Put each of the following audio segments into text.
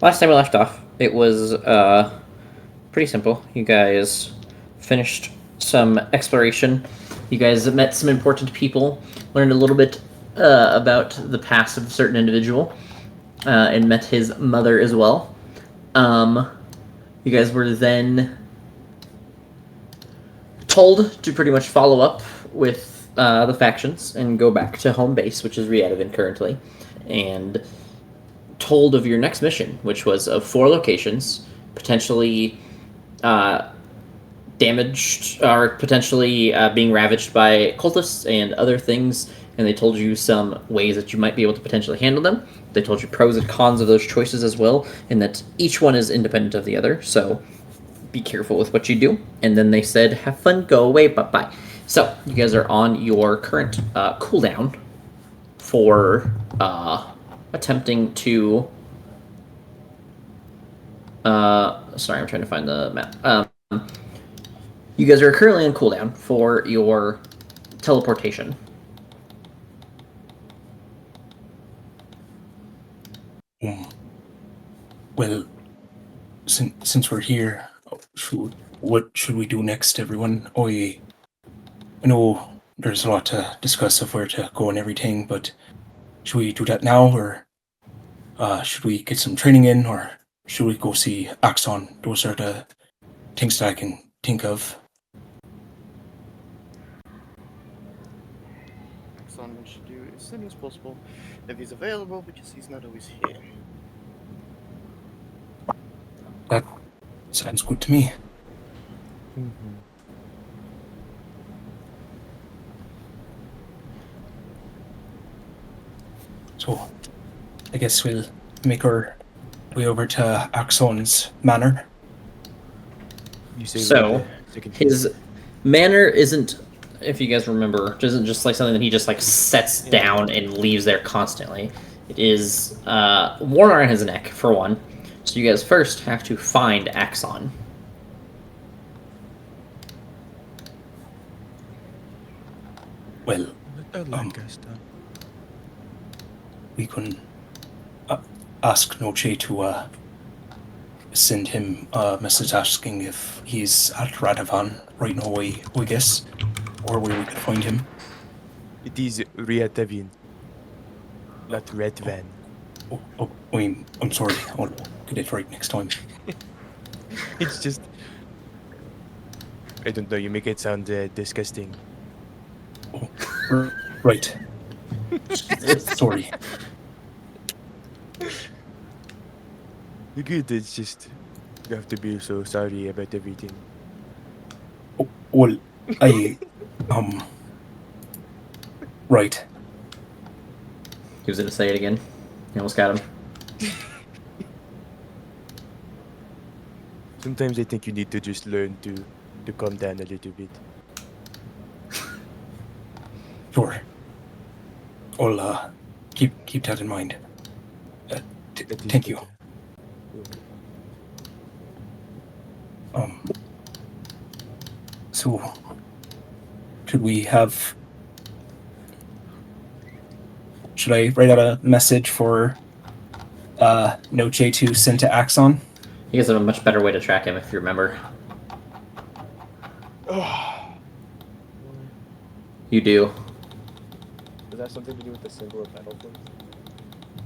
last time we left off, it was pretty simple. You guys finished some exploration. You guys met some important people, learned a little bit about the past of a certain individual, and met his mother as well. You guys were then told to pretty much follow up with the factions and go back to home base, which is Readavan currently, and told of your next mission, which was of 4 locations, potentially damaged or potentially being ravaged by cultists and other things, and they told you some ways that you might be able to potentially handle them. They told you pros and cons of those choices as well, and that each one is independent of the other, so be careful with what you do. And then they said, have fun, go away, bye-bye. So, you guys are on your current cooldown for attempting to... sorry, I'm trying to find the map. You guys are currently on cooldown for your teleportation. Well, since we're here, what should we do next, everyone? I know there's a lot to discuss of where to go and everything, but should we do that now, or should we get some training in, or should we go see Axon? Those are the things that I can think of. Axon we should do as soon as possible if he's available, because he's not always here. That sounds good to me. Mm-hmm. So, I guess we'll make our way over to Axon's manor. So, his manor isn't, if you guys remember, isn't just like something that he just like sets down and leaves there constantly. It is worn around his neck, for one. So you guys first have to find Axon. Well, we can ask Noche to send him a message asking if he's at Radovan right now, I guess, or where we can find him. It is Readavan, not Redvan. I'm sorry. I'll get it right next time. It's just... I don't know, you make it sound disgusting. Oh, right. Sorry. You're good, it's just... You have to be so sorry about everything. Oh, well, right. He was going to say it again. You almost got him. Sometimes I think you need to just learn to calm down a little bit. Sure. I'll keep that in mind. Thank you. So, should I write out a message for Noche to send to Axon? You guys have a much better way to track him, if you remember. You do. Does that have something to do with the symbol of Battlefield?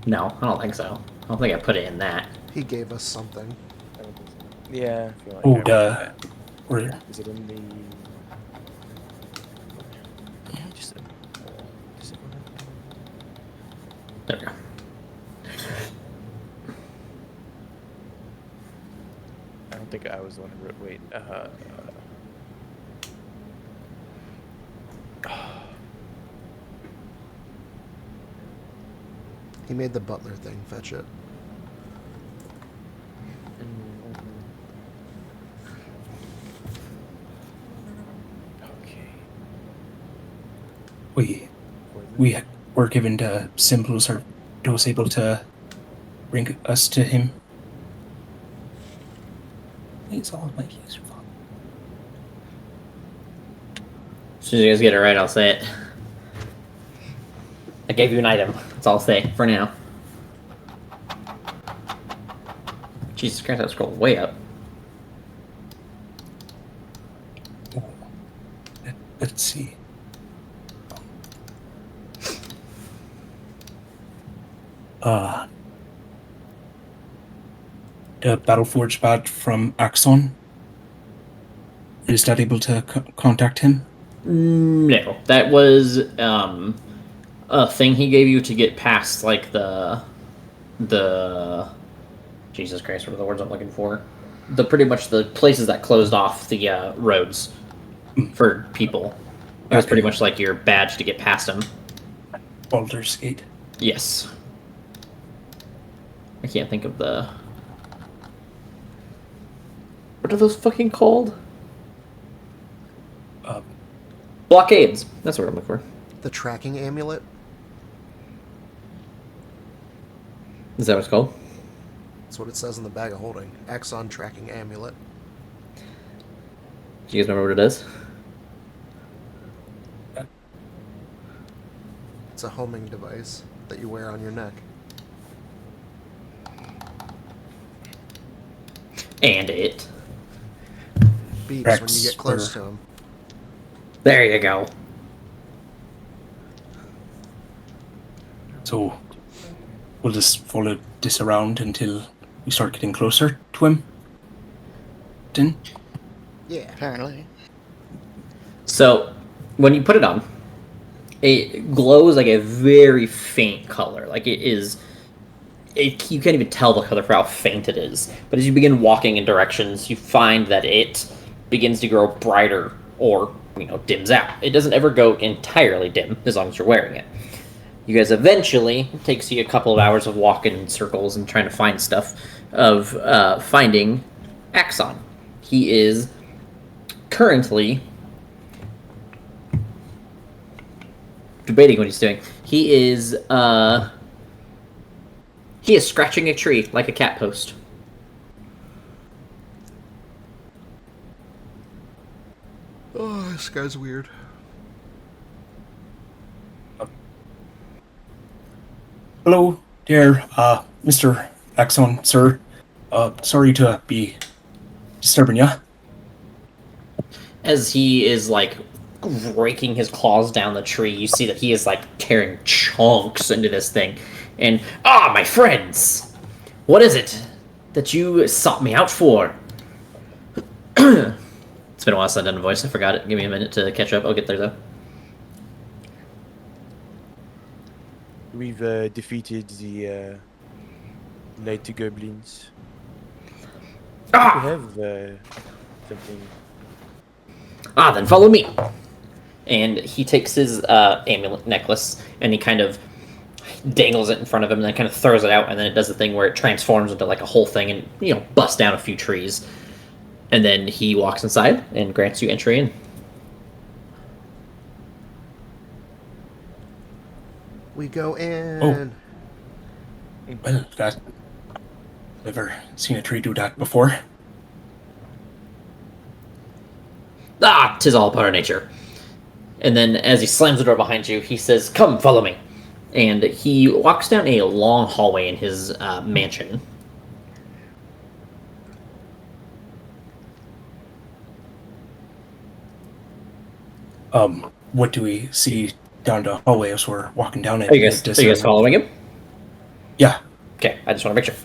No, I don't think so. I don't think I put it in that. He gave us something. I don't think so. Yeah. I feel like Where? Is it in the... Just There we go. I don't think I was the one who wrote... Wait, He made the butler thing fetch it. Okay. We were given the symbols. Are those able to bring us to him? It's all my keys. As soon as you guys get it right, I'll say it. I gave you an item. That's all I'll say for now. Jesus Christ, I scrolled way up. Let's see. The Battleforge badge from Axon. Is that able to contact him? No, that was a thing he gave you to get past like the Jesus Christ, what are the words I'm looking for? The pretty much the places that closed off the roads for people. It was pretty much like your badge to get past them. Baldur's Gate. Yes. I can't think of the. What are those fucking called? Blockades. That's what I'm looking for. The tracking amulet. Is that what it's called? That's what it says in the bag of holding. Axon tracking amulet. Do you guys remember what it is? It's a homing device that you wear on your neck. And it. Beeps when Tracks you get close for- to him. There you go. So we'll just follow this around until we start getting closer to him. Then Yeah. Apparently. So, when you put it on, it glows like a very faint color. Like it is. You can't even tell the color for how faint it is. But as you begin walking in directions, you find that it begins to grow brighter or, dims out. It doesn't ever go entirely dim as long as you're wearing it. You guys eventually, it takes you a couple of hours of walking in circles and trying to find stuff, of finding Axon. He is currently debating what he's doing. He is scratching a tree like a cat post. Oh, this guy's weird. hello there, Mr. Axon, sir. Sorry to be disturbing you. As he is like raking his claws down the tree, you see that he is like tearing chunks into this thing. And my friends, what is it that you sought me out for? It's been a while since I've done a voice. I forgot it. Give me a minute to catch up. I'll get there though. We've defeated the Night Goblins. We have something. Then follow me. And he takes his amulet necklace and he kind of dangles it in front of him and then kind of throws it out, and then it does the thing where it transforms into like a whole thing and busts down a few trees. And then he walks inside and grants you entry in. We go in. Oh. Well, that never seen a tree do that before. Tis all part of nature. And then as he slams the door behind you, he says, "Come, follow me." And he walks down a long hallway in his mansion. What do we see down the hallway as we're walking down it? Are you guys following him? Yeah. Okay, I just want to make sure.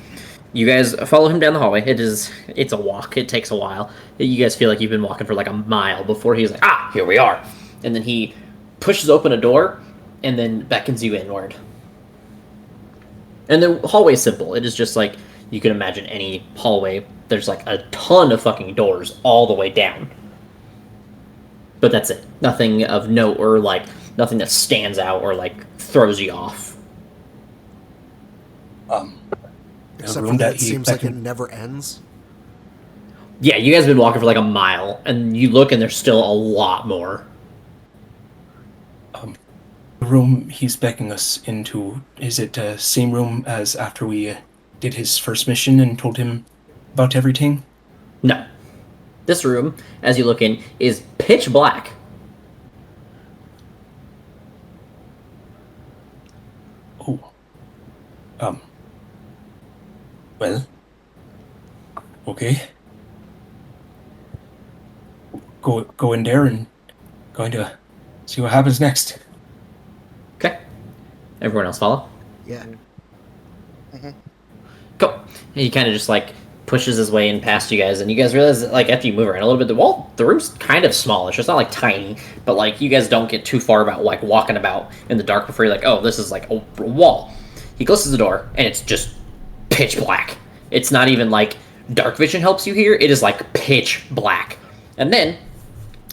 You guys follow him down the hallway. It's a walk. It takes a while. You guys feel like you've been walking for like a mile before he's like, here we are. And then he pushes open a door and then beckons you inward. And the hallway is simple. It is just like you can imagine any hallway. There's like a ton of fucking doors all the way down. But that's it. Nothing of note or like nothing that stands out or like throws you off. Except for that it seems like it never ends. Yeah, you guys have been walking for like a mile, and you look and there's still a lot more. The room he's beckoning us into, is it the same room as after we did his first mission and told him about everything? No. This room, as you look in, is pitch black. Oh. Well, Okay. Go in there and going to see what happens next. Okay. Everyone else follow? Yeah. Cool. And he kind of just like pushes his way in past you guys, and you guys realize that, like, after you move around a little bit, the room's kind of smallish. It's not like tiny, but like you guys don't get too far about like walking about in the dark before you're like, oh, this is like a wall. He closes the door, and it's just pitch black. It's not even like dark vision helps you here. It is like pitch black, and then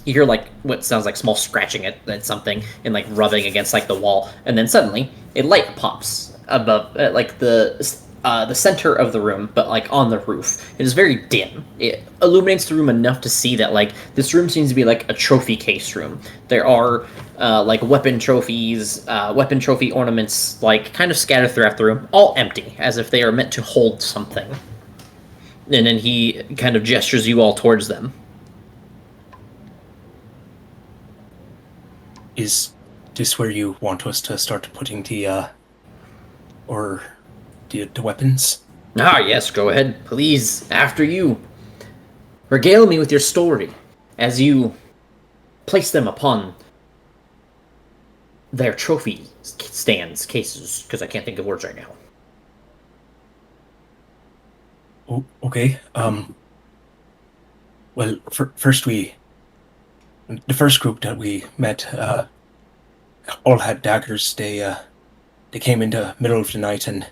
you hear like what sounds like small scratching at something and like rubbing against like the wall, and then suddenly a light pops above like the center of the room, but like on the roof. It is very dim. It illuminates the room enough to see that like this room seems to be like a trophy case room. There are like weapon trophies, weapon trophy ornaments, like kind of scattered throughout the room, all empty, as if they are meant to hold something. And then he kind of gestures you all towards them. Is this where you want us to start putting the weapons? Ah, yes, go ahead, please. After you. Regale me with your story as you place them upon their trophy stands, cases, because I can't think of words right now. Oh, okay. Well, first the first group that we met, all had daggers. They came in the middle of the night and,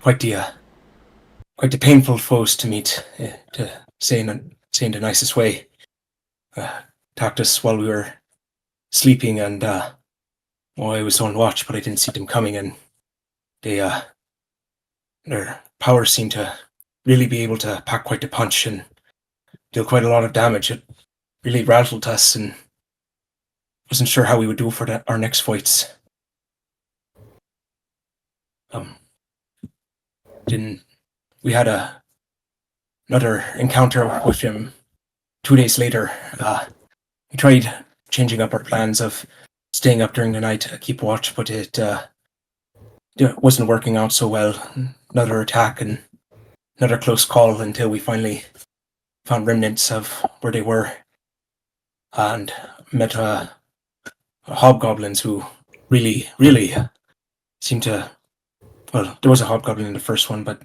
quite the painful foes to meet, to say in the nicest way. Attacked us while we were sleeping, and I was on watch, but I didn't see them coming, and their powers seemed to really be able to pack quite a punch and deal quite a lot of damage. It really rattled us, and wasn't sure how we would do for our next fights. We had another encounter with him 2 days later. We tried changing up our plans of staying up during the night to keep watch, but it wasn't working out so well. Another attack and another close call until we finally found remnants of where they were and met hobgoblins who really seemed to. Well, there was a hobgoblin in the first one, but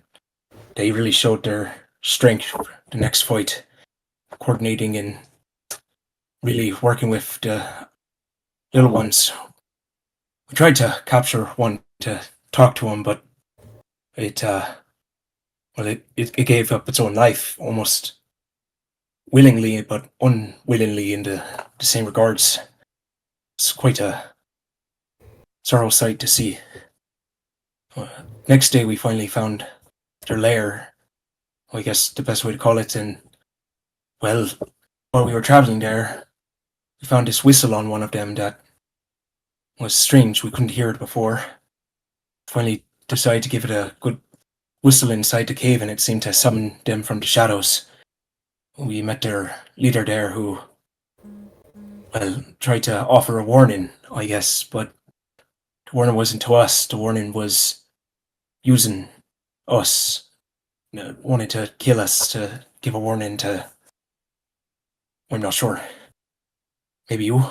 they really showed their strength for the next fight, coordinating and really working with the little ones. We tried to capture one to talk to him, but it gave up its own life almost willingly, but unwillingly in the same regards. It's quite a sorrow sight to see. Next day, we finally found their lair, I guess the best way to call it, and, well, while we were traveling there, we found this whistle on one of them that was strange. We couldn't hear it before. Finally decided to give it a good whistle inside the cave, and it seemed to summon them from the shadows. We met their leader there who, well, tried to offer a warning, I guess, but the warning wasn't to us. The warning was using us. Wanted to kill us to give a warning to. I'm not sure. Maybe you?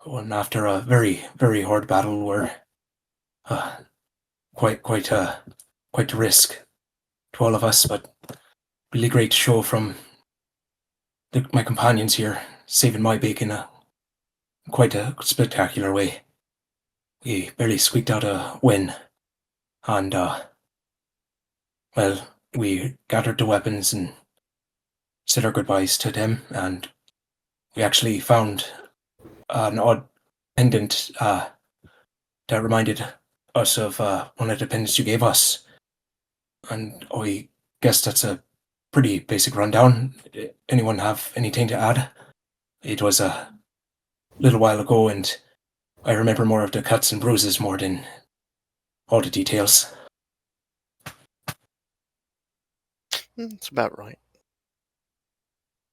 And after a very, very hard battle where quite the risk to all of us, but really great show from my companions here, saving my bacon in quite a spectacular way. We barely squeaked out a win, and well, we gathered the weapons and said our goodbyes to them, and we actually found an odd pendant that reminded us of one of the pendants you gave us. And I guess that's a pretty basic rundown. Anyone have anything to add? It was a little while ago, and I remember more of the cuts and bruises more than all the details. That's about right.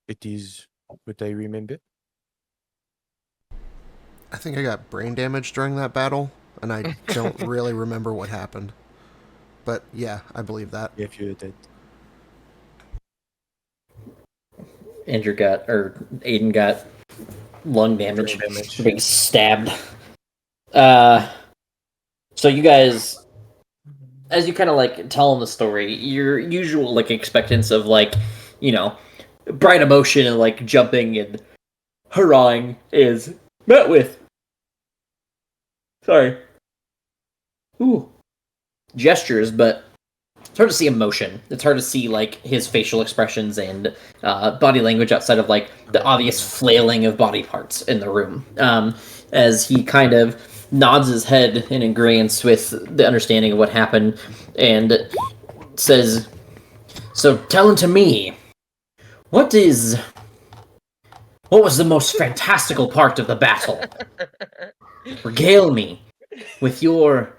It is what I remember. I think I got brain damage during that battle, and I don't really remember what happened. but yeah, I believe that. If you're dead. Andrew got, or Aiden got lung damage. Brain damage. Being stabbed. So you guys, as you kind of like tell him the story, your usual like expectance of like, you know, bright emotion and like jumping and hurrahing is met with, sorry, gestures, but it's hard to see emotion. It's hard to see like his facial expressions and body language outside of like the obvious flailing of body parts in the room. As he kind of nods his head in agreement with the understanding of what happened and says, "So tell unto me, what was the most fantastical part of the battle? Regale me with your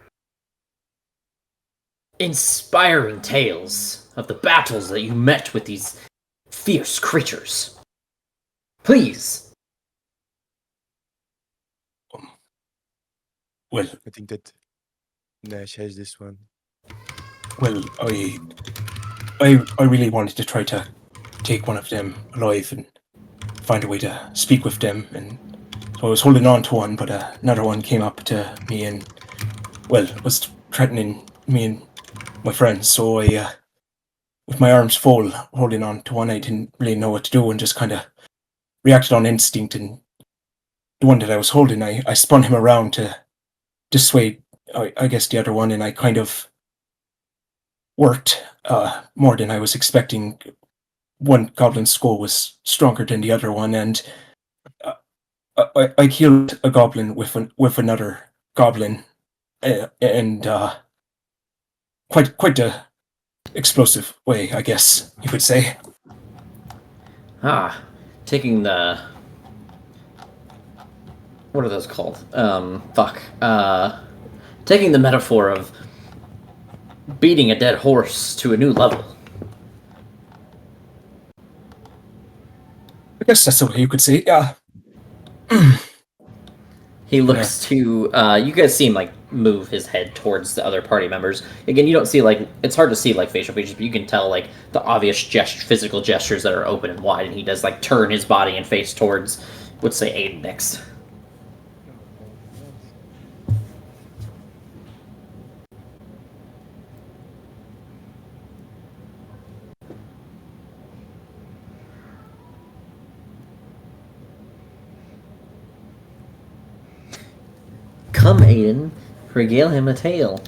inspiring tales of the battles that you met with these fierce creatures. Please." Well, I think that Nash has this one. well, I really wanted to try to take one of them alive and find a way to speak with them, and so I was holding on to one, but another one came up to me and, well, was threatening me and my friends, so I, with my arms full, holding on to one, I didn't really know what to do and just kind of reacted on instinct, and the one that I was holding, I spun him around to dissuade, I guess, the other one, and I kind of worked more than I was expecting. One goblin's skull was stronger than the other one, and I killed a goblin with another goblin, and quite a explosive way, I guess you could say. Taking the, what are those called? Taking the metaphor of beating a dead horse to a new level. I guess that's the way you could say it, yeah. He looks to, you guys see him like move his head towards the other party members. Again, you don't see like, it's hard to see like facial features, but you can tell like the obvious physical gestures that are open and wide, and he does like turn his body and face towards, let's say, Aiden next. Come, Aiden, regale him a tale.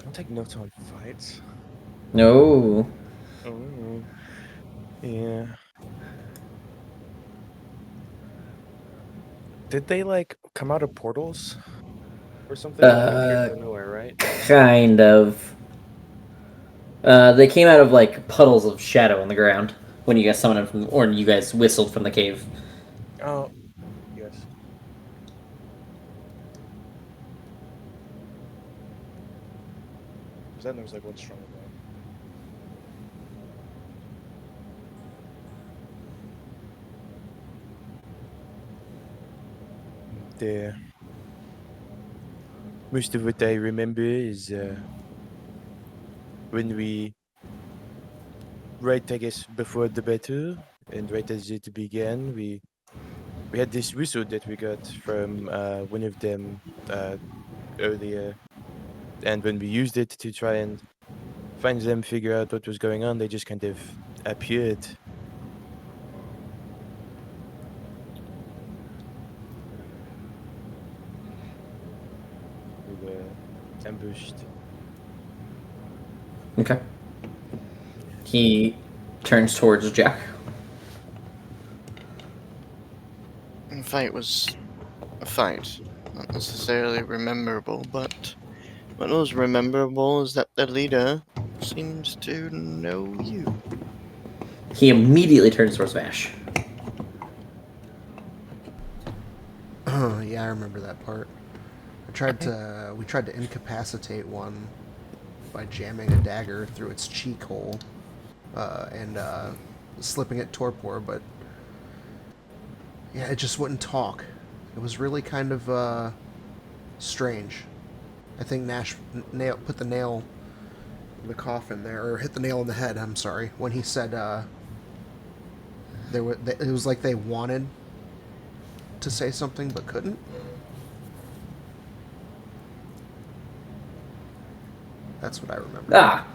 Don't take notes on fights. No. Oh. Yeah. Did they like come out of portals or something? They appeared out of nowhere, right? Kind of. They came out of like puddles of shadow on the ground when you guys summoned them from, or you guys whistled from the cave. Oh, yes. Because then there was like one strong guy. The most of what I remember is when we, right, I guess, before the battle and right as it began, we had this whistle that we got from one of them earlier, and when we used it to try and find them, figure out what was going on, they just kind of appeared. We were ambushed. Okay. He turns towards Jack. The fight was a fight. Not necessarily rememberable, but what was rememberable is that the leader seems to know you. He immediately turns towards Vash. Yeah, I remember that part. We tried to incapacitate one by jamming a dagger through its cheek hole and slipping it torpor, but Yeah, it just wouldn't talk. It was really kind of strange. I think Nash put the nail in the coffin there, or hit the nail in the head. I'm sorry, when he said it was like they wanted to say something but couldn't. That's what I remember. Ah,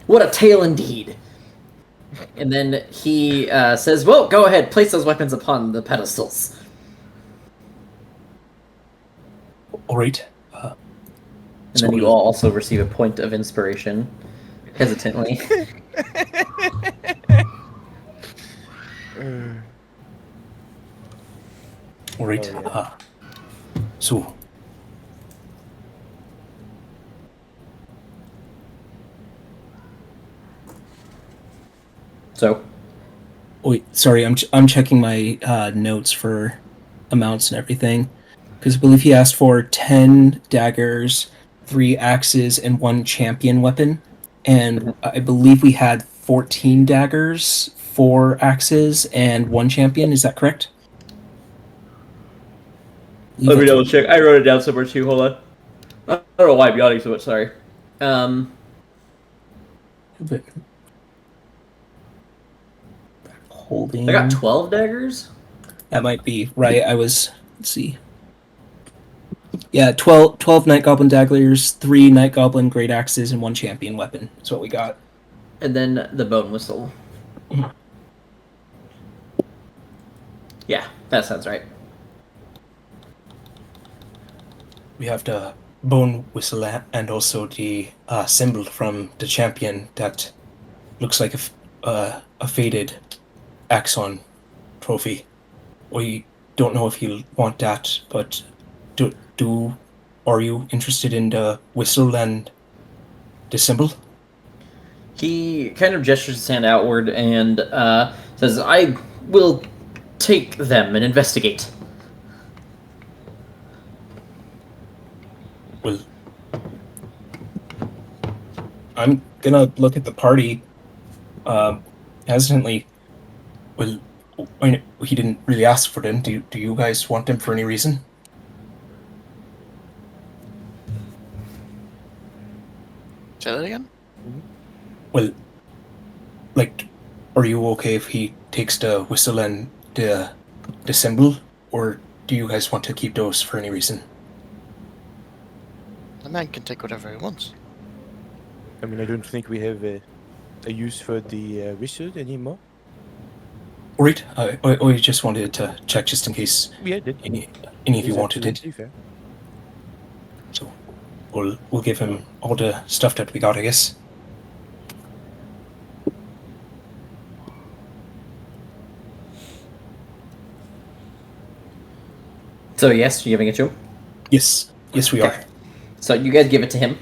what a tale indeed. And then he says, well, go ahead, place those weapons upon the pedestals. All right. And So then you we'll- all also receive a point of inspiration, hesitantly. All right. Oh, yeah. So So, wait, sorry, I'm checking my notes for amounts and everything, because I believe he asked for 10 daggers, 3 axes, and 1 champion weapon, and I believe we had 14 daggers, 4 axes, and 1 champion. Is that correct? let me double check. I wrote it down somewhere too. Hold on. I don't know why I'm yawning so much. Sorry. But holding. I got 12 daggers. That might be right. Let's see. Yeah, 12 Night Goblin Daggers, 3 Night Goblin Great Axes, and 1 champion weapon. That's what we got. And then the bone whistle. Mhm. Yeah, that sounds right. We have the bone whistle and also the symbol from the champion that looks like a faded Axon trophy. We don't know if you'll want that, but are you interested in the whistle and the symbol? He kind of gestures his hand outward and says, I will take them and investigate. Well, I'm gonna look at the party hesitantly. Well, he didn't really ask for them. Do you guys want them for any reason? Say that again? Well, like, are you okay if he takes the whistle and the symbol, or do you guys want to keep those for any reason? The man can take whatever he wants. I mean, I don't think we have a use for the wizard anymore. Right. I just wanted to check just in case Yeah, that any of you is wanted it. absolutely fair. So we'll give him all the stuff that we got, I guess. So yes, you're giving it to him? Yes, we Okay. are. So you guys give it to him,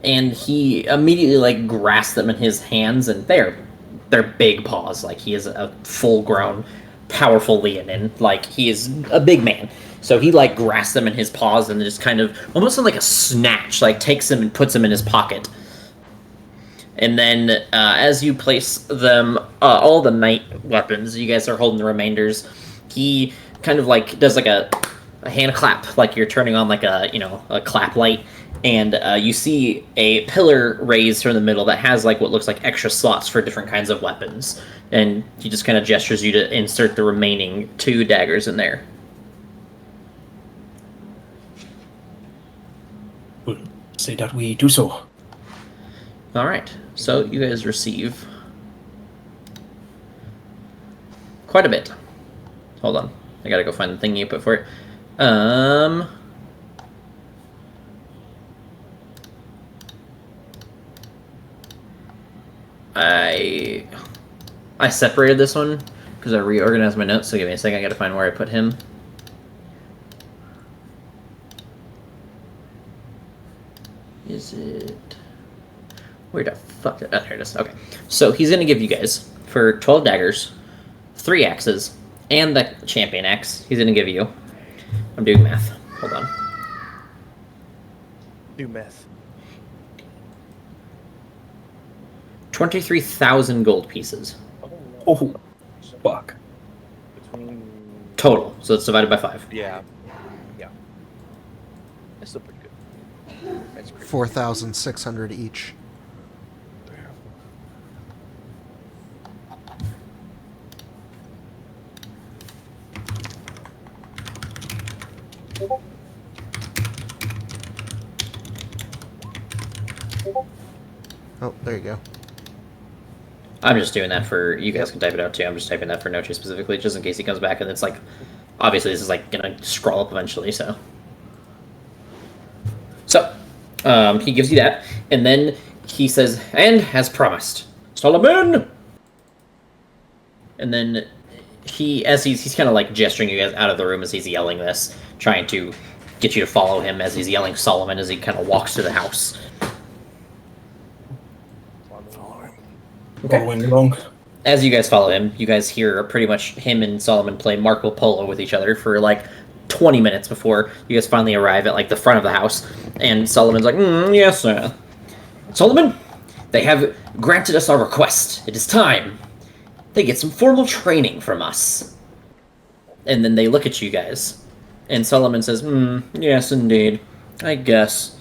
and he immediately like grasps them in his hands, and they're big paws. Like he is a full-grown, powerful Leonin. Like he is a big man. So he like grasps them in his paws and just kind of almost like a snatch, like takes them and puts them in his pocket. And then as you place them, all the night weapons, you guys are holding the remainders. He kind of like does like a hand clap, like you're turning on like a clap light, and you see a pillar raised from the middle that has like what looks like extra slots for different kinds of weapons, and he just kind of gestures you to insert the remaining 2 daggers in there. We'll say that we do so. All right, so you guys receive quite a bit. Hold on, I gotta go find the thing you put for it. I separated this one because I reorganized my notes, so give me a second, I gotta find where I put him. Is it... Where the fuck... Oh, there it is. Okay. So he's gonna give you guys, for 12 daggers, 3 axes, and the champion axe, he's gonna give you... I'm doing math. Hold on. Do math. 23,000 gold pieces. Oh, no. Oh, fuck. Between Total. So it's divided by 5. Yeah. Yeah. That's still pretty good. That's great. 4,600 each. Oh, there you go. I'm just doing that for you guys can type it out too. I'm just typing that for Noche specifically, just in case he comes back and it's like, obviously this is like gonna scroll up eventually. So he gives you that, and then he says, "And as promised, Solomon." And then he's kind of like gesturing you guys out of the room as he's yelling this, trying to get you to follow him as he's yelling Solomon as he kind of walks to the house. Following along. As you guys follow him, you guys hear pretty much him and Solomon play Marco Polo with each other for like 20 minutes before you guys finally arrive at like the front of the house. And Solomon's like, "Yes, sir. Solomon, they have granted us our request. It is time. They get some formal training from us." And then they look at you guys. And Solomon says, "Yes, indeed. I guess.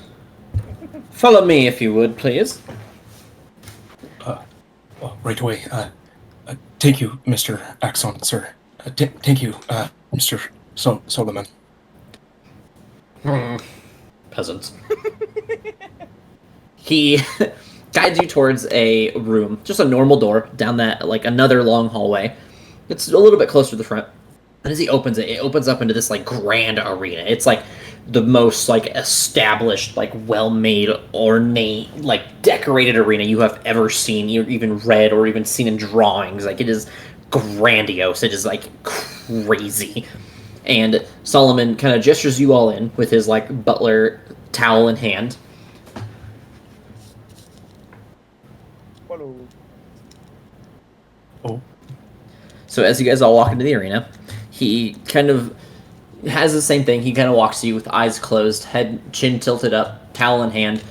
Follow me, if you would, please." Right away. Thank you, Mr. Axon, sir. Thank you, Mr. Solomon. Peasants. He guides you towards a room, just a normal door down that, like, another long hallway. It's a little bit closer to the front. And as he opens it, it opens up into this, like, grand arena. It's, like, the most, like, established, like, well-made, ornate, like, decorated arena you have ever seen, or even read, or even seen in drawings. Like, it is grandiose. It is, like, crazy. And Solomon kind of gestures you all in with his, like, butler towel in hand. Follow. Oh. So as you guys all walk into the arena, he kind of has the same thing. He kind of walks to you with eyes closed, head, chin tilted up, towel in hand,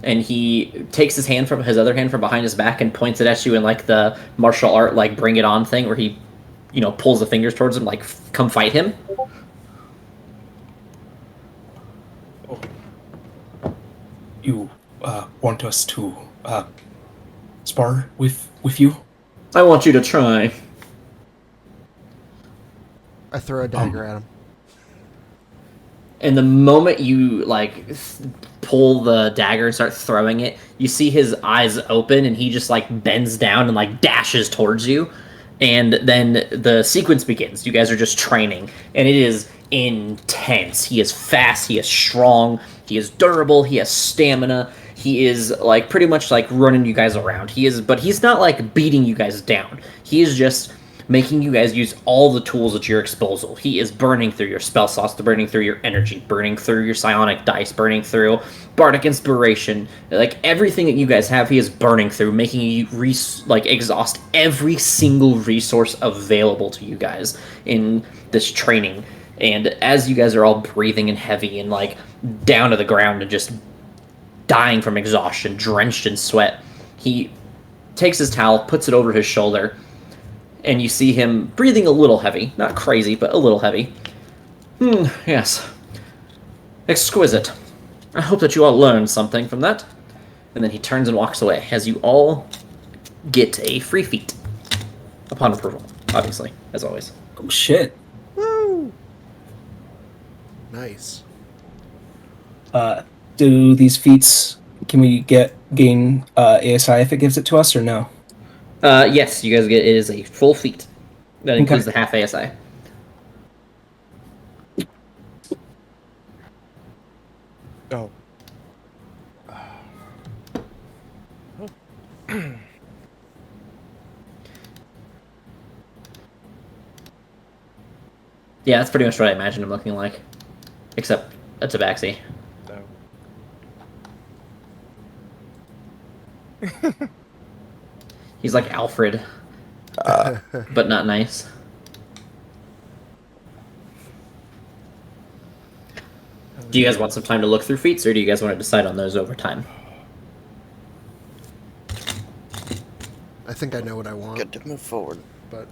and he takes his other hand from behind his back and points it at you in like the martial art, like bring it on thing, where he, pulls the fingers towards him, like come fight him. You want us to spar with you? I want you to try. I throw a dagger at him. And the moment you pull the dagger and start throwing it, you see his eyes open and he just like bends down and like dashes towards you. And then the sequence begins. You guys are just training, and it is intense. He is fast, he is strong, he is durable, he has stamina. He is like pretty much like running you guys around. But he's not like beating you guys down. He is just making you guys use all the tools at your disposal. He is burning through your spell slots, burning through your energy, burning through your psionic dice, burning through bardic inspiration. Like everything that you guys have, he is burning through, making you exhaust every single resource available to you guys in this training. And as you guys are all breathing and heavy and like down to the ground and just dying from exhaustion, drenched in sweat, he takes his towel, puts it over his shoulder, and you see him breathing a little heavy. Not crazy, but a little heavy. Yes. Exquisite. I hope that you all learned something from that. And then he turns and walks away, as you all get a free feat. Upon approval, obviously, as always. Oh, shit. Woo! Nice. Do these feats, can we gain ASI if it gives it to us, or no? Yes, you guys get it is a full feat. That includes the half ASI. Oh. Yeah, that's pretty much what I imagined him looking like. Except a tabaxi. No. He's like Alfred. But not nice. Do you guys want some time to look through feats, or do you guys want to decide on those over time? I think I know what I want, Good to move forward. but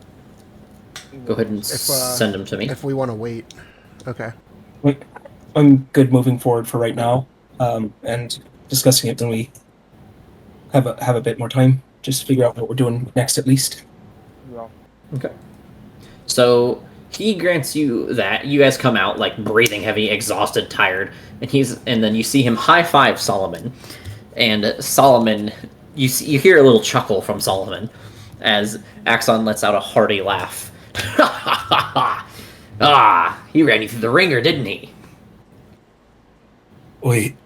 Go ahead and If, send them to me. If we want to wait. Okay. Wait, I'm good moving forward for right now, and discussing it when we have a bit more time. Just figure out what we're doing next, at least. Well, Okay. So he grants you that. You guys come out like breathing heavy, exhausted, tired, and then you see him high five Solomon, and Solomon, you hear a little chuckle from Solomon as Axon lets out a hearty laugh. Ha ha ha ha! Ah, he ran you through the ringer, didn't he? Wait,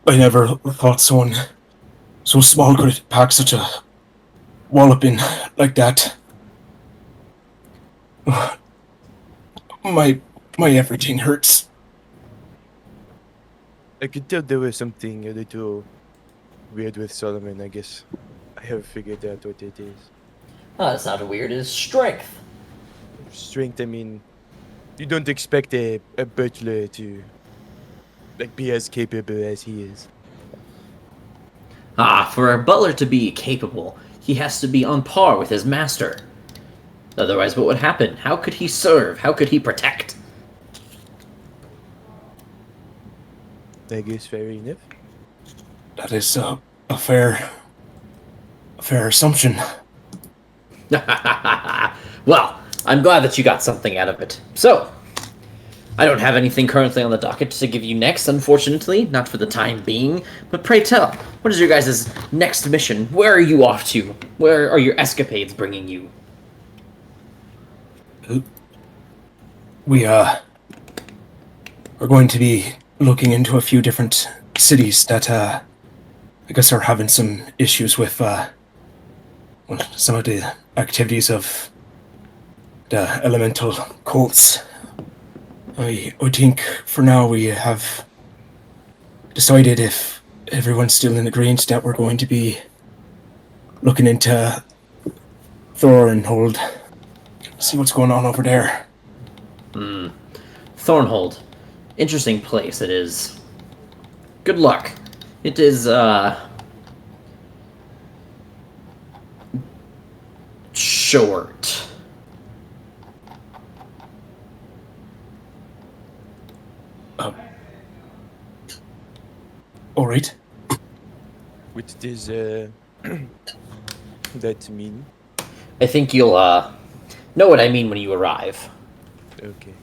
I never thought someone so small could pack such a walloping like that. My everything hurts. I could tell there was something a little weird with Solomon, I guess. I have figured out what it is. Oh, that's not weird. It's strength. Strength, I mean, you don't expect a butler to like be as capable as he is. Ah, for a butler to be capable, he has to be on par with his master. Otherwise, what would happen? How could he serve? How could he protect? I guess fair enough. That is a fair assumption. Well, I'm glad that you got something out of it. So, I don't have anything currently on the docket to give you next, unfortunately, not for the time being. But pray tell, what is your guys' next mission? Where are you off to? Where are your escapades bringing you? We are going to be looking into a few different cities that I guess are having some issues with some of the activities of the elemental cults. I think for now we have decided, if everyone's still in agreement, that we're going to be looking into Thornhold. See what's going on over there. Thornhold. Interesting place it is. Good luck. It is, short. All right. What does that mean? I think you'll, know what I mean when you arrive. Okay.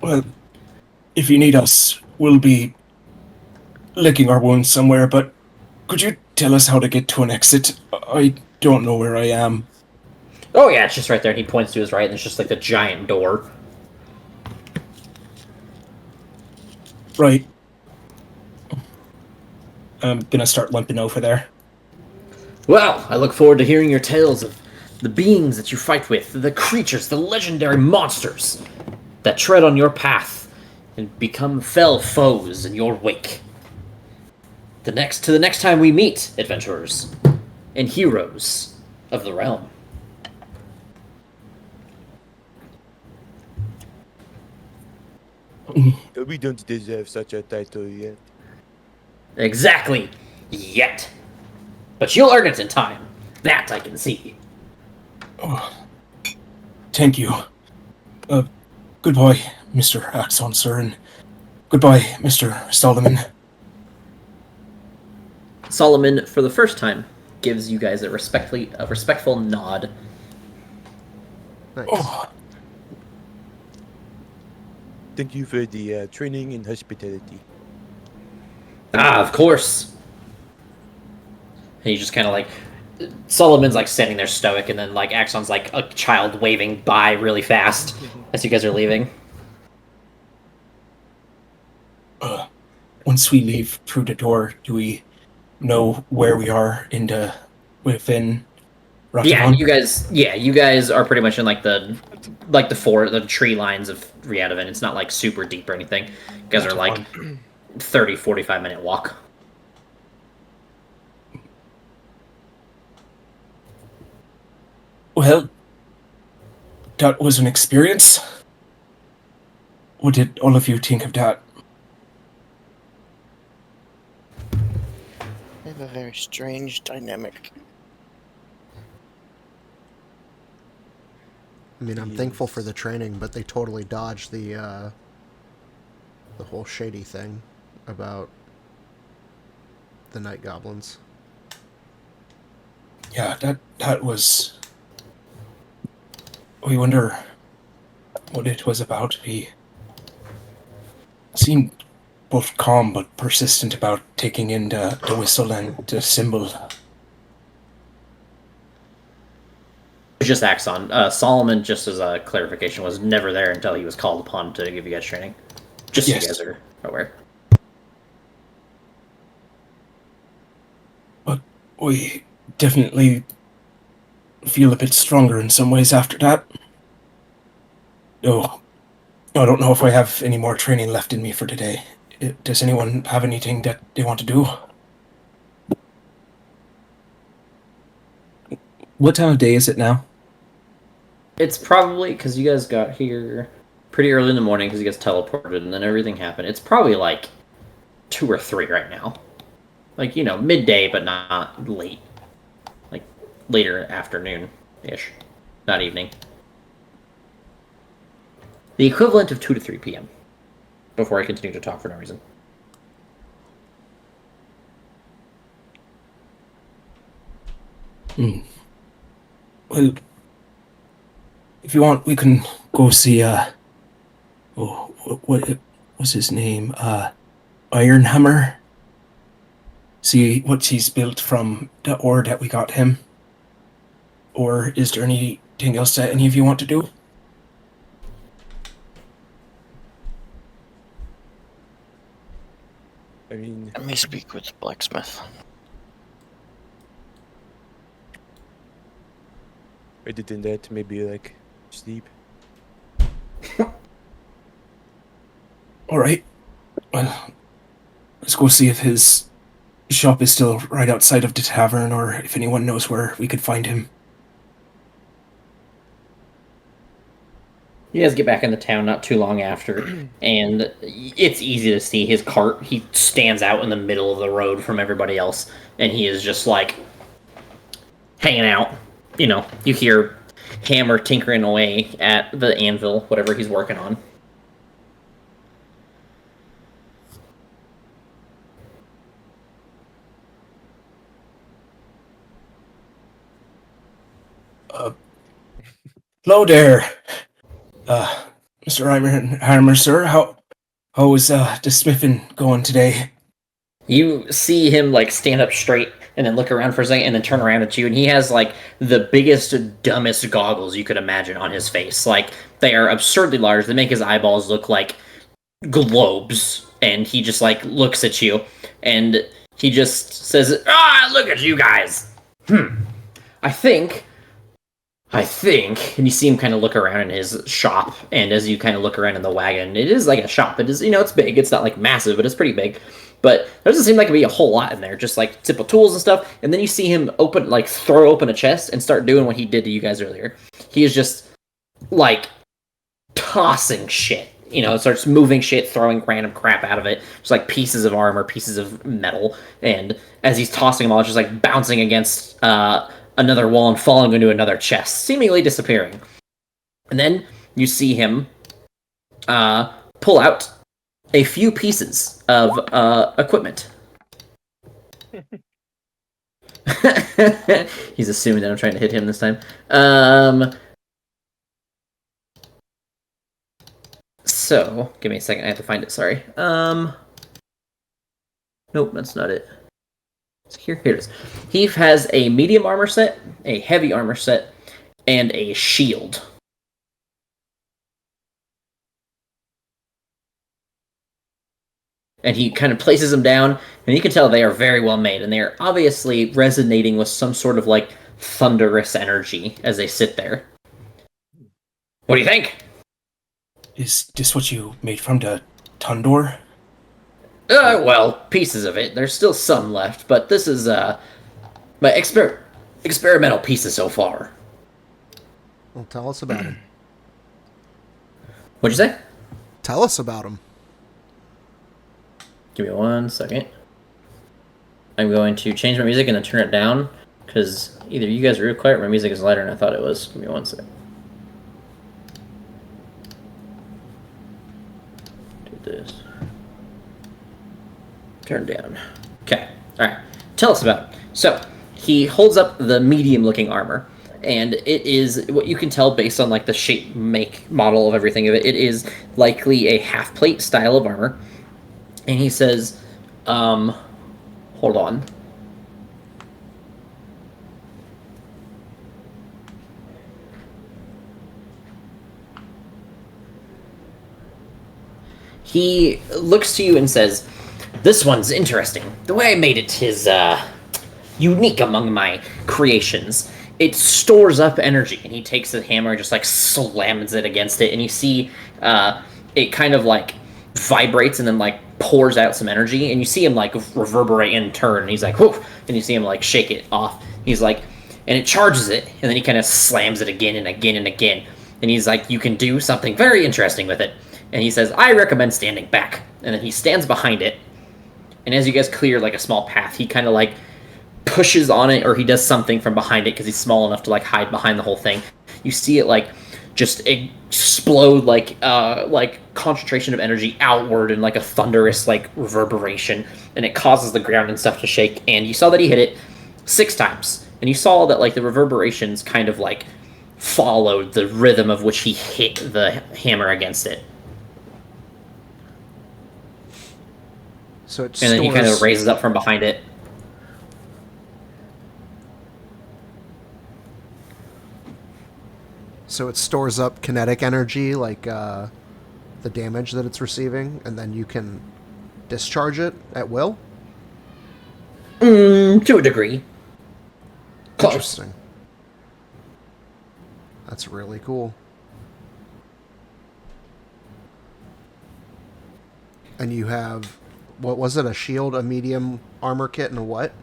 Well, if you need us, we'll be licking our wounds somewhere, but could you tell us how to get to an exit? I don't know where I am. Oh yeah, it's just right there, and he points to his right, and it's just like the giant door. Right. I'm gonna start limping over there. Well, I look forward to hearing your tales of the beings that you fight with, the creatures, the legendary monsters that tread on your path and become fell foes in your wake. The next time we meet, adventurers and heroes of the realm. We don't deserve such a title yet. Exactly. Yet. But you'll earn it in time. That I can see. Thank you. Goodbye, Mr. Axon, sir, and goodbye, Mr. Solomon. Solomon, for the first time, gives you guys a respectful nod. Nice. Oh, Thank you for the training in hospitality. Ah, of course. And he just kind of like, Solomon's like standing there stoic, and then like Axon's like a child waving by really fast as you guys are leaving. once we leave through the door, do we know where we are within Ratavon? You guys are pretty much in like the tree lines of Riadavan. It's not like super deep or anything. You guys are like 30-45 minute walk. Well, that was an experience. What did all of you think of that? I have a Very strange dynamic. I mean, I'm thankful for the training, but they totally dodged the whole shady thing about the night goblins. Yeah, that was. We wonder what it was about. He seemed both calm but persistent about taking in the whistle and the symbol. It's just Axon. Solomon, just as a clarification, was never there until he was called upon to give you guys training. Just so Yes. you guys are aware. But we definitely feel a bit stronger in some ways after that. Oh, I don't know if I have any more training left in me for today. Does anyone have anything that they want to do? What time of day is it now? It's probably because you guys got here pretty early in the morning because you guys teleported and then everything happened. It's probably like 2 or 3 right now. Like, you know, midday, but not late. Like, later afternoon-ish. Not evening. The equivalent of 2 to 3 p.m. Before I continue to talk for no reason. Well, if you want, we can go see, what was his name? Ironhammer? See what he's built from the ore that we got him? Or is there anything else that any of you want to do? I mean, Let me speak with the blacksmith. other than that, maybe like sleep. Alright. Well, let's go see if his shop is still right outside of the tavern, or if anyone knows where we could find him. You guys get back in the town not too long after, and it's easy to see his cart. He stands out in the middle of the road from everybody else, and he is just like hanging out. You know, you hear Hammer tinkering away at the anvil, whatever he's working on. Hello there, Mr. Hammer, sir. How is the smithing going today? You see him like stand up straight and then look around for a second and then turn around at you, and he has like the biggest, dumbest goggles you could imagine on his face. Like, they are absurdly large. They make his eyeballs look like globes, and he just like looks at you and he just says, look at you guys. I think, and you see him kind of look around in his shop, and as you kind of look around in the wagon, it is like a shop. It is, you know, it's big. It's not like massive, but it's pretty big. But there doesn't seem like to be a whole lot in there, just like simple tools and stuff. And then you see him throw open a chest and start doing what he did to you guys earlier. He is just like tossing shit. You know, starts moving shit, throwing random crap out of it. Just like pieces of armor, pieces of metal. And as he's tossing them all, it's just like bouncing against another wall and falling into another chest, seemingly disappearing. And then you see him pull out a few pieces of equipment. He's assuming that I'm trying to hit him this time. So, give me a second. I have to find it. Sorry. Nope, that's not it. Here it is. He has a medium armor set, a heavy armor set, and a shield. And he kind of places them down, and you can tell they are very well made, and they are obviously resonating with some sort of like thunderous energy as they sit there. What do you think? Is this what you made from the Tundor? Well, pieces of it. There's still some left, but this is my experimental pieces so far. Well, tell us about him. What'd you say? Tell us about him. Give me 1 second. I'm going to change my music and then turn it down because either you guys are real quiet or my music is louder than I thought it was. Give me one second. Do this. Turn down. Okay. All right. Tell us about it. So he holds up the medium-looking armor, and it is what you can tell based on like the shape, make, model of everything of it. It is likely a half-plate style of armor, and he says, "Hold on." He looks to you and says, "This one's interesting. The way I made it is unique among my creations. It stores up energy." And he takes the hammer and just like slams it against it, and you see it kind of like vibrates and then like pours out some energy, and you see him like reverberate and turn, and he's like, "Whoo!" And you see him like shake it off. He's like, and it charges it, and then he kind of slams it again and again and again. And he's like, "You can do something very interesting with it." And he says, "I recommend standing back." And then he stands behind it. And as you guys clear like a small path, he kind of like pushes on it, or he does something from behind it because he's small enough to like hide behind the whole thing. You see it like just explode like concentration of energy outward in like a thunderous like reverberation, and it causes the ground and stuff to shake. And you saw that he hit it 6 times, and you saw that like the reverberations kind of like followed the rhythm of which he hit the hammer against it. So it And then he kind of raises up from behind it. So it stores up kinetic energy, like the damage that it's receiving, and then you can discharge it at will? To a degree. Close. Interesting. That's really cool. And you have, what was it, a shield, a medium armor kit, and a what?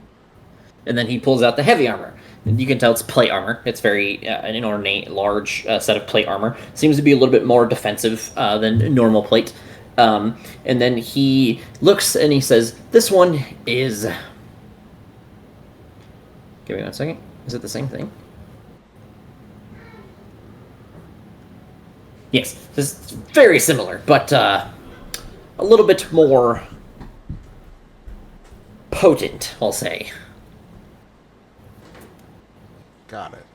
And then he pulls out the heavy armor. And you can tell it's plate armor. It's very an ornate, large set of plate armor. Seems to be a little bit more defensive than normal plate. And then he looks and he says, "This one is..." Give me 1 second. Is it the same thing? Yes, this is very similar, but a little bit more potent, I'll say. Got it.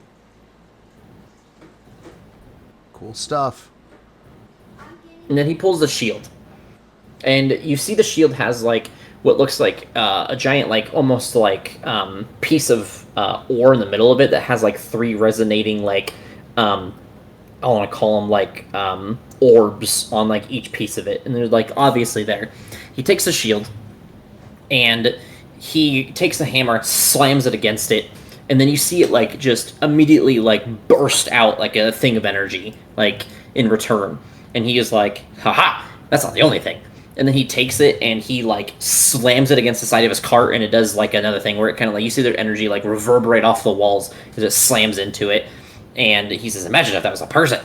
Cool stuff. And then he pulls the shield. And you see the shield has, like, what looks like a giant, like, almost like piece of ore in the middle of it that has, like, 3 resonating, like, I want to call them, like, orbs on, like, each piece of it. And they're, like, obviously there. He takes the shield, and he takes the hammer, slams it against it, and then you see it, like, just immediately, like, burst out like a thing of energy, like, in return. And he is like, "Haha, that's not the only thing." And then he takes it and he, like, slams it against the side of his cart, and it does, like, another thing where it kind of, like, you see their energy, like, reverberate off the walls as it slams into it. And he says, "Imagine if that was a person."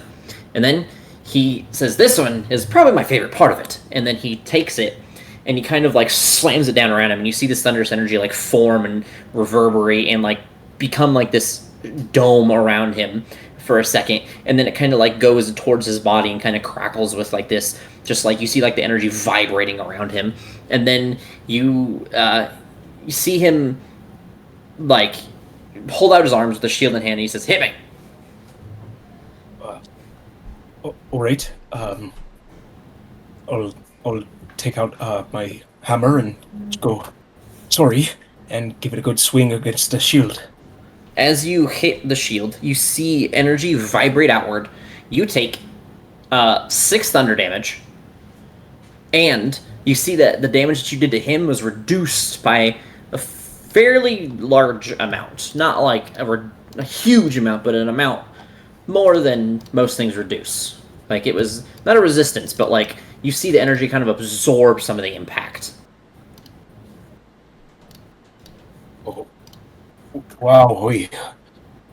And then he says, "This one is probably my favorite part of it." And then he takes it and he kind of, like, slams it down around him, and you see this thunderous energy, like, form and reverberate and, like, become, like, this dome around him for a second, and then it kind of, like, goes towards his body and kind of crackles with, like, this, just, like, you see, like, the energy vibrating around him. And then you see him, like, hold out his arms with the shield in hand, and he says, "Hit me." All right. I'll take out my hammer and go, "Sorry," and give it a good swing against the shield. As you hit the shield, you see energy vibrate outward. You take 6 thunder damage, and you see that the damage that you did to him was reduced by a fairly large amount. Not like a huge amount, but an amount more than most things reduce. Like, it was not a resistance, but, like, you see the energy kind of absorb some of the impact. Oh, wow! We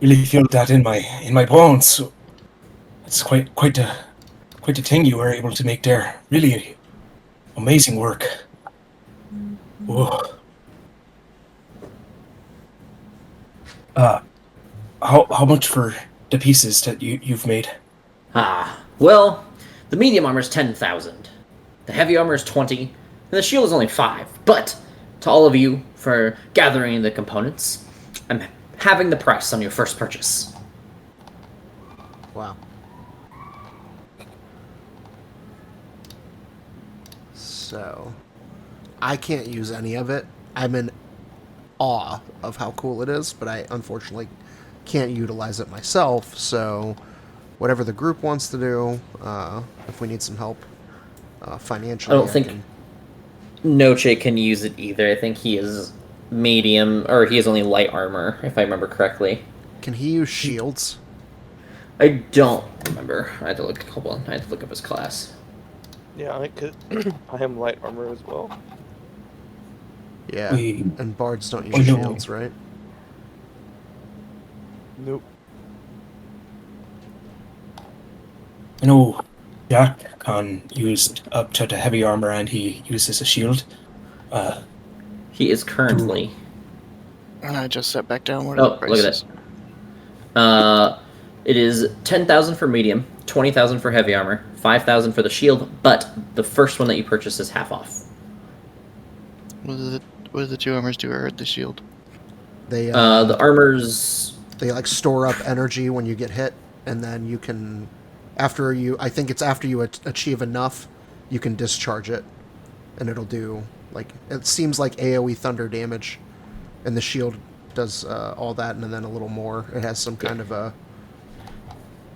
really feel that in my bones. So it's quite a thing you were able to make there. Really amazing work. Oh. How much for the pieces that you've made? Well, the medium armor is 10,000. The heavy armor is 20, and the shield is only 5. But to all of you for gathering the components, I'm having the price on your first purchase. Wow. So, I can't use any of it. I'm in awe of how cool it is, but I unfortunately can't utilize it myself. So, whatever the group wants to do, if we need some help financially, I don't think Noche can use it either. I think he is medium, or he is only light armor, if I remember correctly. Can he use shields? I don't remember. I had to look. Hold on. I had to look up his class. Yeah, I could. I am light armor as well. Yeah, We- and bards don't Oh, use no. shields, right? Nope. I know Jack Khan used up to the heavy armor and he uses a shield. He is currently. And I just sat back down. What Oh, are the look at prices? It is 10,000 for medium, 20,000 for heavy armor, 5,000 for the shield. But the first one that you purchase is half off. What do the two armors do, or the shield? They The armor's they like store up energy when you get hit, and then you can, after you, I think it's after you achieve enough, you can discharge it, and it'll do like, it seems like AOE thunder damage, and the shield does all that and then a little more. It has some kind of a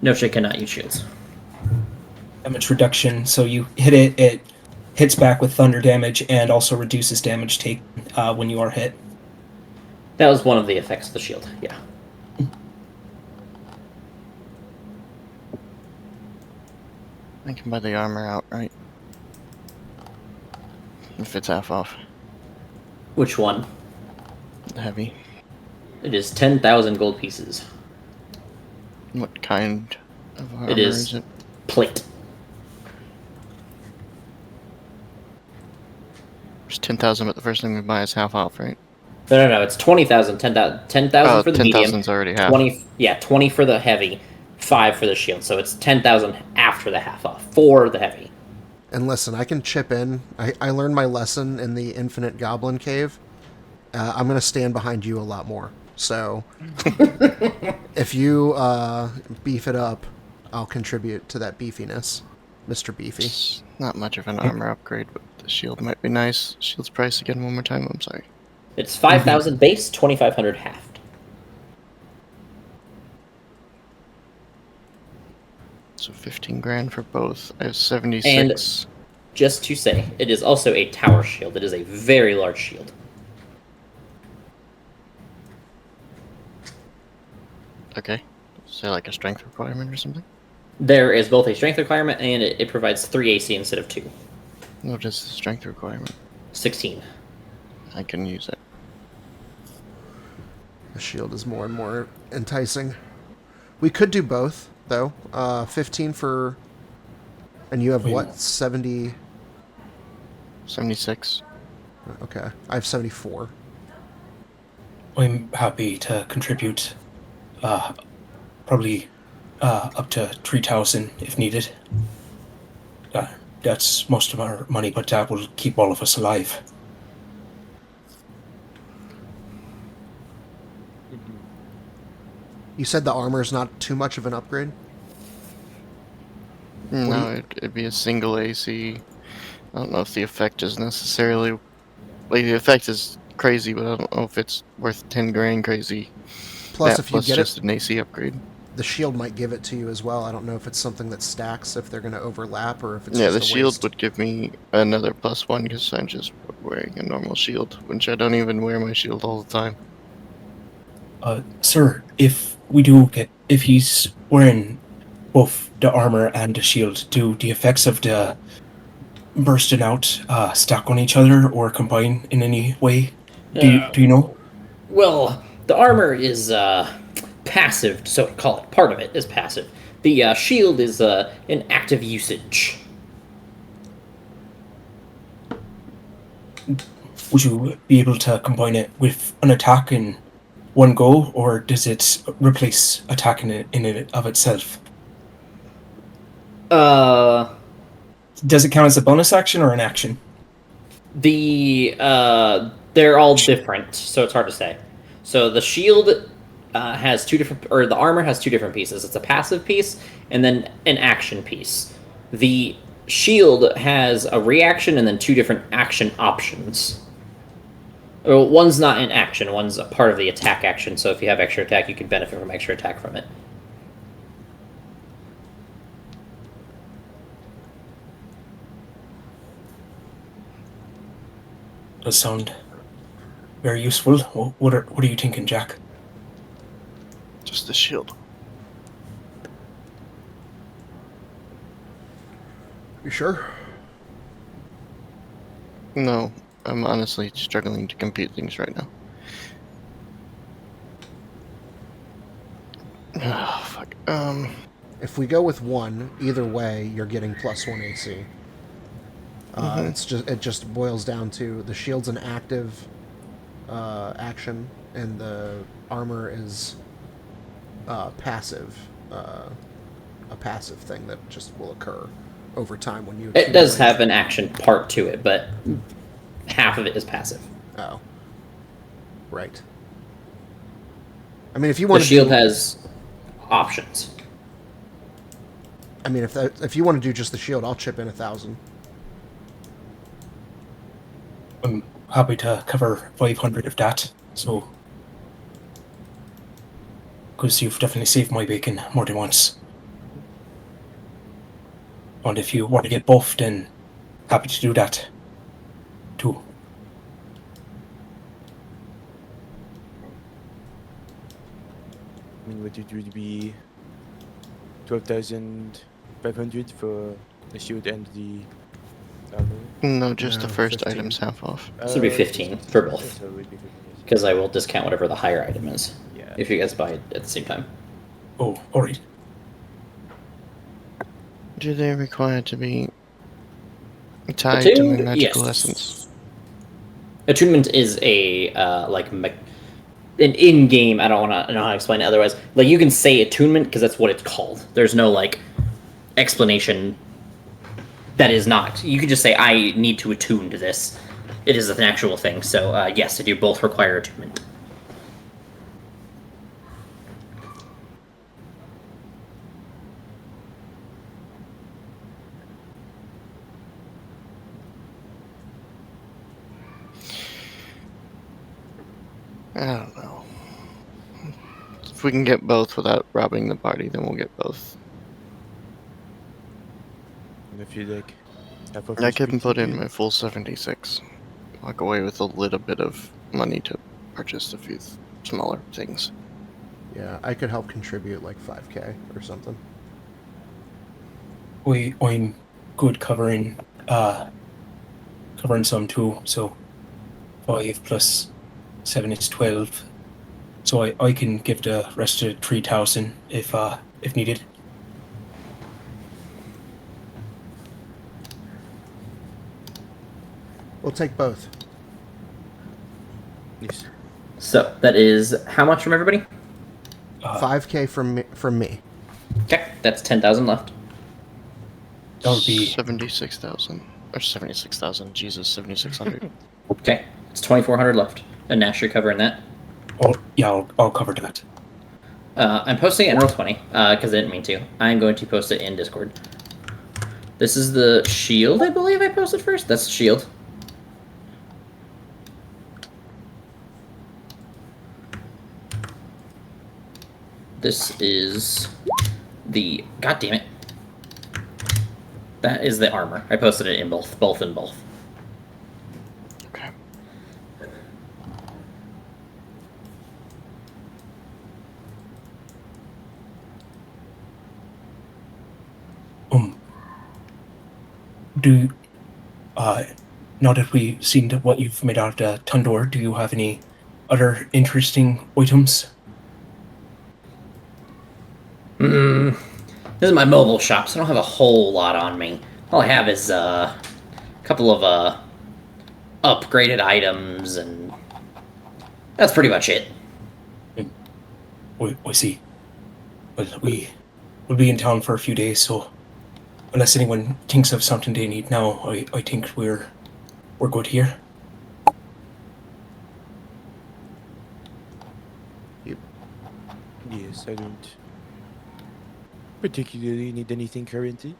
Noche cannot use shields. Damage reduction, so you hit it, it hits back with thunder damage and also reduces damage taken when you are hit. That was one of the effects of the shield. Yeah. I can buy the armor outright. If it's half off. Which one? Heavy. It is 10,000 gold pieces. What kind of armor It is is it? plate. It's 10,000, but the first thing we buy is half off, right? No. It's 20,000. 10,000 Oh, for the medium. 10,000's already half. 20. Yeah, 20 for the heavy, 5 for the shield. So it's 10,000 after the half off for the heavy. And listen, I can chip in. I learned my lesson in the Infinite Goblin Cave. I'm going to stand behind you a lot more. So, if you beef it up, I'll contribute to that beefiness, Mr. Beefy. It's not much of an armor upgrade, but the shield might be nice. Shield's price again one more time, I'm sorry. It's 5,000 base, 2,500 halved. So 15 grand for both. I have 76. Just to say, it is also a tower shield. It is a very large shield. Okay. Is there like a strength requirement or something? There is both a strength requirement and it provides 3 AC instead of 2. What is the strength requirement? 16. I can use it. The shield is more and more enticing. We could do both, though. 15 for... And you have Wait. what? 70... 76. Okay. I have 74. I'm happy to contribute probably up to 3,000 if needed. That's most of our money, but that will keep all of us alive. You said the armor's not too much of an upgrade? No, it'd be a single AC. I don't know if the effect is necessarily... Like, the effect is crazy, but I don't know if it's worth 10 grand crazy. Plus, That if you plus get just it, an AC upgrade. the shield might give it to you as well. I don't know if it's something that stacks, if they're going to overlap, or if it's Yeah, just the a shield waste. would give me another +1 because I'm just wearing a normal shield, which I don't even wear my shield all the time. Sir, if he's wearing both the armor and the shield, do the effects of the bursting out stack on each other or combine in any way? Do you know? Well, the armor is passive, so to call it. Part of it is passive. The shield is in active usage. Would you be able to combine it with an attack and one go, or does it replace attack in it of itself? Uh, Does it count as a bonus action or an action? they're all different, so it's hard to say. So the shield has two different, or the armor has two different pieces. It's a passive piece and then an action piece. The shield has a reaction and then two different action options. Well, one's not an action, one's a part of the attack action, so if you have extra attack, you can benefit from extra attack from it. Does sound very useful. What are you thinking, Jack? Just the shield. You sure? No, I'm honestly struggling to compute things right now. Oh, fuck. If we go with 1, either way, you're getting +1 AC. It just boils down to the shield's an active action, and the armor is passive, a passive thing that just will occur over time when you. It does accumulate. have an action part to it, but half of it is passive. Oh, right. I mean, if you The want to shield has options. I mean, if you want to do just the shield, I'll chip in 1,000. I'm happy to cover 500 of that. So, because you've definitely saved my bacon more than once. And if you want to get buffed, then happy to do that too. I mean, would it be 12,500 for the shield and the armor? No, just the No, first 15. item's half off. This would be 15 for both. So it would be 15, yes. Because I will discount whatever the higher item is Yeah. if you guys buy it at the same time. Oh, alright. Do they require to be tied to my magical essence? Attunement is a an in-game. I don't want to know how to explain it otherwise. Like you can say attunement because that's what it's called. There's no like explanation. That is not. You can just say I need to attune to this. It is an actual thing. So yes, they do both require attunement. I don't know. If we can get both without robbing the party, then we'll get both. And if you like, half of I each can piece put you in get. my full 76. Walk away with a little bit of money to purchase a few smaller things. Yeah, I could help contribute like 5k or something. I'm good covering some too, so 5 plus 7 is 12. So I can give the rest of 3,000 if needed. We'll take both. Yes. So that is how much from everybody? 5k from me. Okay, that's 10,000 left. That would be 76,000. Or 76,000. Jesus, 7,600. Okay, it's 2,400 left. And Nash, you're covering that. I'll cover that. I'm posting it in Roll20 because I didn't mean to. I'm going to post it in Discord. This is the shield, I believe I posted first. That's the shield. This is the... God damn it. That is the armor. I posted it in both. Both in both. Okay. Do now that we've seen what you've made out of the Tundor, do you have any other interesting items? This is my mobile shop, so I don't have a whole lot on me. All I have is a couple of upgraded items, and that's pretty much it. I see. Well, we'll be in town for a few days, so unless anyone thinks of something they need now, I think we're good here. Yes, I don't particularly need anything currently.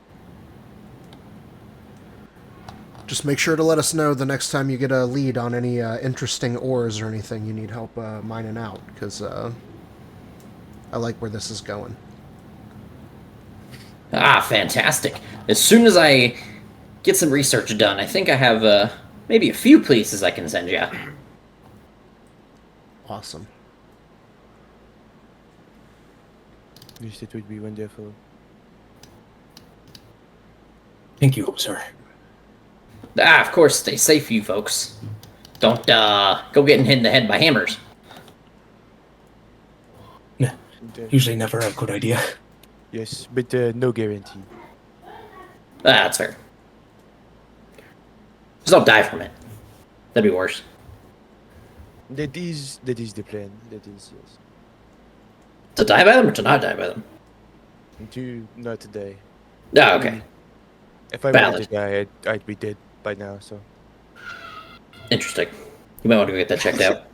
Just make sure to let us know the next time you get a lead on any interesting ores or anything you need help mining out, because I like where this is going. Ah, fantastic. As soon as I get some research done, I think I have maybe a few places I can send you. Awesome. Yes, it would be wonderful. Thank you, sir. Ah, of course, stay safe, you folks. Don't go getting hit in the head by hammers. Nah, usually never a good idea. Yes, but no guarantee. Ah, that's fair. Just don't die from it. That'd be worse. That is the plan. That is, yes. To die by them or to not die by them? Not today. Ah, okay. If I Valid. wanted to die, I'd be dead by now. So Interesting. You might want to go get that checked out.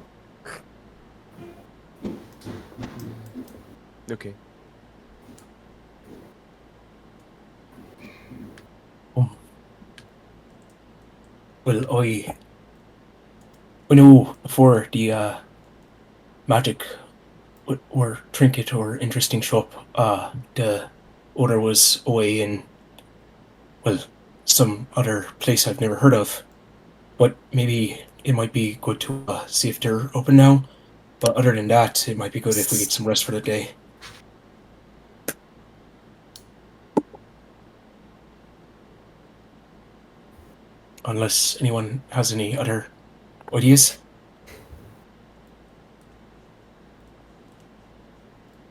okay. Well, I know before the magic or trinket or interesting shop, the owner was away in, well, some other place I've never heard of. But maybe it might be good to see if they're open now. But other than that, it might be good if we get some rest for the day. Unless anyone has any other ideas.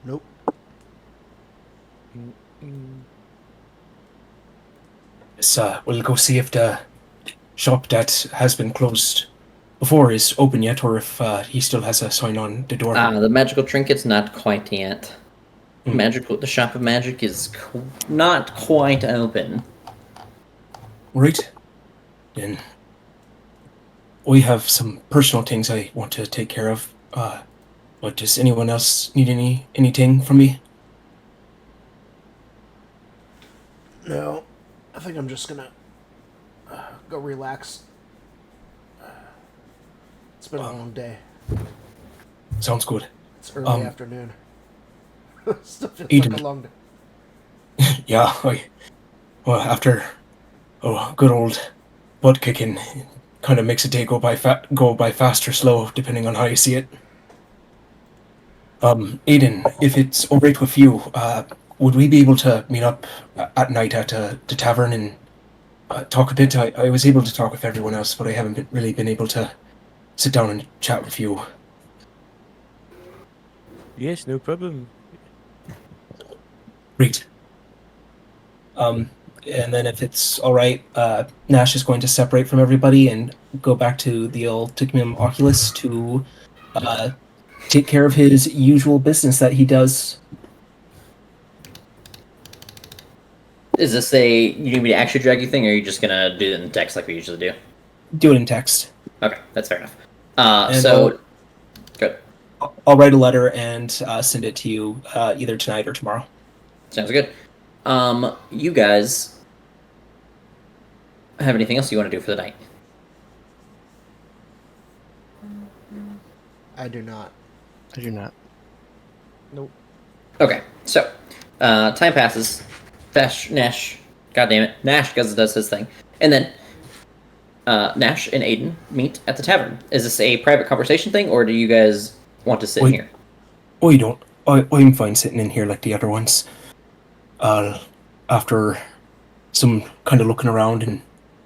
Nope. Yes, we'll go see if the shop that has been closed before is open yet, or if he still has a sign on the door. The magical trinket's not quite yet. Hmm. The shop of magic is not quite open. Right. Then we have some personal things I want to take care of. But does anyone else need anything from me? No, I think I'm just gonna go relax. It's been a long day. Sounds good. It's early afternoon. Still feels Eden. like a long day. Yeah, after good old butt kicking, kind of makes a day go by fast or slow, depending on how you see it. Aiden, if it's all right with you, would we be able to meet up at night at the tavern and talk a bit? I was able to talk with everyone else, but I haven't really been able to sit down and chat with you. Yes, no problem. Great. And then if it's all right, Nash is going to separate from everybody and go back to the old Tigmium Oculus to take care of his usual business that he does. Is this you need me to actually drag you thing, or are you just gonna do it in text like we usually do? Do it in text. Okay, that's fair enough. And So, good. I'll write a letter and send it to you either tonight or tomorrow. Sounds good. You guys have anything else you want to do for the night? I do not. I do not. Nope. Okay, so time passes. Nash, goddamn it, Nash does his thing, and then Nash and Aiden meet at the tavern. Is this a private conversation thing, or do you guys want to sit in here? Oh, you don't. I'm fine sitting in here like the other ones. After some kind of looking around, and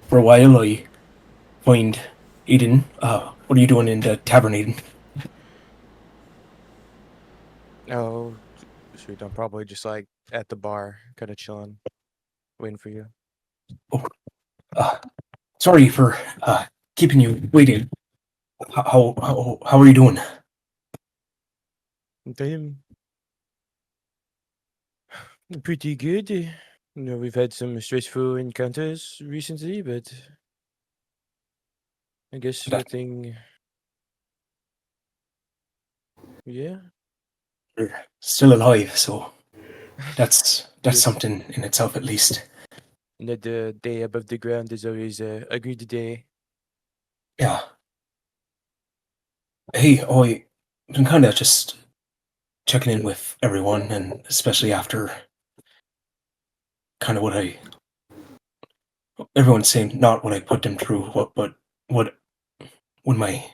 for a while, I find Aiden. What are you doing in the tavern, Aiden? Oh, shoot! I'm probably just like at the bar, kind of chilling, waiting for you. Sorry for keeping you waiting. How are you doing? I'm Pretty good. We've had some stressful encounters recently, but I guess That- nothing. Yeah. You're still alive, so that's Yes. something in itself, at least. Another day above the ground is always a good day. Yeah. Hey, I've been kind of just checking in with everyone, and especially after kind of everyone's saying, not what I put them through, but what my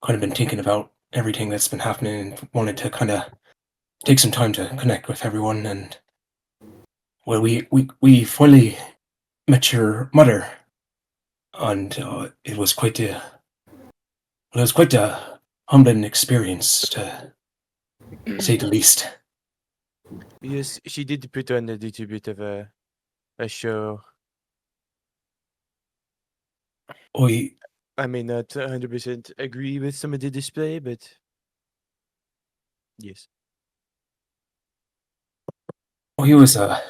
kind of been thinking about everything that's been happening, and wanted to kind of take some time to connect with everyone. And well, we finally met your mother, and it was quite a humbling experience, to say the least. Yes, she did put on a little bit of a show. I I may not 100% agree with some of the display, but yes. he was I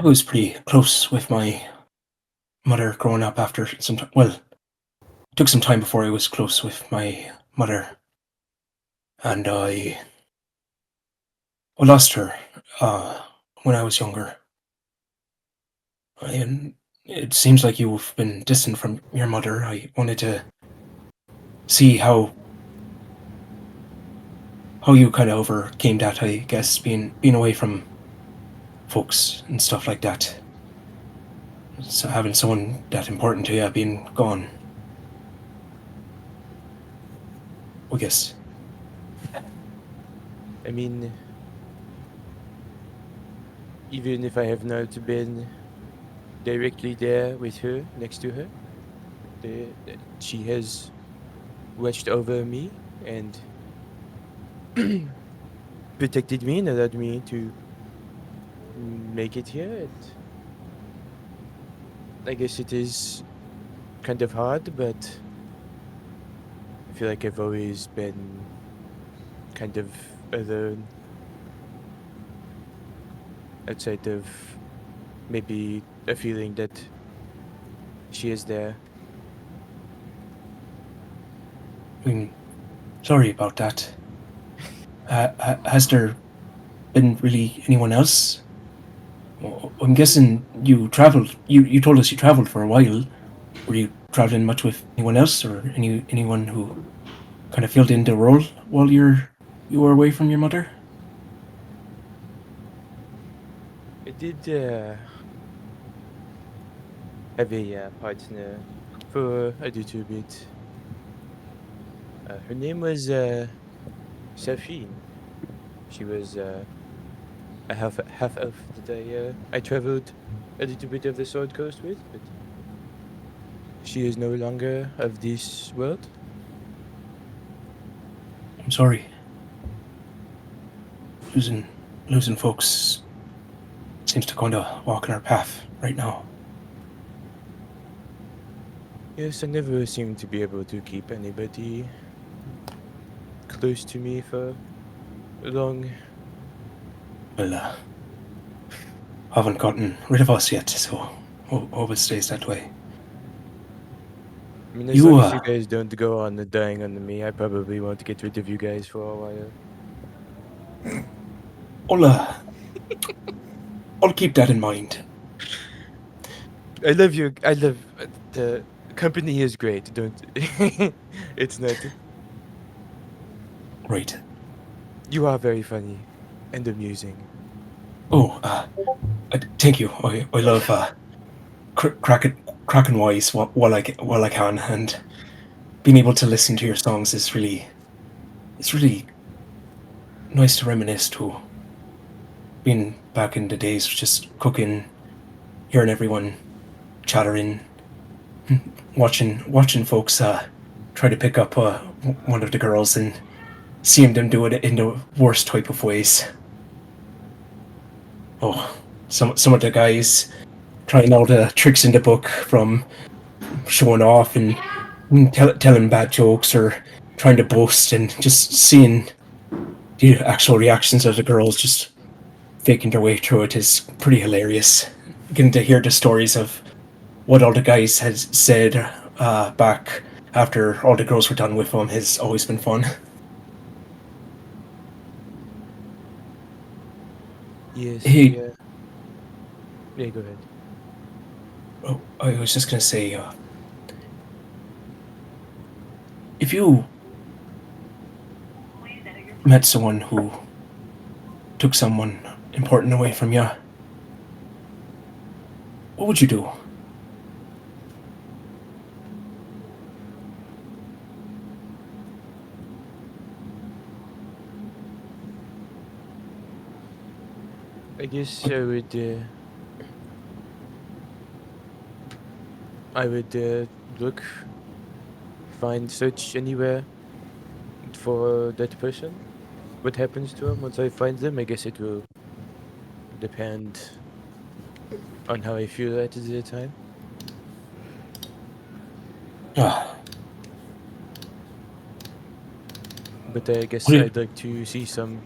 was pretty close with my mother growing up. After some time, well, it took some time before I was close with my mother, and I lost her when I was younger. And it seems like you've been distant from your mother. I wanted to see how you kind of overcame that. I guess being away from folks and stuff like that. So having someone that important to you being gone. I guess. I mean, even if I have not been directly there with her, next to her, she has watched over me and protected me and allowed me to make it here. I guess it is kind of hard, but I feel like I've always been kind of alone outside of maybe a feeling that she is there. Sorry about that. Has there been really anyone else? I'm guessing you traveled. You told us you traveled for a while. Were you traveling much with anyone else, or anyone who kind of filled in the role while you were away from your mother? I did have a partner for a little bit. Her name was Safine. She was a half elf that I traveled a little bit of the Sword Coast with, but she is no longer of this world. I'm sorry. Losing folks seems to kind of walk in our path right now. Yes, I never seem to be able to keep anybody close to me for long. Well, haven't gotten rid of us yet, so hope it stays that way. I mean, as You, long as you guys don't go on dying on me, I probably won't get rid of you guys for a while. I'll keep that in mind. I love you. I love the company is great. Don't. It's not. Right. You are very funny and amusing. Oh, thank you. I love cracking wise while I can, and being able to listen to your songs is really nice to reminisce to. Being back in the days, just cooking, hearing everyone chattering, watching folks try to pick up one of the girls and seeing them do it in the worst type of ways. Oh, some of the guys trying all the tricks in the book, from showing off and telling bad jokes, or trying to boast, and just seeing the actual reactions of the girls just faking their way through it is pretty hilarious. Getting to hear the stories of what all the guys had said back after all the girls were done with them has always been fun. Yes. Hey. Yeah. Yeah, go ahead. Oh, I was just gonna say, if you met someone who took someone important away from you, what would you do? I guess I would look, find, search anywhere for that person. What happens to them once I find them? I guess it will depend on how I feel at the time. Ah, But I guess What do you- I'd like to see some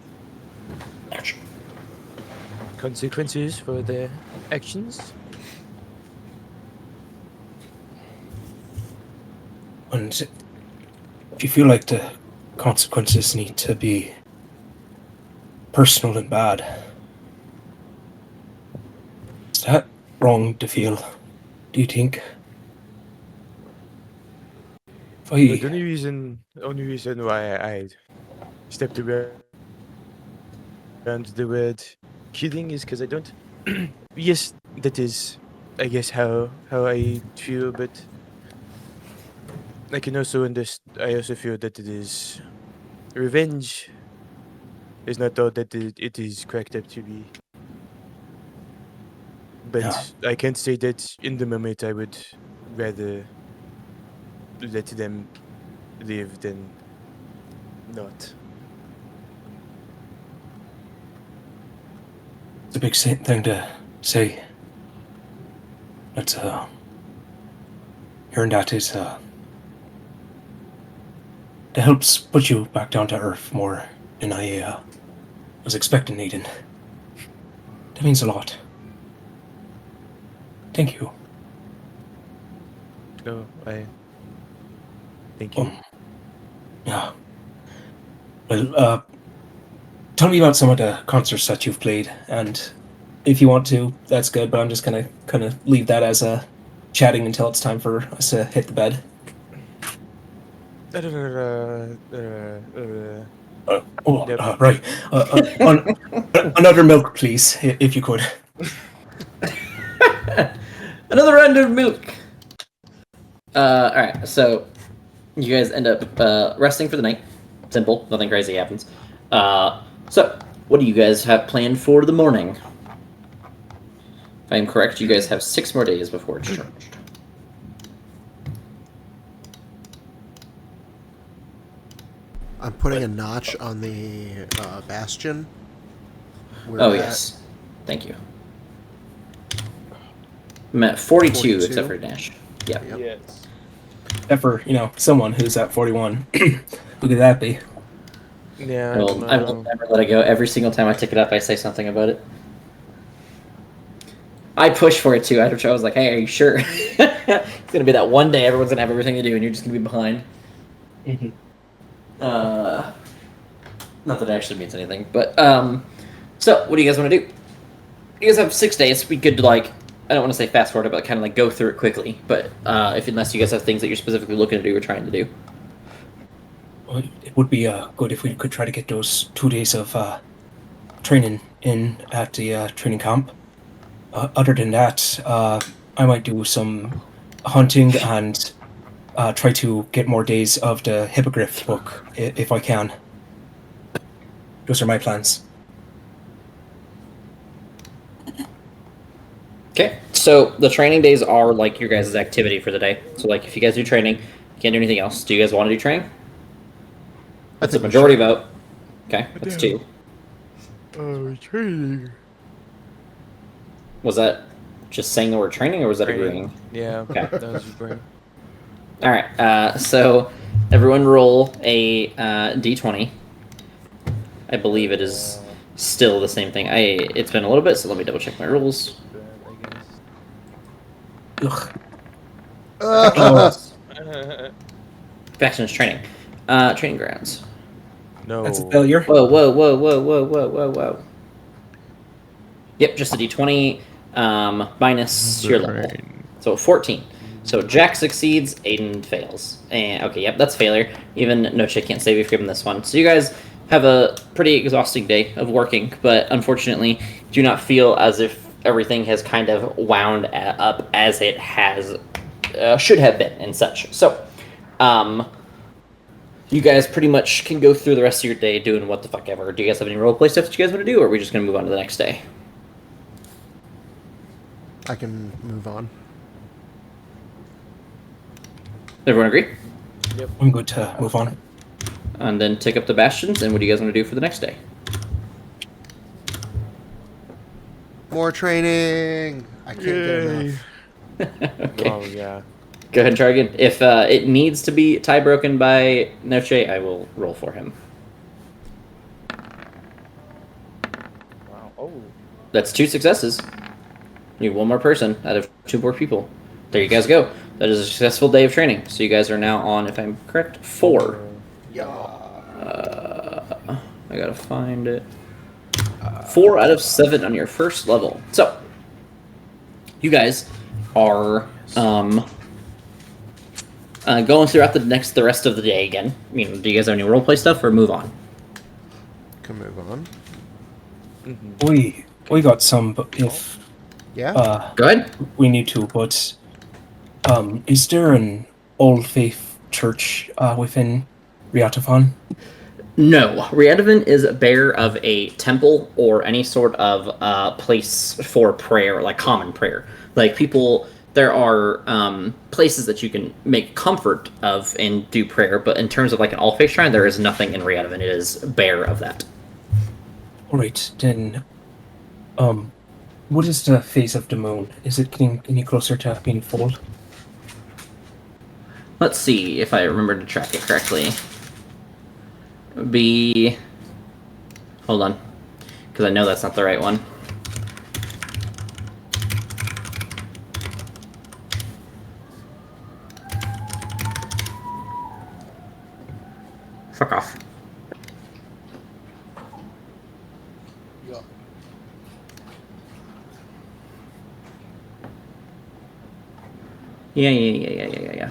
consequences for their actions. and if you feel like the consequences need to be personal and bad, is that wrong to feel, do you think? If But the I, only reason why I stepped around the word killing is because I don't. Yes, that is, I guess, how I feel, but I can also I also feel that it is revenge. Is not all that it is cracked up to be. But Yeah. I can't say that in the moment I would rather let them live than not. it's a big thing to say. But hearing that is that helps put you back down to earth more than I was expecting, Aiden. That means a lot. Thank you. No, I thank you. Yeah. Well, tell me about some of the concerts that you've played, and if you want to, that's good. But I'm just gonna kind of leave that as a chatting until it's time for us to hit the bed. Yep. Right. Another milk, please, if you could. Another round of milk. All right, so you guys end up resting for the night. Simple, nothing crazy happens. So what do you guys have planned for the morning? If I am correct, you guys have 6 more days before it's charged. I'm putting a notch on the bastion. We're Oh at yes, thank you. I'm at 42, 42. except for Dash. Yeah. Yep. Yes. Except for, someone who's at 41. Who could that be? Yeah, I will never let it go. Every single time I tick it up, I say something about it. I push for it too. I was like, "Hey, are you sure?" It's gonna be that one day everyone's gonna have everything to do, and you're just gonna be behind. Mhm. Not that it actually means anything, but so what do you guys want to do? You guys have 6 days. We could I don't want to say fast forward it, but kind of go through it quickly. But unless you guys have things that you're specifically looking to do or trying to do. Well, it would be good if we could try to get those 2 days of training in at the training camp. Other than that, I might do some hunting and try to get more days of the Hippogriff book if I can. Those are my plans. Okay, so the training days are your guys' activity for the day. So if you guys do training, you can't do anything else. Do you guys want to do training? That's a think we majority should. vote. Okay, that's 2. training. Was that just saying the word training, or was that agreeing? Yeah, Okay. that was agreeing. All right. So everyone roll a d20. I believe it is still the same thing. It's been a little bit, so let me double check my rules. Ugh. Factions training. Training grounds. No. That's a failure. Whoa. Yep, just a d20 minus your level. So 14. So Jack succeeds, Aiden fails. And okay, yep, that's failure. Even Noche can't save you from this one. So you guys have a pretty exhausting day of working, but unfortunately do not feel as if everything has kind of wound up as it has should have been and such. So, you guys pretty much can go through the rest of your day doing what the fuck ever. Do you guys have any roleplay stuff that you guys want to do, or are we just going to move on to the next day? I can move on. Everyone agree? I'm good to move on. And then take up the bastions, and what do you guys want to do for the next day? More training. I can't get enough. Okay. Oh yeah. Go ahead and try again. If it needs to be tie broken by Noche, I will roll for him. Wow. Oh. That's 2 successes. You need one more person out of 2 more people. There you guys go. That is a successful day of training. So you guys are now on, if I'm correct, 4. I gotta find it. 4 out of 7 on your first level. So you guys are going throughout the rest of the day again. I mean, do you guys have any roleplay stuff, or move on? Can move on. We got some, but if Yeah. Go ahead. we need to, but is there an Old Faith church within Riatafan? No, Riadavan is bare of a temple or any sort of place for prayer, like common prayer. Like people, there are places that you can make comfort of and do prayer, but in terms of like an all faith shrine, there is nothing in Riadavan. It is bare of that. Alright, then what is the phase of the moon? Is it getting any closer to being full? Let's see if I remember to track it correctly. It would be, hold on, because I know that's not the right one. Fuck off. Yeah.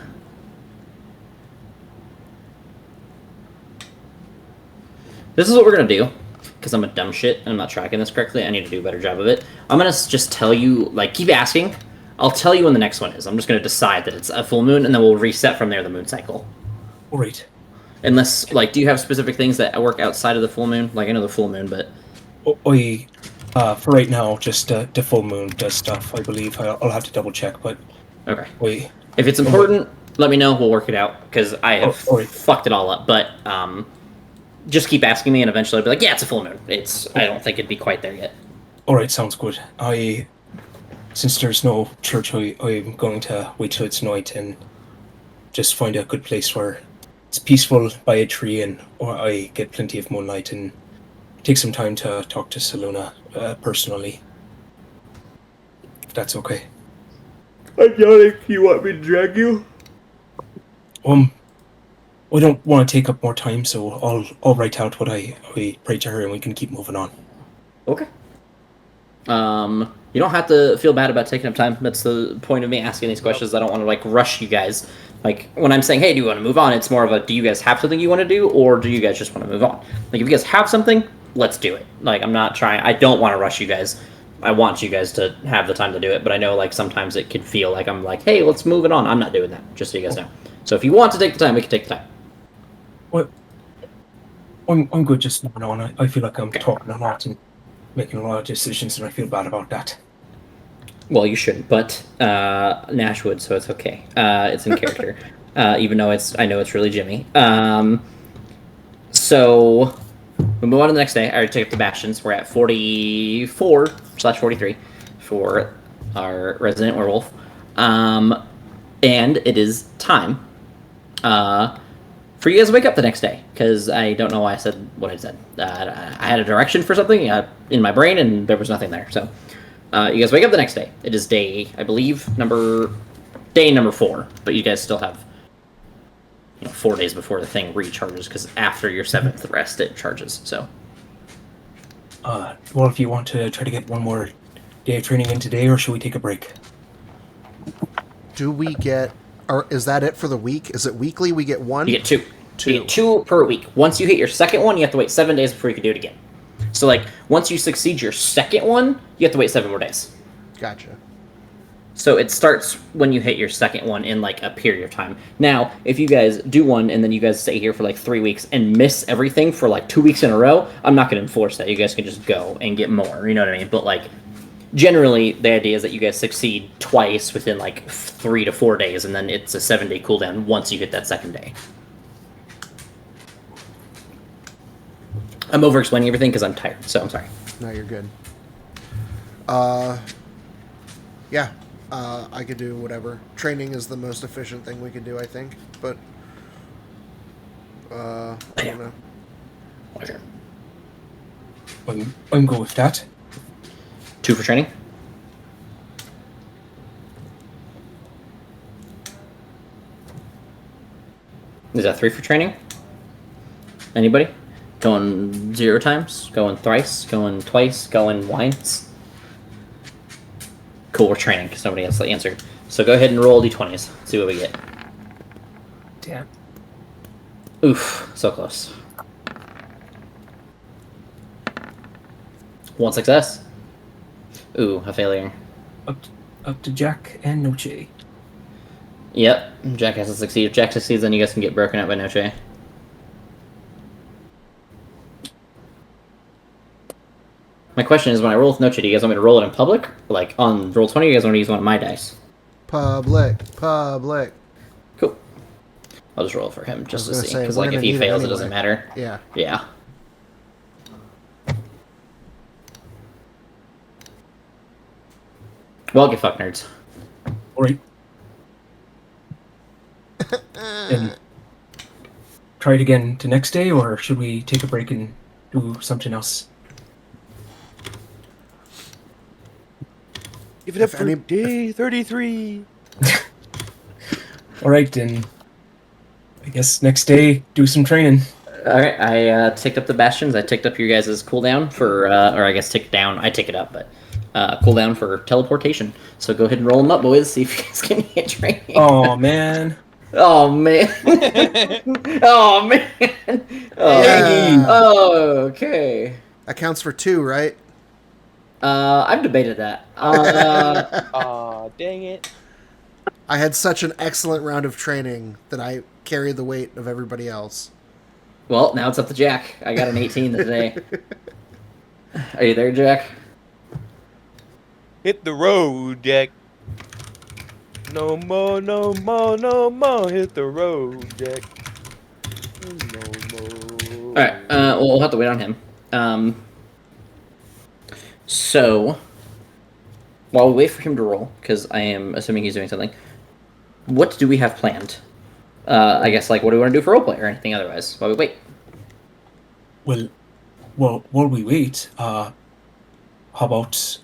This is what we're gonna do, because I'm a dumb shit and I'm not tracking this correctly. I need to do a better job of it. I'm gonna just tell you, like, keep asking. I'll tell you when the next one is. I'm just gonna decide that it's a full moon, and then we'll reset from there the moon cycle. Alright. Unless, like, do you have specific things that work outside of the full moon? Like, I know the full moon, but... For right now, just the full moon does stuff, I believe. I'll have to double check, but... Okay. If it's important, let me know. We'll work it out, because I have fucked it all up. But, just keep asking me, and eventually I'll be like, yeah, it's a full moon. I don't think it'd be quite there yet. Alright, sounds good. Since there's no church, I'm going to wait till it's night and just find a good place where it's peaceful by a tree and or I get plenty of moonlight and take some time to talk to Saluna personally. If that's okay. Yannick, you want me to drag you? I don't want to take up more time, so I'll write out what I pray to her and we can keep moving on. Okay. You don't have to feel bad about taking up time. That's the point of me asking these questions. I don't want to, like, rush you guys. Like, when I'm saying, hey, do you want to move on? It's more of a, do you guys have something you want to do, or do you guys just want to move on? Like, if you guys have something, let's do it. Like, I don't want to rush you guys. I want you guys to have the time to do it, but I know, like, sometimes it could feel like I'm like, hey, let's move it on. I'm not doing that, just so you guys know. So if you want to take the time, we can take the time. Well, I'm good just moving on. I feel like I'm talking a lot and making a lot of decisions, and I feel bad about that. Well, you shouldn't, but Nash would, so it's okay. It's in character, even though I know it's really Jimmy. So we move on to the next day. I already took up the bastions. We're at 44/43 for our resident werewolf, and it is time for you guys to wake up the next day, because I don't know why I said what I said. I had a direction for something in my brain, and there was nothing there. So you guys wake up the next day. It is day, I believe, day number 4, but you guys still have 4 days before the thing recharges, because after your 7th rest, it charges. So, well, if you want to try to get one more day of training in today, or should we take a break? Do we get, or is that it for the week? Is it weekly? We get one? you get 2. Two. You get 2 per week. Once you hit your second one, you have to wait 7 days before you can do it again. So, like, once you succeed your second one, you have to wait 7 more days. Gotcha. So it starts when you hit your second one in like a period of time. Now, if you guys do one and then you guys stay here for like 3 weeks and miss everything for like 2 weeks in a row, I'm not going to enforce that. You guys can just go and get more. You know what I mean? But like, generally, the idea is that you guys succeed twice within like 3 to 4 days, and then it's a 7-day cooldown once you hit that second day. I'm over explaining everything because I'm tired, so I'm sorry. No, you're good. Yeah. I could do whatever. Training is the most efficient thing we could do, I think. But, I don't know. Pleasure. I'm good with that. 2 for training. Is that 3 for training? Anybody? Going 0 times? Going thrice? Going twice? Going once? Cool, we're training because nobody else answered. So go ahead and roll d20s. See what we get. Damn. Oof, so close. 1 success. Ooh, a failure. Up to Jack and Noche. Yep, Jack has to succeed. If Jack succeeds, then you guys can get broken up by Noche. My question is, when I roll with Noche, do you guys want me to roll it in public? Like, on Roll20, or you guys want to use one of my dice? Public. Cool. I'll just roll it for him, just to I was gonna see. say, Because, we're like, if gonna he need it fails, it anyway. doesn't matter. Yeah. Yeah. Well, get fucked, nerds. Alright. And try it again the next day, or should we take a break and do something else? Give it up If for any- day 33. Alright, then I guess next day, do some training. Alright, I ticked up the bastions. I ticked up your guys' cooldown for, or I guess tick down. I tick it up, but cooldown for teleportation. So go ahead and roll them up, boys. See if you guys can get training. Oh, man. Oh man! Oh man! Oh, Yeah. okay. That counts for 2, right? I've debated that. Aw, dang it. I had such an excellent round of training that I carried the weight of everybody else. Well, now it's up to Jack. I got an 18 today. Are you there, Jack? Hit the road, Jack. No more, no more, no more. Hit the road, Jack. No more. All right. Well, we'll have to wait on him. So, while we wait for him to roll, because I am assuming he's doing something, what do we have planned? I guess, like, what do we want to do for roleplay or anything otherwise while we wait? Well, while we wait, how about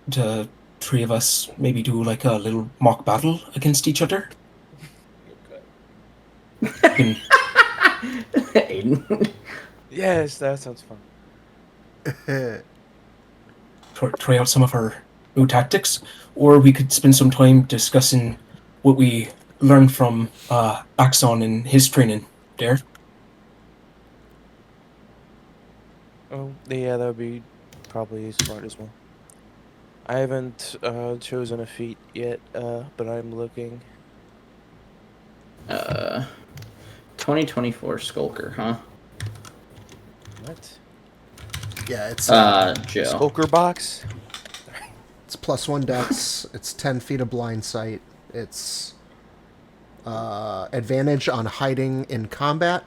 the 3 of us maybe do like a little mock battle against each other? Okay. Aiden. Yes, that sounds fun. Try out some of our new tactics, or we could spend some time discussing what we learned from Axon and his training there. Oh, yeah, that would be probably smart as well. I haven't chosen a feat yet, but I'm looking. 2024 Skulker, huh? What? Yeah, it's Joe. Skulker box? it's +1 dex. It's 10 feet of blind sight. It's advantage on hiding in combat,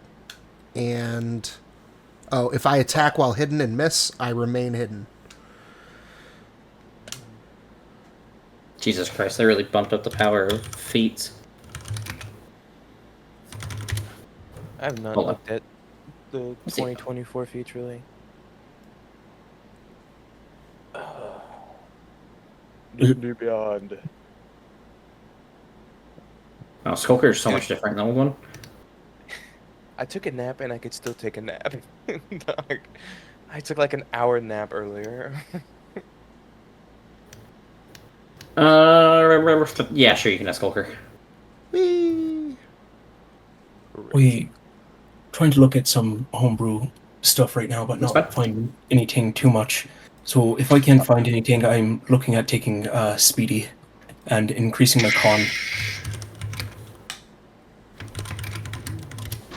and if I attack while hidden and miss, I remain hidden. Jesus Christ, they really bumped up the power of feats. I have not Hold on. looked at the Let's see. 2024 feature link. D&D Beyond. Oh, Skulker's so much different than the old one. I took a nap and I could still take a nap. Dog. I took like an hour nap earlier. Yeah, sure, you can ask Skulker. Whee! We trying to look at some homebrew stuff right now, but That's not fine. finding anything too much. So if I can't find anything, I'm looking at taking Speedy and increasing my con.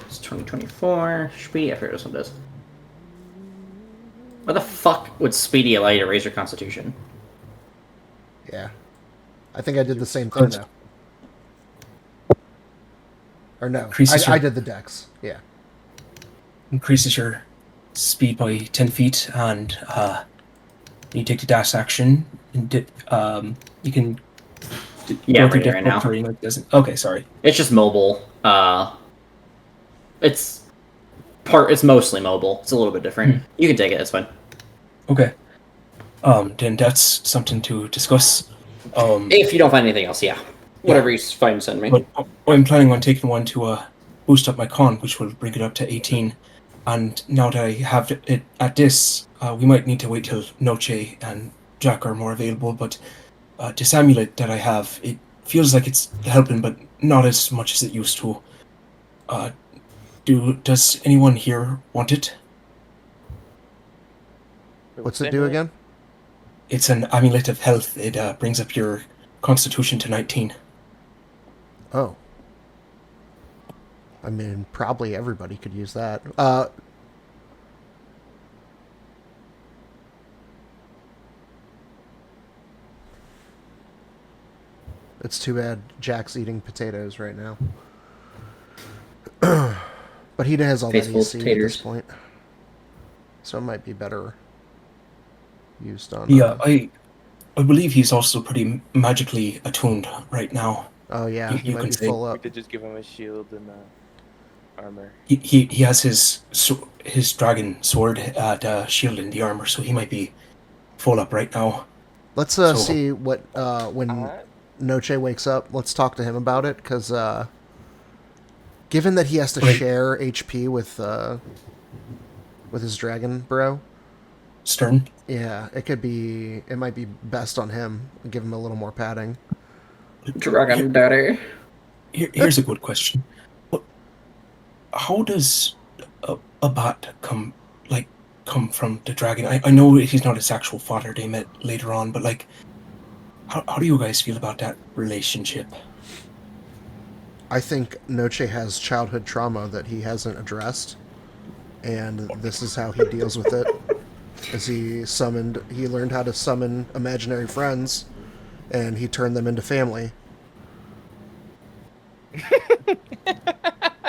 It's 2024. Speedy, I forget what this one does. Why the fuck would Speedy allow you to raise your constitution? Yeah. I think I did the same thing, though. Or no, Increases I your- did the dex. Yeah. Increases your speed by 10 feet, and you take the dash action. And you can Yeah, go through right now. difficult terrain like this. Okay, sorry. It's just mobile. It's mostly mobile. It's a little bit different. You can take it. It's fine. Okay. Then that's something to discuss. If you don't find anything else, yeah. Whatever you find, send me. But I'm planning on taking one to boost up my con, which will bring it up to 18. And now that I have it at this, we might need to wait till Noche and Jack are more available. But this amulet that I have, it feels like it's helping, but not as much as it used to. Does anyone here want it? What's it do again? It's an amulet of health. It brings up your constitution to 19. Oh. I mean, probably everybody could use that. It's too bad Jack's eating potatoes right now. But he has all that Faithful AC at taters. this point. So it might be better used on... Yeah, I believe he's also pretty magically attuned right now. Oh yeah, you he might can be say- full We up. could just give him a shield and armor. He has his dragon sword, the shield, and the armor, so he might be full up right now. Let's So- see what when Noche wakes up. Let's talk to him about it, because given that he has to Right. share HP with his dragon bro, Stern. yeah, it might be best on him. Give him a little more padding. Dragon Daddy. Here's a good question. How does a bat come from the dragon? I know he's not his actual father. They met later on, but how do you guys feel about that relationship? I think Noche has childhood trauma that he hasn't addressed, and this is how he deals with it. As he learned how to summon imaginary friends, and he turned them into family.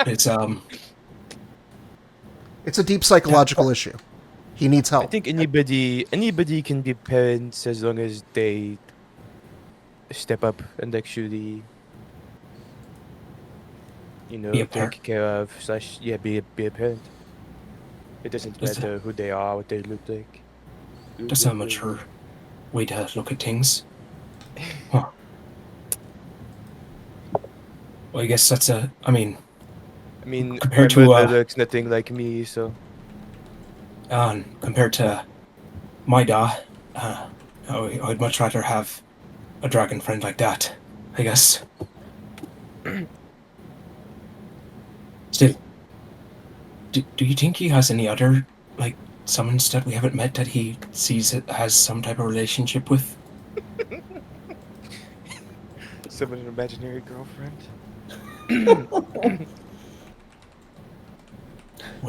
It's It's a deep psychological issue. He needs I help. think anybody can be parents as long as they step up and actually, Be a parent. take care of / be a parent. It doesn't That's matter who they are, what they look like. that's a mature way to look at things. Huh. Well, I guess that's I mean, compared my to, mother looks nothing like me, so compared to my da, I'd much rather have a dragon friend like that, I guess. Still, do you think he has any other, summons that we haven't met that he sees it has some type of relationship with? someone an imaginary girlfriend.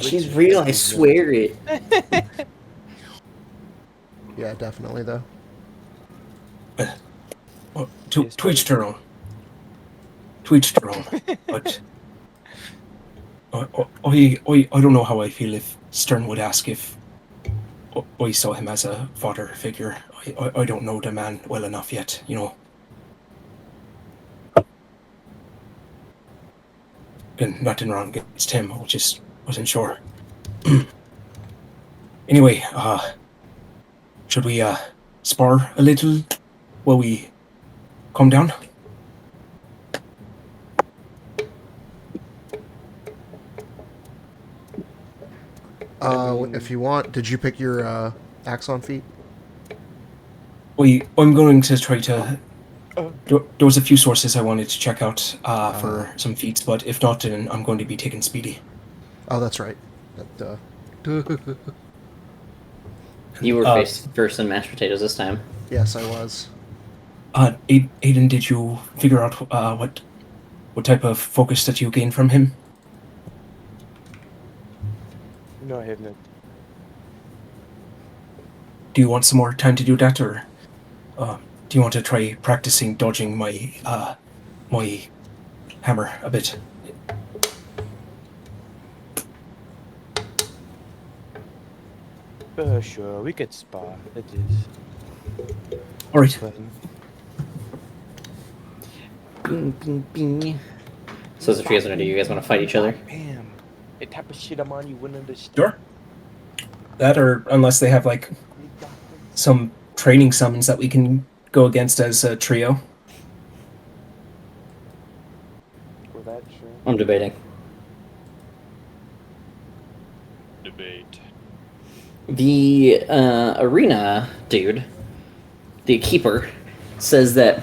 She's real, I swear it. Yeah, definitely though. Well, Yes, to each their own. To each their own. But I don't know how I feel if Stern would ask if I saw him as a father figure. I don't know the man well enough yet, and nothing wrong against him. I just wasn't sure. Anyway, should we spar a little while we calm down? If you want, did you pick your Axon feat? I'm going to try to. There was a few sources I wanted to check out for some feats, but if not, then I'm going to be taking Speedy. Oh, that's right. That, You were faced first in mashed potatoes this time. yes, I was. Aiden, did you figure out what type of focus that you gained from him? No, I have not. Do you want some more time to do that, or do you want to try practicing dodging my my hammer a bit? Sure, we could spar. It is All right. fun. Bing, bing, bing. So that's what you guys want to do? You guys want to fight each other? Bam! The type of shit I'm on, you wouldn't understand. Sure. That, or unless they have like some training summons that we can go against as a trio. For that, sure. I'm debating. Debate. The arena dude, the keeper, says that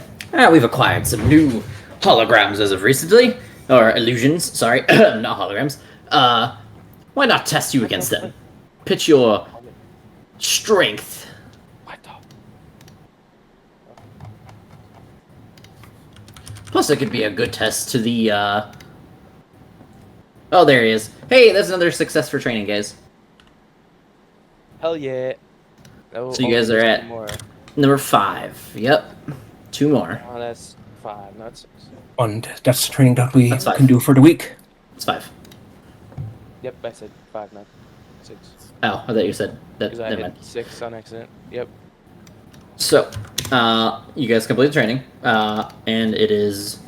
we've acquired some new holograms as of recently, or illusions. Sorry, not holograms. Why not test you against them? Pitch your strength. What the? Plus, it could be a good test to the. Oh, there he is. Hey, that's another success for training, guys. Hell yeah. Oh, So you guys are there's at- two more. Number 5. Yep, 2 more. Oh, that's 5, not 6. And that's the training that we That's fine. can do for the week. It's 5. Yep, I said 5, not 6. Oh, I thought you said that. Because I Never hit mind. 6 on accident. Yep. So, you guys complete the training, and it is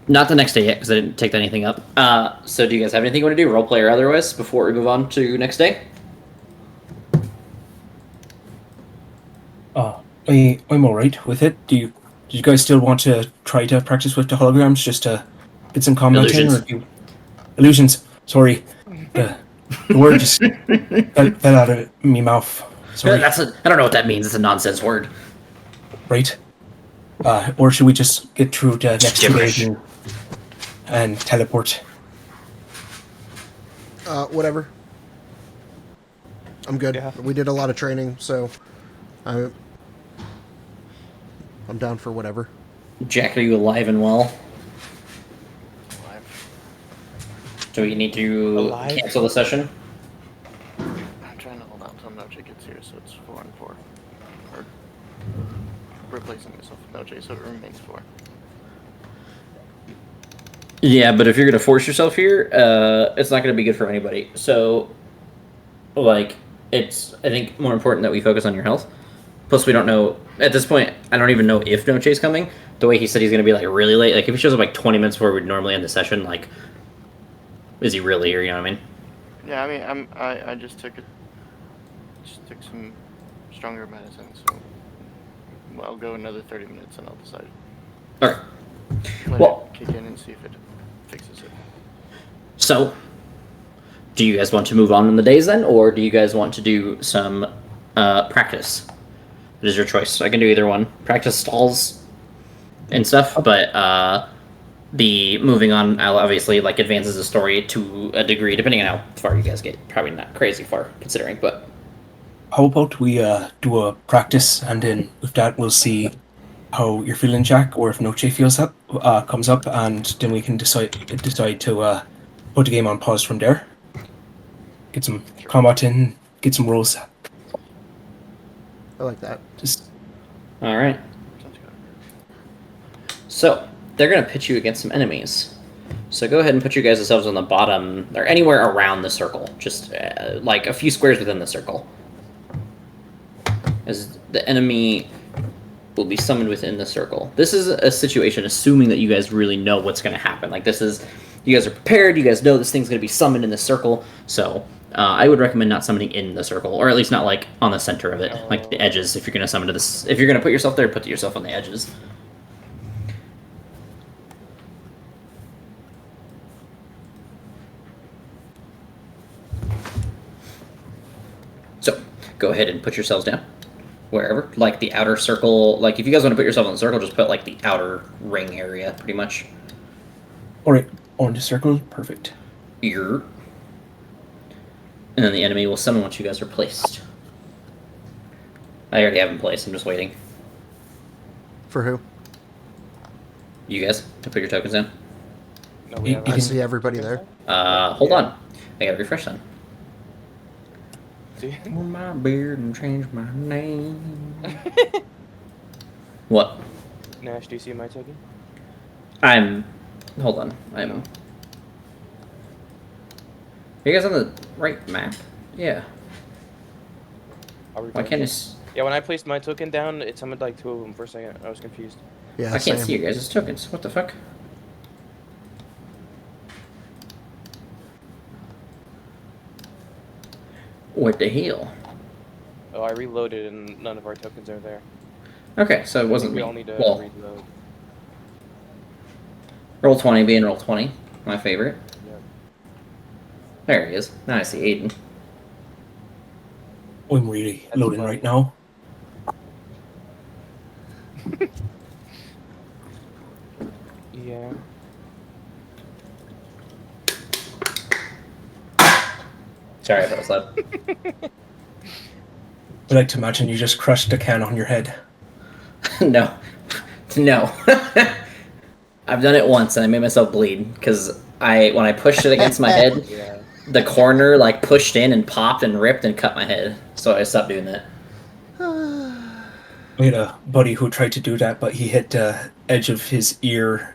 not the next day yet because I didn't take anything up. So, do you guys have anything you want to do, roleplay or otherwise, before we move on to next day? I'm all right with it. Do you guys still want to try to practice with the holograms just to get some combat in? Illusions. Or illusions. Sorry, the word just fell out of me mouth. Sorry. I don't know what that means. It's a nonsense word. Right? Or should we just get through the next 2 days gibberish. and teleport? Whatever. I'm good. Yeah. We did a lot of training, so I'm down for whatever. Jack, are you alive and well? Alive. Do we need to Alive? cancel the session? I'm trying to hold out until Noche gets here, so it's 4 and 4. Or replacing myself with Noche, so it remains 4. Yeah, but if you're gonna force yourself here, it's not gonna be good for anybody. So, like, it's I think more important that we focus on your health. Plus, we don't know at this point. I don't even know if Noche's coming. The way he said he's gonna be like really late. Like if he shows up like 20 minutes before we'd normally end the session, like, is he really here? You know what I mean? Yeah, I mean, I just took some stronger medicine, so I'll go another 30 minutes and I'll decide. All right. Let Well- it kick in and see if it fixes it. So, do you guys want to move on in the days then, or do you guys want to do some practice? It is your choice. I can do either one. Practice stalls and stuff, but the moving on obviously like advances the story to a degree, depending on how far you guys get. Probably not crazy far considering, but How about we do a practice, and then with that we'll see how you're feeling, Jack, or if Noche comes up, and then we can decide to put the game on pause from there. Get some combat in, get some rolls. I like that. Just all right. Sounds good. So they're gonna pitch you against some enemies. So go ahead and put you guys yourselves on the bottom or anywhere around the circle, just like a few squares within the circle. As the enemy will be summoned within the circle. This is a situation assuming that you guys really know what's going to happen. Like, this is, you guys are prepared, you guys know this thing's going to be summoned in the circle, so I would recommend not summoning in the circle, or at least not, like, on the center of it, like the edges, if you're going to summon to this. If you're going to put yourself there, put yourself on the edges. So, go ahead and put yourselves down. Wherever. Like, the outer circle. Like, if you guys want to put yourself in the circle, just put, like, the outer ring area, pretty much. Alright, on the circle, perfect. Here. And then the enemy will summon once you guys are placed. I already have them placed, I'm just waiting. For who? You guys, to put your tokens down. No, we You- have you I can- see everybody there. Hold on. I gotta refresh them. See? Pull my beard and change my name. What? Nash, do you see my token? Hold on. Are you guys on the right map? Yeah. Are we Why going can't I? to- Yeah, when I placed my token down, it summoned like 2 of them for a second. I was confused. Yeah, I can't same. see you guys' tokens. What the fuck? What the hell? Oh, I reloaded and none of our tokens are there. Okay, so it I think wasn't we me. all need to Well, reload. roll 20 being roll 20, my favorite. Yep. There he is. Now I see Aiden. I'm really That's loading fine. right now. Yeah. Sorry if I was loud. I like to imagine you just crushed a can on your head. No. No. I've done it once and I made myself bleed because when I pushed it against my head, Yeah. the corner like pushed in and popped and ripped and cut my head. So I stopped doing that. We had a buddy who tried to do that, but he hit the edge of his ear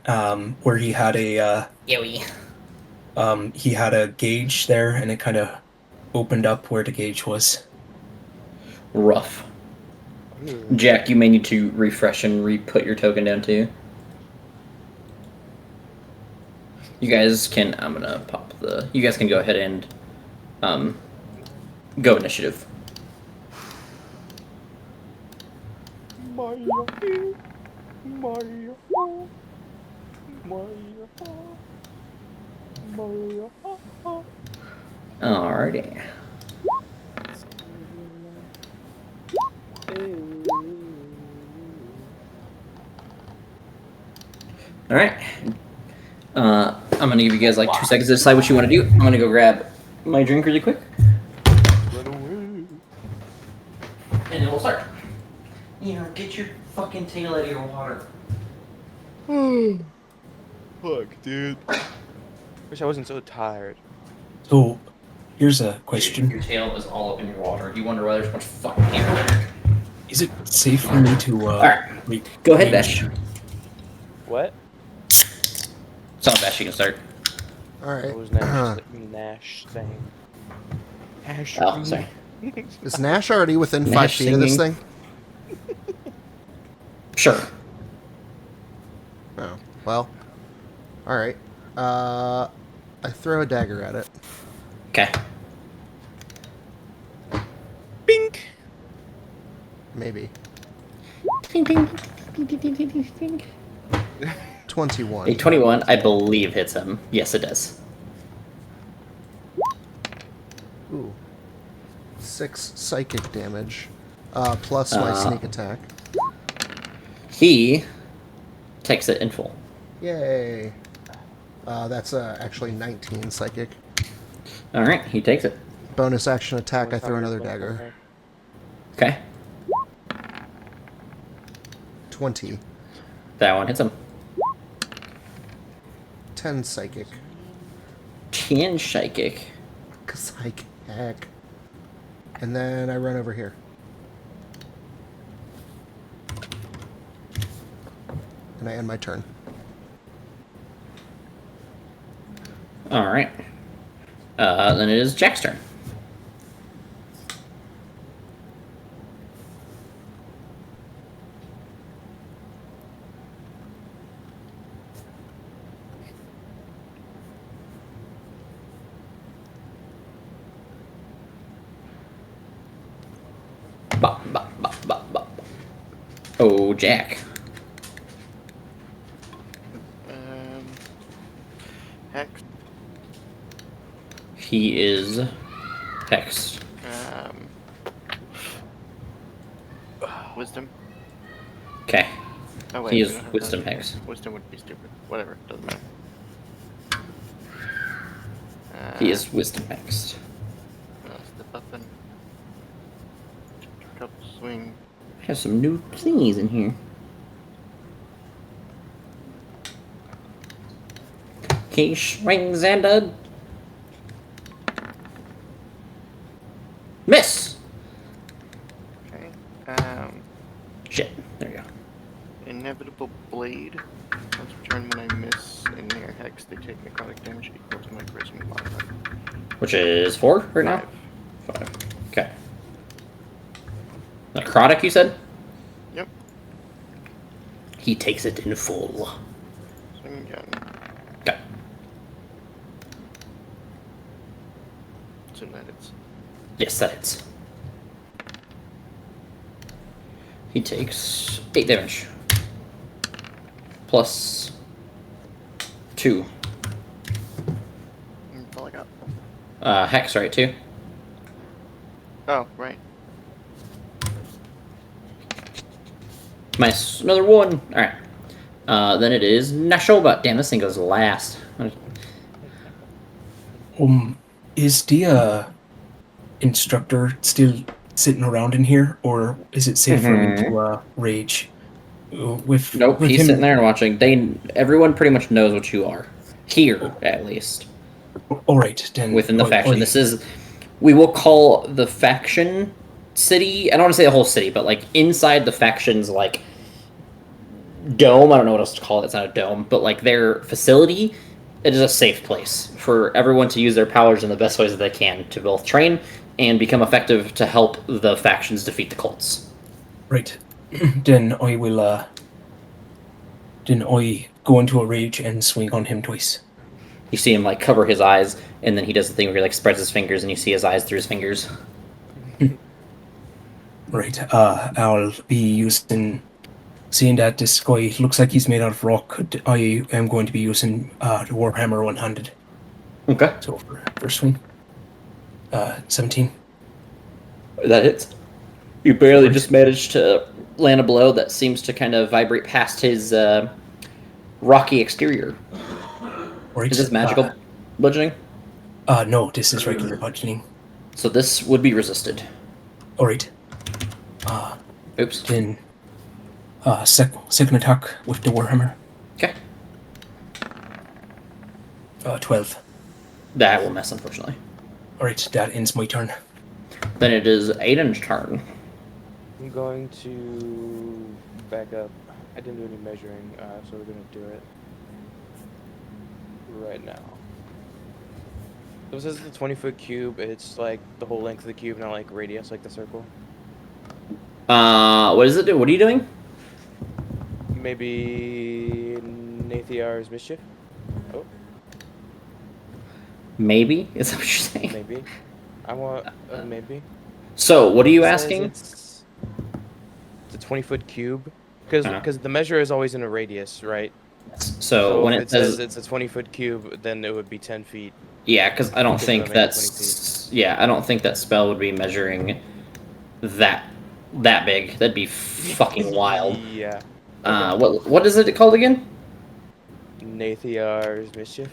where he had a gauge there, and it kind of opened up where the gauge was. Rough. Jack, you may need to refresh and re-put your token down too. You guys can. I'm gonna pop the. You guys can go ahead and go initiative. Alrighty. All right. I'm gonna give you guys like 2 seconds to decide what you want to do. I'm gonna go grab my drink really quick, and then we'll start. Get your fucking tail out of your water. Fuck, dude. Wish I wasn't so tired. So, here's a Your question. tail is all up in your water. You wonder why there's so much fucking hair there. Is it safe for me to, Alright, go ahead, Bash. What? It's on Bash, you can start. All right. What was Nash, Nash saying? Nash. Oh, sorry. Is Nash already within 5 Nash feet of this singing. thing? Sure. Oh, well. All right. I throw a dagger at it. Okay. Bink. Maybe. Ding, ding, ding, ding, ding, ding, ding, ding. 21. A 21, I believe, hits him. Yes, it does. Ooh. 6 psychic damage. Plus my sneak attack. He takes it in full. Yay. That's actually 19 psychic. Alright, he takes it. Bonus action attack, I throw another dagger. Okay. 20. That one hits him. 10 psychic. 10 psychic. Psychic. And then I run over here. And I end my turn. Alright. Then it is Jack's turn. Bop, bop, bop, bop, bop. Oh, Jack. Hex. He is hexed. Wisdom. Okay. Oh wait, He we is don't have wisdom that. hex. Wisdom would be stupid. Whatever, doesn't matter. He is wisdom hexed. I'll step up and a couple swing. Have some new thingies in here. He swings and a miss. Okay. Shit. There you go. Inevitable blade. Once per turn when I miss in near hex, they take necrotic damage equal to my charisma modifier. Which is 4 right now? 5. Okay. Necrotic, you said? Yep. He takes it in full. Swing again. Okay. So that it's Yes, that hits. He takes 8 damage. Plus 2. that's all I got. Hex, right, too? Oh, right. Minus another 1. Alright. Then it is Nashoba. Damn, this thing goes last. Is the instructor still sitting around in here, or is it safe for him to rage? With Nope, with he's him- sitting there and watching. Everyone pretty much knows what you are. Here, at least. All right, then. Within the Oi, faction. oi. This is, we will call the faction city, I don't want to say the whole city, but like inside the faction's like dome, I don't know what else to call it, it's not a dome, but like their facility, it is a safe place for everyone to use their powers in the best ways that they can to both train and become effective to help the factions defeat the cults. Right. Then I will. Then I go into a rage and swing on him twice. You see him like cover his eyes, and then he does the thing where he like spreads his fingers, and you see his eyes through his fingers. Right. I'll be using. Seeing that this guy looks like he's made out of rock, I am going to be using the Warhammer one-handed. Okay. So for swing. 17. That hits. You barely just managed to land a blow that seems to kind of vibrate past his rocky exterior. Right. Is this magical bludgeoning? No, this is regular bludgeoning. So this would be resisted. All right. Oops. Then second attack with the Warhammer. Okay. 12. That will miss, unfortunately. All right, that ends my turn. Then it is Aiden's turn. I'm going to back up. I didn't do any measuring, so we're going to do it right now. So this is the 20-foot cube. It's like the whole length of the cube, not like radius, like the circle. What does it do? What are you doing? Maybe Nathiar's Mischief? Oh, Maybe? Is that what you're saying? maybe. I want, maybe. So, what are you It says asking? It's a 20-foot cube. Because Uh-huh. the measure is always in a radius, right? So, when if it says... it's a 20-foot cube, then it would be 10 feet. Yeah, because I don't Because think it'll make it that's... Yeah, I don't think that spell would be measuring that big. That'd be fucking wild. Yeah. What is it called again? Nathiar's Mischief.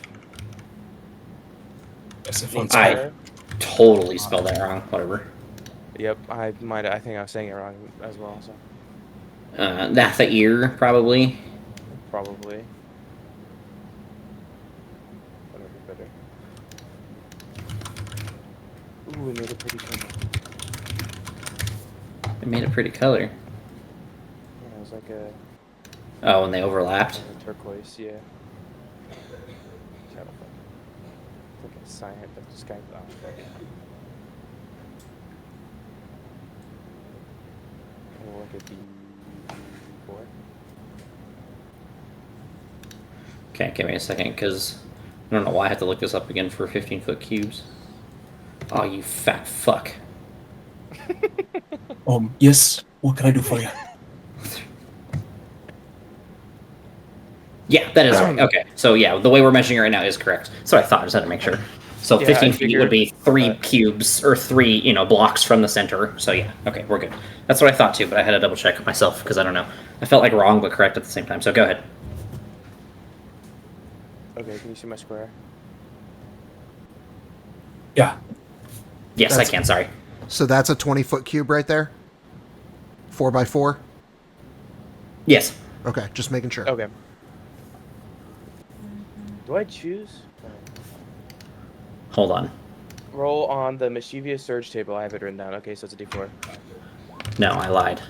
That's a fun I- spell. Totally spelled that wrong. Whatever. Yep, I think I was saying it wrong as well, so Nathair, probably. probably. Whatever, better. Ooh, we made a pretty color. It made a pretty color. Yeah, it was like a Oh, and they overlapped. turquoise, yeah. Shut up. Freaking sign it, but this guy's off. We'll look at the 4. Okay, give me a second, because I don't know why I have to look this up again for 15-foot cubes. Oh, you fat fuck. Yes. What can I do for you? Yeah, that is right. Okay, so yeah, the way we're measuring it right now is correct. So I thought, I just had to make sure. So Yeah, 15 I feet would be figured, 3 cubes, or 3, blocks from the center. So yeah, okay, we're good. That's what I thought too, but I had to double check myself because I don't know. I felt like wrong but correct at the same time. So go ahead. Okay, can you see my square? Yeah. Yes, That's- I can. Sorry. So that's a 20-foot cube right there? 4x4? Yes. Okay, just making sure. Okay. Do I choose? No. Hold on. Roll on the mischievous surge table. I have it written down. Okay, so it's a D4. No, I lied.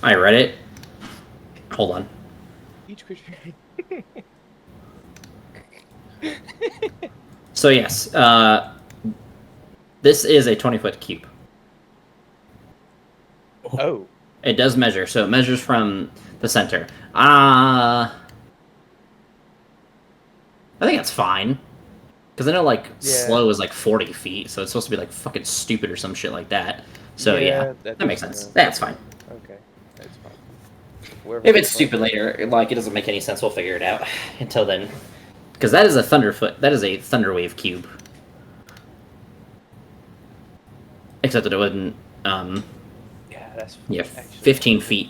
I read it. Hold on. Each creature. So yes, this is a 20-foot cube. Oh. It does measure, so it measures from the center. I think that's fine. Because I know, like, Yeah. slow is like 40 feet, so it's supposed to be, like, fucking stupid or some shit like that. So, yeah, that makes sense. That's fine. Okay, that's fine. Wherever If we it's find stupid it. later, like, it doesn't make any sense, we'll figure it out. Until then. Because that is a Thunderfoot. That is a Thunderwave cube. Except that it wouldn't, Yeah, that's yeah, actually 15 feet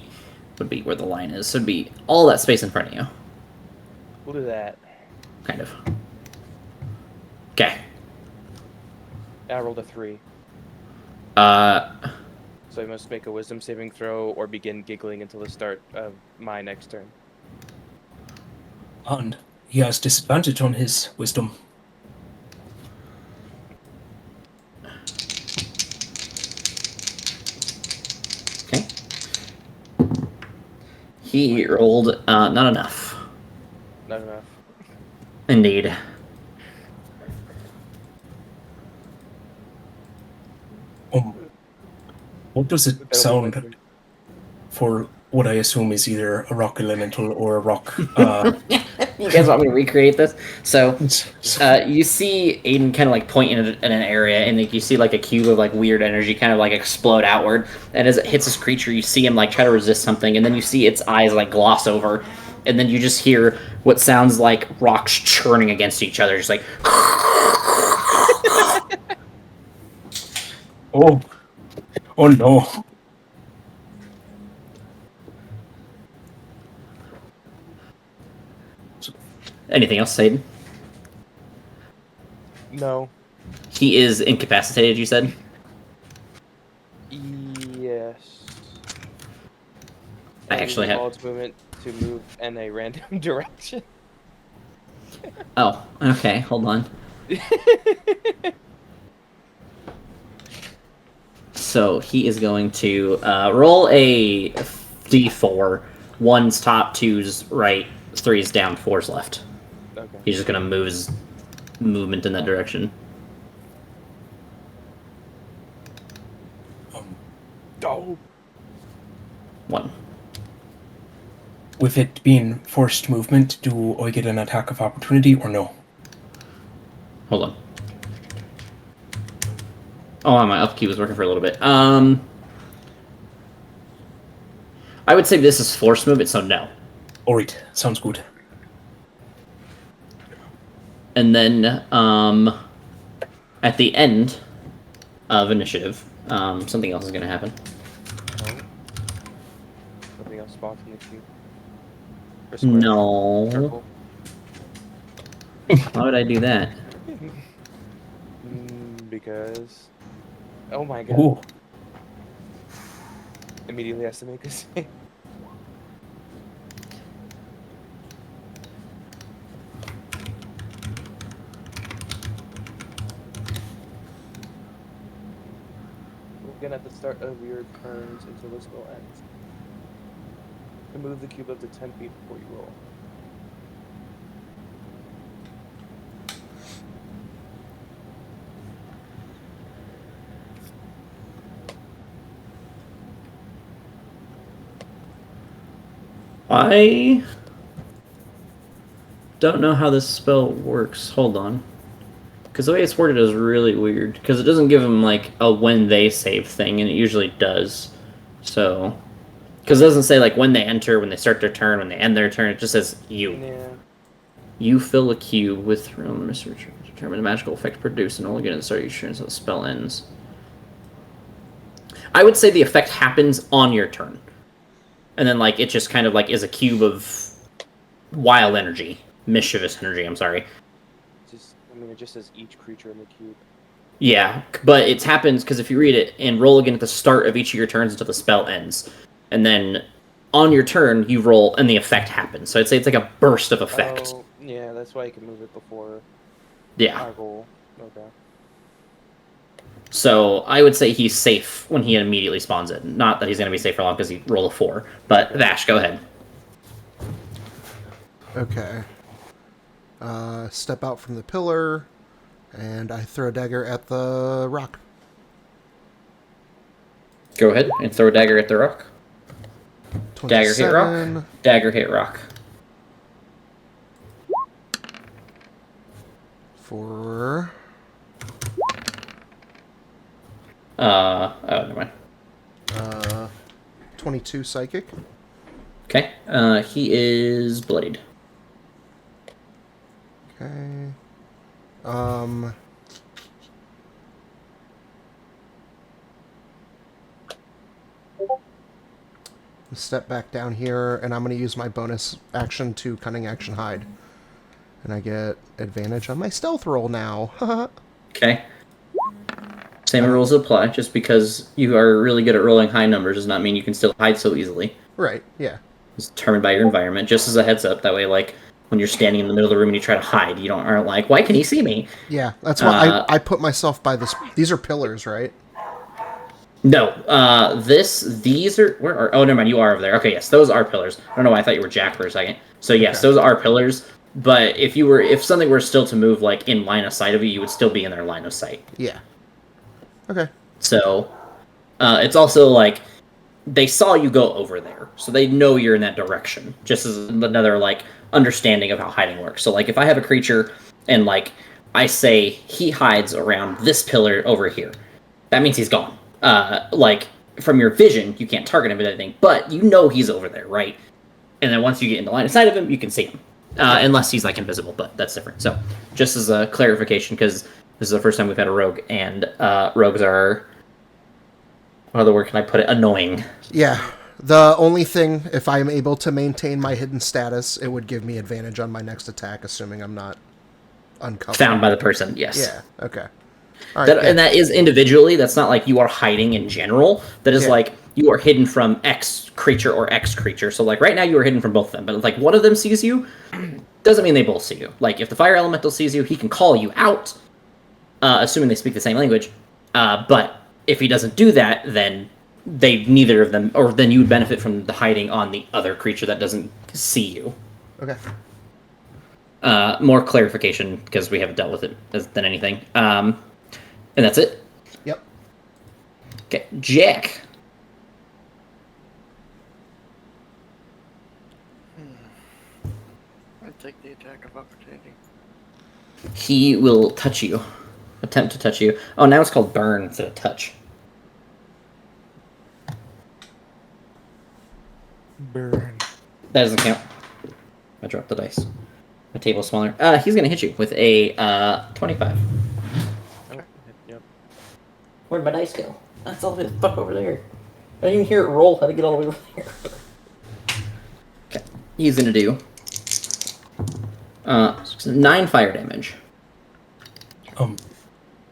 would be where the line is. So it'd be all that space in front of you. We'll do that. Kind of. Okay. I rolled a 3, Uh, so I must make a wisdom saving throw or begin giggling until the start of my next turn. And he has disadvantage on his wisdom. okay. He rolled, not enough. Not enough. Indeed. What does it That'll be my sound turn. for what I assume is either a rock elemental or a rock? You guys want me to recreate this? So, you see Aiden kind of like point in an area, and like you see like a cube of like weird energy kind of like explode outward. And as it hits this creature, you see him like try to resist something, and then you see its eyes like gloss over, and then you just hear what sounds like rocks churning against each other, just like. Oh no! Anything else, Aiden? No. He is incapacitated. You said. Yes. I actually have. all its movement to move in a random direction. Oh, okay. Hold on. So he is going to roll a d4. One's top, two's right, three's down, four's left. Okay. He's just going to move his movement in that direction. Oh. 1. With it being forced movement, do I get an attack of opportunity or no? Hold on. Oh, my up key was working for a little bit. I would say this is force movement, so no. Alright, sounds good. And then at the end of initiative, something else is going to happen. Something else spawned from the cube. Or square. No. Circle. Why would I do that? Because. Oh my god. Ooh, Immediately has to make a save. Again at the start of your turns until the spell ends. And move the cube up to 10 feet before you roll. I don't know how this spell works. Hold on. Because the way it's worded is really weird. Because it doesn't give them like a when they save thing, and it usually does. So, because it doesn't say like when they enter, when they start their turn, when they end their turn. It just says you. Yeah. You fill a cube with research to determine the magical effect produced, and only get at the start of your turn until the spell ends. I would say the effect happens on your turn, and then like it just kind of like is a cube of wild energy, mischievous energy. I'm sorry. It just says each creature in the cube. Yeah, but it happens because if you read it and roll again at the start of each of your turns until the spell ends, and then on your turn you roll and the effect happens. So I'd say it's like a burst of effect. Oh, yeah, that's why you can move it before Yeah. I roll. Okay. So I would say he's safe when he immediately spawns it. Not that he's going to be safe for long because he rolled a 4. But Vash, go ahead. Okay. Step out from the pillar, and I throw a dagger at the rock. Go ahead and throw a dagger at the rock. Dagger hit rock. 27. Dagger hit rock. For Oh, never mind. 22 psychic. Okay. He is Blade. Okay. Step back down here, and I'm going to use my bonus action to cunning action hide. And I get advantage on my stealth roll now. Okay. Same rules apply. Just because you are really good at rolling high numbers does not mean you can still hide so easily. Right, yeah. It's determined by your environment. Just as a heads up, that way, like, when you're standing in the middle of the room and you try to hide, you aren't like, why can he see me? Yeah, that's why I put myself by this. These are pillars, right? No, these are, where are, oh, never mind, you are over there. Okay, yes, those are pillars. I don't know why I thought you were Jack for a second. So yes, Okay. those are pillars, but if something were still to move, like, in line of sight of you, you would still be in their line of sight. Yeah. Okay. So, it's also, like, they saw you go over there, so they know you're in that direction, just as another, like, understanding of how hiding works. So, like, if I have a creature, and, like, I say he hides around this pillar over here, that means he's gone. Like, from your vision, you can't target him with anything, but you know he's over there, right? And then once you get in the line of sight of him, you can see him. Unless he's, like, invisible, but that's different. So, just as a clarification, because this is the first time we've had a rogue, and rogues are, what other word can I put it? Annoying. Yeah. The only thing, if I'm able to maintain my hidden status, it would give me advantage on my next attack, assuming I'm not uncovered. Found by the person, yes. Yeah, okay. All right, And that is individually. That's not like you are hiding in general. That is Yeah. like you are hidden from X creature or X creature. So like right now you are hidden from both of them. But like one of them sees you, doesn't mean they both see you. Like if the fire elemental sees you, he can call you out, assuming they speak the same language. But if he doesn't do that, then neither of them, or then you would benefit from the hiding on the other creature that doesn't see you. Okay. More clarification because we haven't dealt with it than anything. And that's it. Yep. Okay, Jack. I take the attack of opportunity. He will touch you. Attempt to touch you. Oh, now it's called burn instead of touch. Burn. That doesn't count. I dropped the dice. My table's smaller. He's gonna hit you with a 25. Oh, yep. Where'd my dice go? That's all the way the fuck over there. I didn't even hear it roll. How to get all the way over there? Okay. He's gonna do 9 fire damage.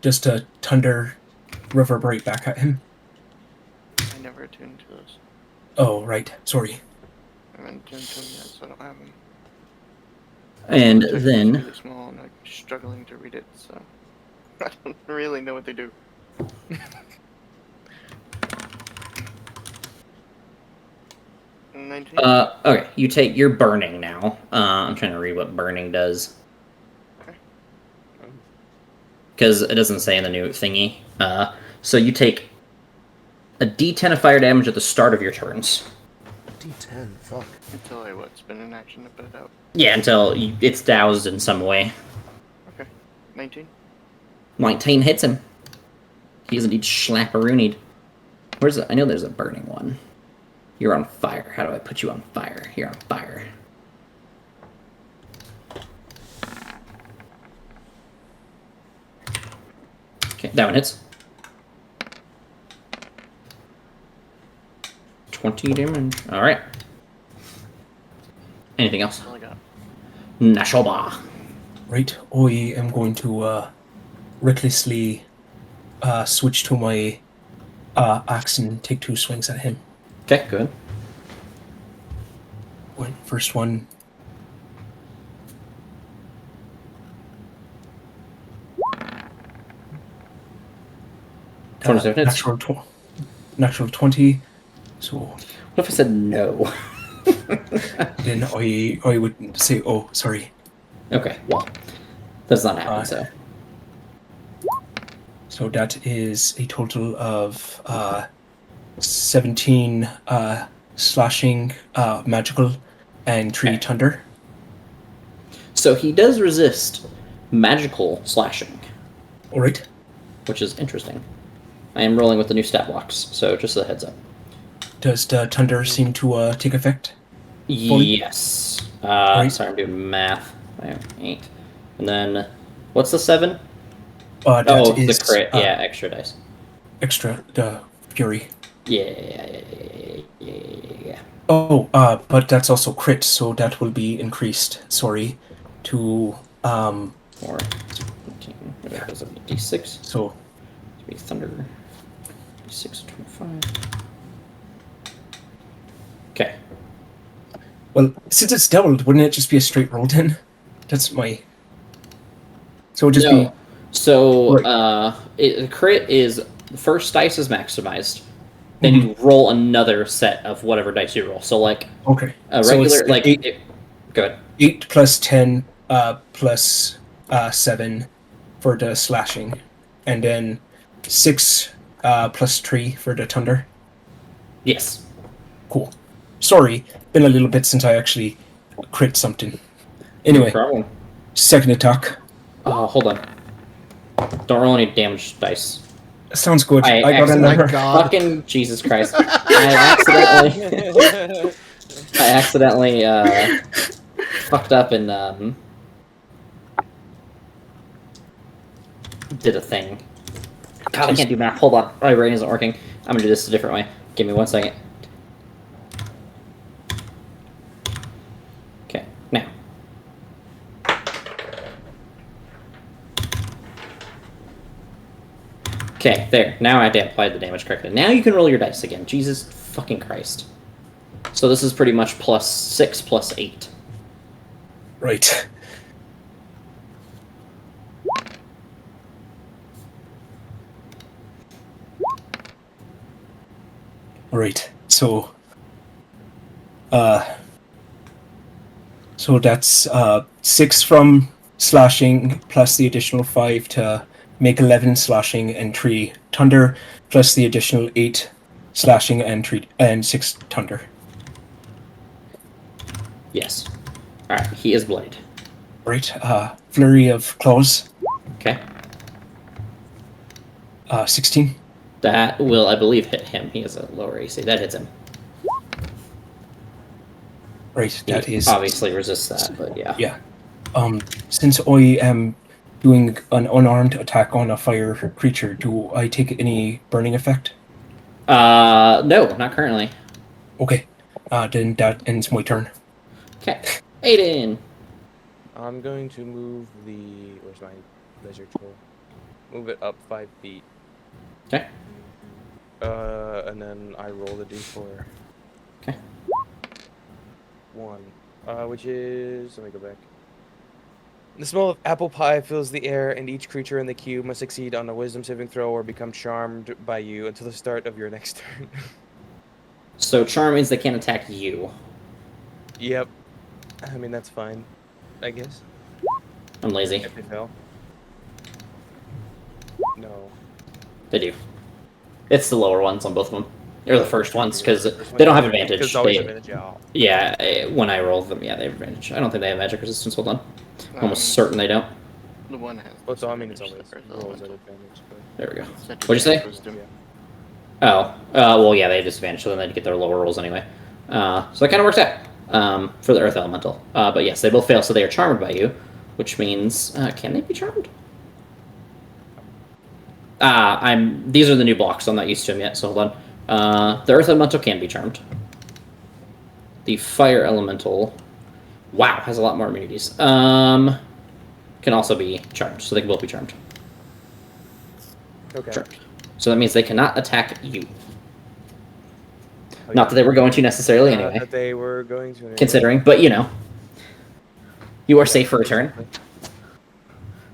Just a thunder reverberate back at him. I never attuned to those. Oh, right. Sorry. I haven't attuned to them yet, so I don't have them. And They're then really small, and I'm struggling to read it, so I don't really know what they do. 19. okay, you're burning now. I'm trying to read what burning does. Because it doesn't say in the new thingy. So you take a d10 of fire damage at the start of your turns. D10, fuck. Until I spin an action to put it out. Yeah, until it's doused in some way. Okay. 19. 19 hits him. He is indeed slapperoonied. Where's the... I know there's a burning one. You're on fire. How do I put you on fire? You're on fire. Okay, that one hits. 20 damage. Alright. Anything else? That's all I got. Nashoba. Right, I am going to recklessly switch to my axe and take 2 swings at him. Okay, good. First one. Uh, 27 hits. natural 20. So What if I said no? then I would say, oh, sorry. Okay, well, that's not happening, so. So that is a total of 17 slashing, magical, and 3 Okay. thunder. So he does resist magical slashing, All right. which is interesting. I am rolling with the new stat blocks, so just a heads up. Does the thunder seem to take effect? Fully? Yes. Right. Sorry, I'm doing math. I have 8. And then, what's the 7? That Oh, is, the crit. Yeah, extra dice. extra the fury. Yeah. Oh, but that's also crit, so that will be increased. Sorry, to 4, 15. That goes up to D6. so To be thunder. D6, 25. Okay. well, since it's doubled, wouldn't it just be a straight roll then? That's my. So it'd just No. be So, Right. crit is the first dice is maximized. Then Mm-hmm. you roll another set of whatever dice you roll. So, like okay. a So it's regular, like 8, good. 8 plus 10 plus 7 for the slashing, and then 6 plus 3 for the thunder. Yes. Cool. Sorry, been a little bit since I actually crit something. No Anyway, problem. second attack. Hold on. Don't roll any damage dice. Sounds good. I I got a accidentally- My number. God. Fucking Jesus Christ! I accidentally fucked up and did a thing. God, I can't do math. Hold on, my brain isn't working. I'm gonna do this a different way. Give me 1 second. Okay, now. Okay, there. Now I applied the damage correctly. Now you can roll your dice again. Jesus fucking Christ. So this is pretty much plus 6 plus 8. Right. Right. So that's 6 from slashing plus the additional 5 to make 11 slashing and 3 thunder plus the additional 8 slashing and 6 thunder. Yes. Alright, he is bloodied. Right. Flurry of claws. Okay. 16. That will, I believe, hit him. He has a lower AC. That hits him. Right. He That is obviously resists that, but yeah. Yeah. Since I am doing an unarmed attack on a fire creature, do I take any burning effect? No, not currently. Okay. Then that ends my turn. Okay. Aiden! I'm going to move the. Where's my laser tool? Move it up 5 feet. Okay. And then I roll the d4. Okay. 1. Which is. Let me go back. The smell of apple pie fills the air, and each creature in the cube must succeed on a wisdom saving throw or become charmed by you until the start of your next turn. So charm means they can't attack you. Yep. I mean, that's fine. I guess. I'm lazy. If they fail. No. They do. It's the lower ones on both of them. Or the first ones, because they don't have advantage. There's always They- advantage, yeah. Yeah, when I roll them, yeah, they have advantage. I don't think they have magic resistance. Hold on. Almost certain they don't. The one has. Well, so I mean, it's disadvantage, always the rolls at elemental. advantage. But There we go. It's at What'd you say? advantage wisdom. yeah. Well, yeah, they have disadvantage, so then they'd get their lower rolls anyway. So that kind of works out for the Earth Elemental. But yes, they both fail, so they are charmed by you, which means can they be charmed? These are the new blocks. So I'm not used to them yet. So hold on. The Earth Elemental can be charmed. The Fire Elemental, wow, has a lot more immunities. Can also be charmed, so they can both be charmed. Okay. Charmed. So that means they cannot attack you. Oh, Not yeah. that they were going to necessarily anyway. That they were going to. Anyway. Considering, but you know, you are safe for a turn.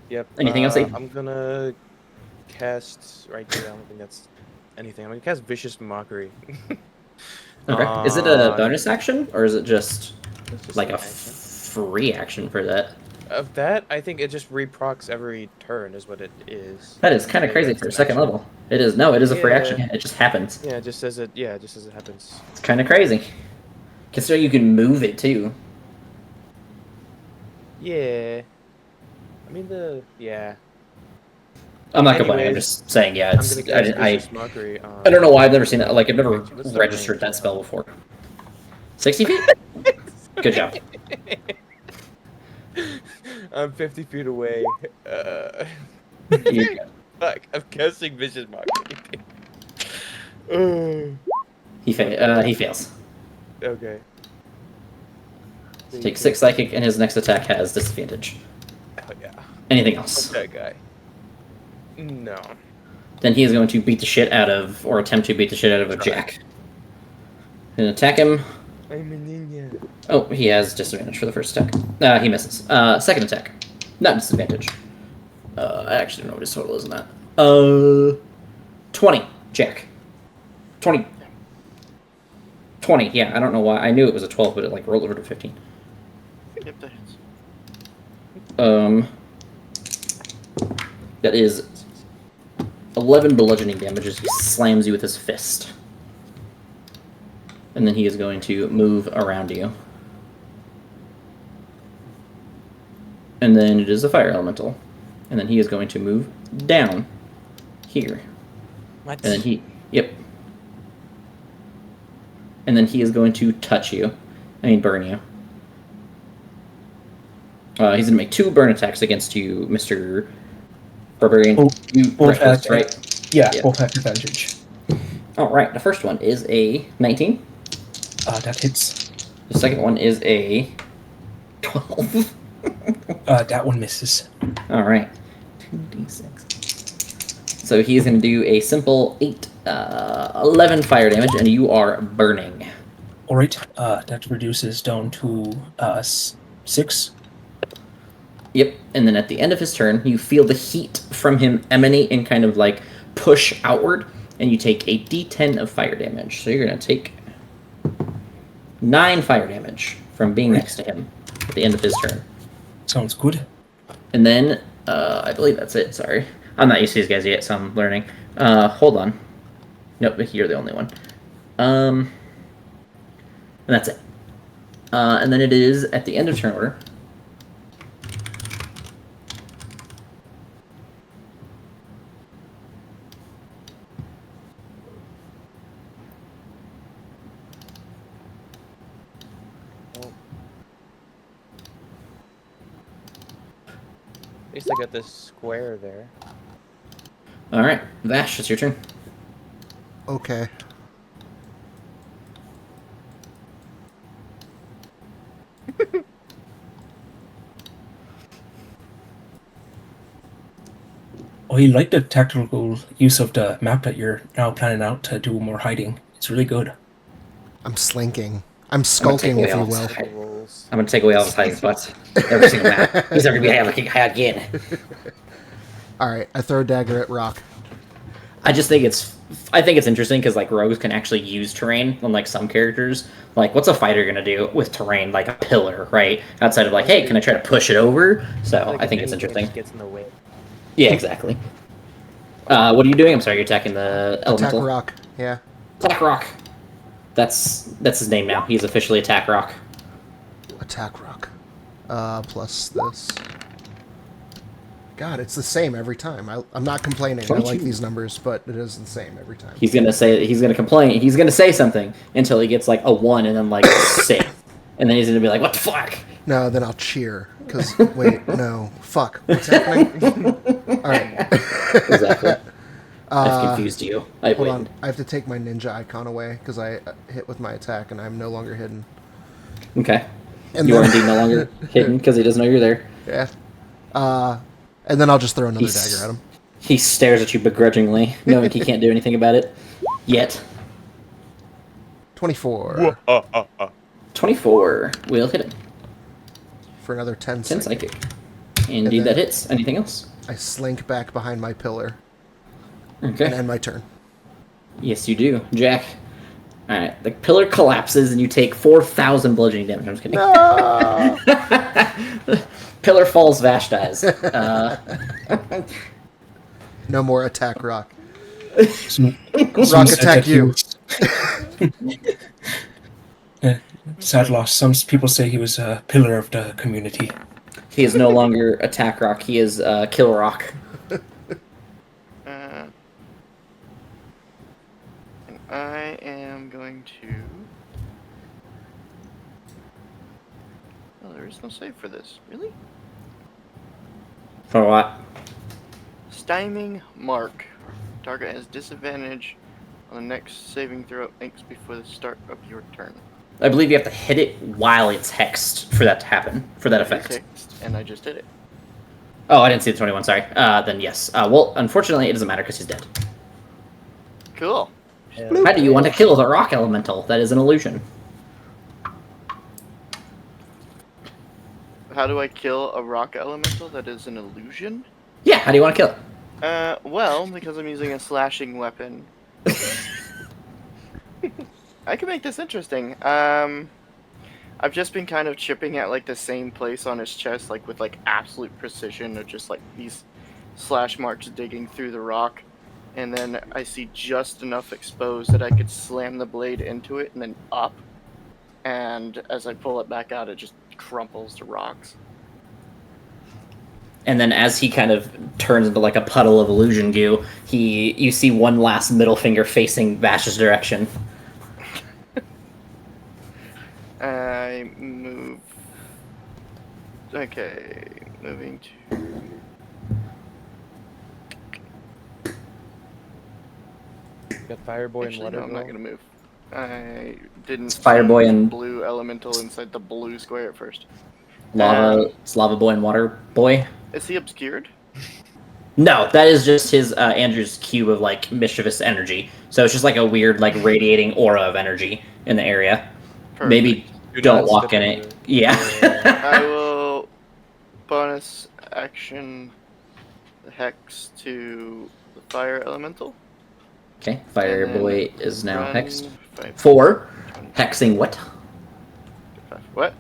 Yep. Anything else, Aiden? I'm gonna cast right there. I don't think that's anything. I'm gonna cast Vicious Mockery. Okay. Is it a bonus action or is it just It's just like an a action. free action for that? Of that, I think it just reprocs every turn is what it is. That is kind of Yeah, crazy it's for a an second action. level. It is no, it is a free Yeah. action. It just happens. Yeah, just as it. Yeah, just as it happens. It's kind of crazy. Considering you can move it too. Yeah. I mean yeah. I'm not complaining. I'm Anyways, just saying, yeah. I'm It's gonna cast I Vicious Mockery. I don't know why I've never seen that. Like I've never What's the registered range? that spell before. 60 feet. Good job. I'm 50 feet away. You- Fuck, I'm casting Vicious Mockery. he fails. Okay. Takes 6 psychic, and his next attack has disadvantage. Oh, yeah. Anything else? Fuck that guy. No. Then he is going to beat the shit out of, or attempt to beat the shit out of a Jack. And attack him. I'm a ninja. Oh, he has disadvantage for the first attack. He misses. Second attack. Not disadvantage. I actually don't know what his total is in that. 20, Jack. 20. 20, yeah, I don't know why. I knew it was a 12, but it like rolled over to 15. Yep, that hits. That is 11 bludgeoning damage as he slams you with his fist. And then he is going to move around you. And then it is a fire elemental. And then he is going to move down here. What? And then yep. And then he is going to touch you. Burn you. He's going to make 2 burn attacks against you, Mr. Barbarian. Oh, You both reckless, have- right? Yeah, Yeah. both have advantage. All right. The first one is a 19. That hits. The second one is a 12. That one misses. All right. 2d6. So he is going to do a simple 11 fire damage, and you are burning. All right. That reduces down to 6. Yep. And then at the end of his turn, you feel the heat from him emanate and kind of like push outward, and you take a d10 of fire damage. So you're going to take 9 fire damage from being next to him at the end of his turn. Sounds good. And then, I believe that's it, sorry. I'm not used to these guys yet, so I'm learning. Hold on. Nope, you're the only one. And that's it. And then it is at the end of turn order. At least I got this square there. Alright, Vash, it's your turn. Okay. Oh, you like the tactical use of the map that you're now planning out to do more hiding. It's really good. I'm slinking. I'm take skulking, away if you all will. this. Couple rolls. I'm gonna take away all his hiding spots. Every single map. He's never gonna be able to hide again. All right, I throw a dagger at Rock. I think it's interesting because like rogues can actually use terrain, unlike some characters. Like, what's a fighter gonna do with terrain? Like a pillar, right? Outside of like, hey, can I try to push it over? So Like, I think it's anything interesting. that Gets in the way. Yeah, exactly. What are you doing? I'm sorry, you're attacking the Attack elemental. Rock. Yeah. Attack Rock. That's his name now. He's officially Attack Rock. Attack Rock. Plus this. God, it's the same every time. I'm not complaining. I 22. like these numbers, but it is the same every time. He's gonna complain. He's gonna say something until he gets like a 1 and then like 6, and then he's gonna be like, "What the fuck?" No, then I'll cheer. Because, wait, no. Fuck. What's happening? Alright. Exactly. I've confused you. I Hold win. on. I have to take my ninja icon away because I hit with my attack and I'm no longer hidden. Okay. And You are then- indeed no longer hidden because he doesn't know you're there. Yeah. And then I'll just throw another He's- dagger at him. He stares at you begrudgingly, knowing he can't do anything about it yet. 24 24 will hit him. for another 10 10 psychic. psychic. Indeed, then- that hits. Anything else? I slink back behind my pillar Okay. and end my turn. Yes, you do, Jack. All right. The pillar collapses, and you take 4,000 bludgeoning damage. I'm just kidding. Pillar falls. Vash dies. No more attack rock. Some Rock said attack that he you. was- sad loss. Some people say he was a pillar of the community. He is no longer attack rock. He is kill rock. And I am going to. Oh, there is no save for this. Really? For what? Styming Mark. Target has disadvantage on the next saving throw it makes before the start of your turn. I believe you have to hit it while it's hexed for that to happen, for that It is effect. fixed, and I just did it. Oh, I didn't see the 21, sorry. Then yes. Well, unfortunately, it doesn't matter because he's dead. Cool. How do you want to kill the rock elemental? That is an illusion. How do I kill a rock elemental that is an illusion? Yeah, how do you want to kill it? Well, because I'm using a slashing weapon. I can make this interesting. I've just been kind of chipping at like the same place on his chest, like with like absolute precision of just like these slash marks digging through the rock. And then I see just enough exposed that I could slam the blade into it and then up. And as I pull it back out, it just crumples to rocks. And then as he kind of turns into like a puddle of illusion goo, you see one last middle finger facing Vash's direction. I move. Okay, moving to. Got Fireboy and Actually, Water no, I'm not Girl. gonna move. I didn't. It's Fireboy see and- blue elemental inside the blue square at first. It's Lava Boy and Water Boy. Is he obscured? No, that is just his Andrew's cube of like mischievous energy. So it's just like a weird like radiating aura of energy in the area. Perfect. Maybe Do don't not walk step in on it. it. Yeah. I will bonus action hex to the fire elemental. Okay, Fire And then Boy is now run hexed. 5, 4. 20, Hexing what? 5. What?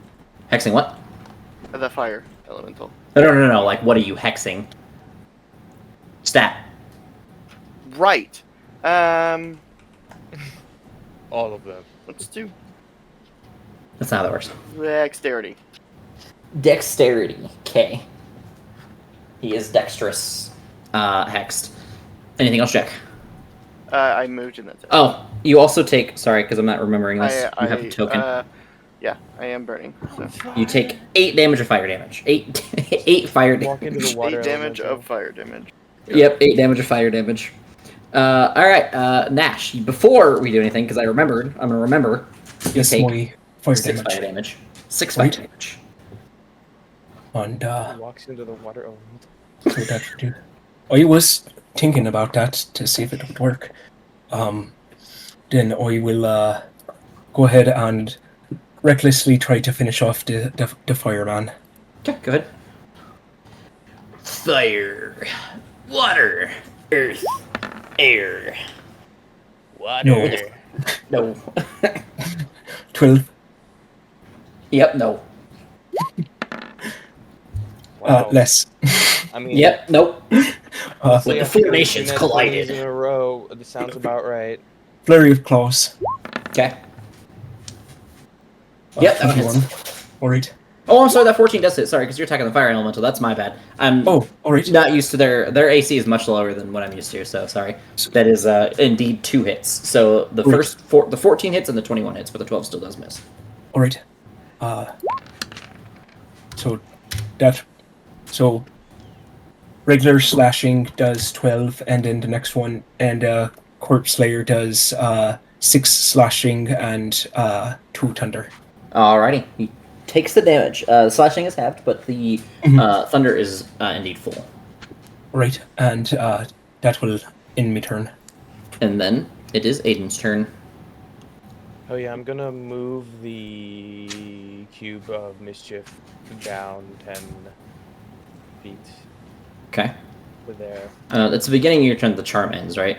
Hexing what? The fire elemental. No. Like, what are you hexing? Stat. Right. All of them. Let's do That's not how that works. dexterity. Dexterity. Okay. He is dexterous. Hexed. Anything else, Jack? I moved in that. Oh, you also take. Sorry, because I'm not remembering this. You have a token. Yeah, I am burning. So. You take 8 damage of fire damage. 8 fire Walk damage. into the water. 8 damage elemental. of fire damage. Yep, 8 damage of fire damage. All right, Nash. Before we do anything, because I'm gonna remember. You Yes, take my fire 6 damage. fire damage. 6 fire Right. damage. And He walks into the water elemental. so that should do. I was thinking about that to see if it would work. Then I will go ahead and recklessly try to finish off the fireman. Okay, go ahead. Fire, water, earth, air. Water. No. 12. Yep. No. Wow. Less. I mean, Yep. Nope. honestly, When the after four nations doing that 20s collided. in a row, this sounds about right. Flurry of claws. Okay. Yep, that 21. hits. Alright. Oh, I'm sorry. That 14 does hit. Sorry, because you're attacking the fire elemental. That's my bad. I'm Oh, all right. not used to their AC is much lower than what I'm used to. So sorry. That is indeed 2 hits. So the Right. the 14 hits and the 21 hits, but the 12 still does miss. All right. So regular slashing does 12, and then the next one, and Corpse Slayer does 6 slashing and 2 thunder. Alrighty. He takes the damage. The slashing is halved, but the thunder is indeed full. All right, and that will end my turn. And then it is Aiden's turn. Oh yeah, I'm gonna move the cube of mischief down 10 feet Okay. with there. It's the beginning of your turn. The charm ends, right?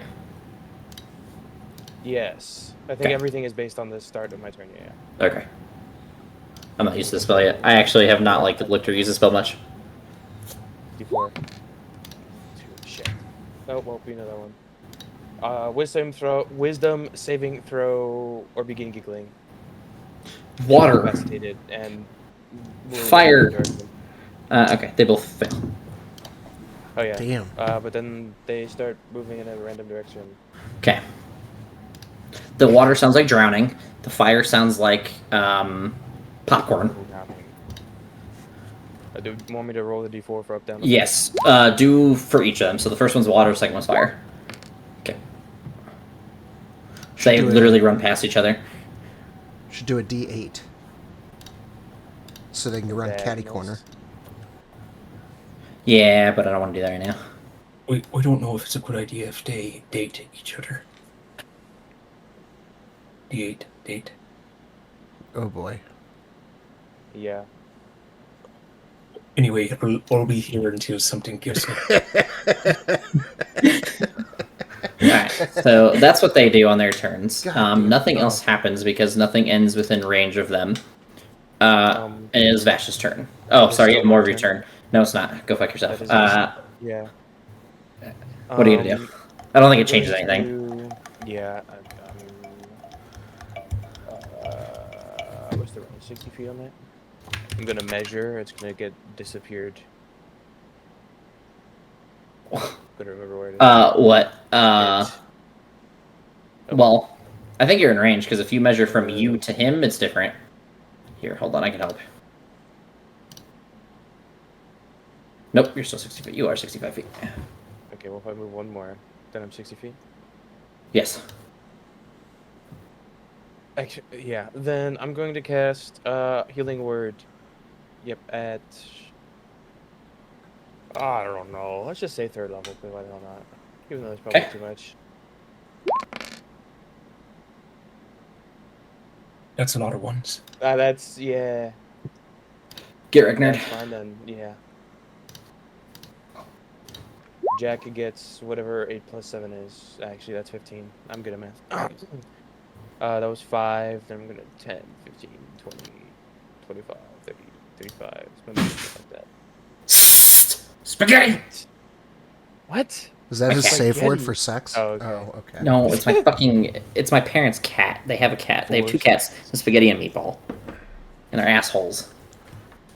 Yes, I think Okay. everything is based on the start of my turn. Yeah. Okay. I'm not used to the spell yet. I actually have not looked or used the spell much. D4. 2. Shit. Oh well, we know that one. Wisdom saving throw, or begin giggling. Water. Incapacitated and move in Fire. a direction. Okay, they both fail. Oh yeah. Damn. But then they start moving in a random direction. Okay. The water sounds like drowning. The fire sounds like popcorn. Do you want me to roll the d4 for up, down? Yes. Do for each of them. So the first one's water, the second one's fire. Okay. They do it. literally run past each other. Should do a D8. So they can run catty Diagonals. corner. Yeah, but I don't want to do that right now. We don't know if it's a good idea if they date each other. D8, date. Oh boy. Yeah. Anyway, I'll be here until something gives me. Alright, so that's what they do on their turns. God damn. Nothing else happens because nothing ends within range of them. And it is Vash's turn. Oh, It's sorry, you still have more my of your turn. turn. No, it's not. Go fuck yourself. That is yeah. What are you gonna do? I don't think it changes I'm going anything. to- Yeah. What's the range? 60 feet on that? I'm gonna measure. It's gonna get disappeared. Gotta remember where it is. What? Oh. Well, I think you're in range because if you measure from you to him, it's different. Here, hold on, I can help. Nope, you're still 60 feet. You are 65 feet. Okay, well if I move one more, then I'm 60 feet. Yes. Actually, yeah. Then I'm going to cast Healing Word. Yep, at I don't know. Let's just say 3rd level, but why the hell not? Even though it's probably Okay. too much. That's a lot of ones. That's yeah. Get Ragnar. That's fine then. Yeah. Jack gets whatever 8 plus 7 is. Actually, that's 15. I'm good at math. That was 5. Then I'm gonna 10, 15, 20, 25, 30, 35. It's gonna be like that. Spaghetti! What? Is that his safe word Spaghetti. for sex? Oh, okay. Okay. No, it's my it's my parents' cat. They have a cat. They have 2 cats, a spaghetti and meatball. And they're assholes.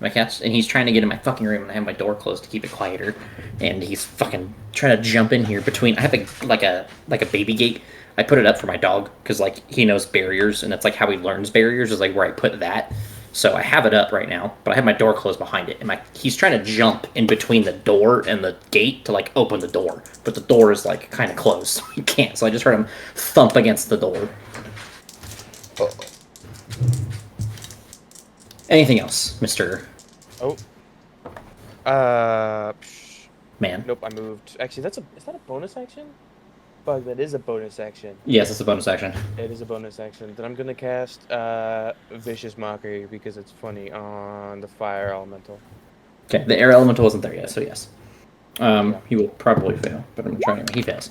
My cat's, and he's trying to get in my fucking room, and I have my door closed to keep it quieter. And he's fucking trying to jump in here between. I have a baby gate. I put it up for my dog because he knows barriers, and that's how he learns barriers is where I put that. So I have it up right now, but I have my door closed behind it, and he's trying to jump in between the door and the gate to open the door, but the door is kind of closed, so he can't. So I just heard him thump against the door. Anything else, Mr. Oh. Man? Nope, I moved. Actually, is that a bonus action? Fuck, that is a bonus action. Yes, it's a bonus action. It is a bonus action. Then I'm gonna cast Vicious Mockery because it's funny on the fire elemental. Okay, the air elemental wasn't there yet, so yes. Yeah. He will probably fail, but I'm trying to. He fails.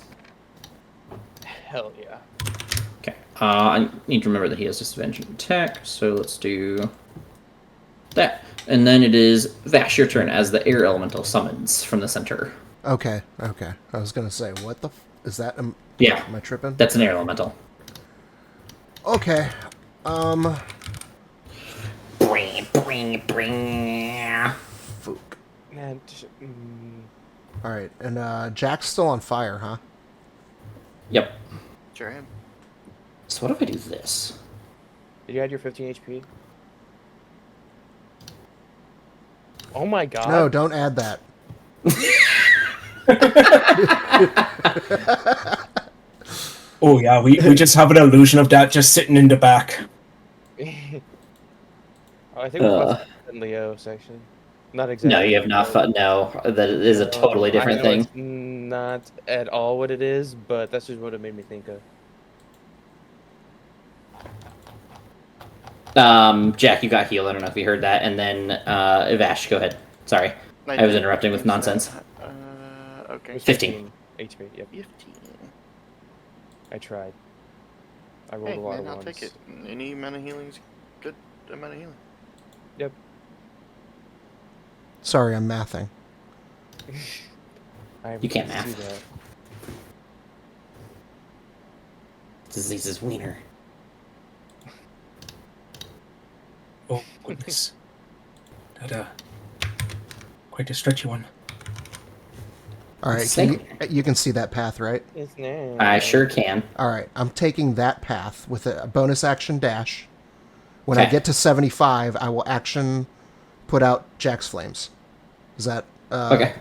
Hell yeah. Okay. I need to remember that he has disadvantage in attack, so let's do that. And then it is Vash, your turn as the air elemental summons from the center. Okay. I was gonna say, what the is that? Yeah, Am I tripping? that's an air elemental. Okay. Bram. Bring, bring. Fook. Man, All right, and Jack's still on fire, huh? Yep. Sure am. So what if I do this? did you add your 15 HP? Oh my god. No, don't add that. Oh yeah, we just have an illusion of that just sitting in the back. Oh, I think we're both in Leo section. Not exactly. No, you have not. No, that is a totally different I know thing. It's not at all what it is, but that's just what it made me think of. Jack, you got healed. I don't know if you heard that. And then Vash, go ahead. Sorry, I was interrupting with nonsense. Okay. 15 HP. Yep, 15. I tried. I rolled Hey, a lot man, of I'll ones. take it. Any amount of healing's good amount of healing. Yep. Sorry, I'm mathing. You can't see math. that. Disease is wiener. Oh goodness. That quite a stretchy one. All right, you can see that path, right? It's nice. I sure can. All right, I'm taking that path with a bonus action dash. When I Okay. get to 75, I will action put out Jack's flames. Is that Okay.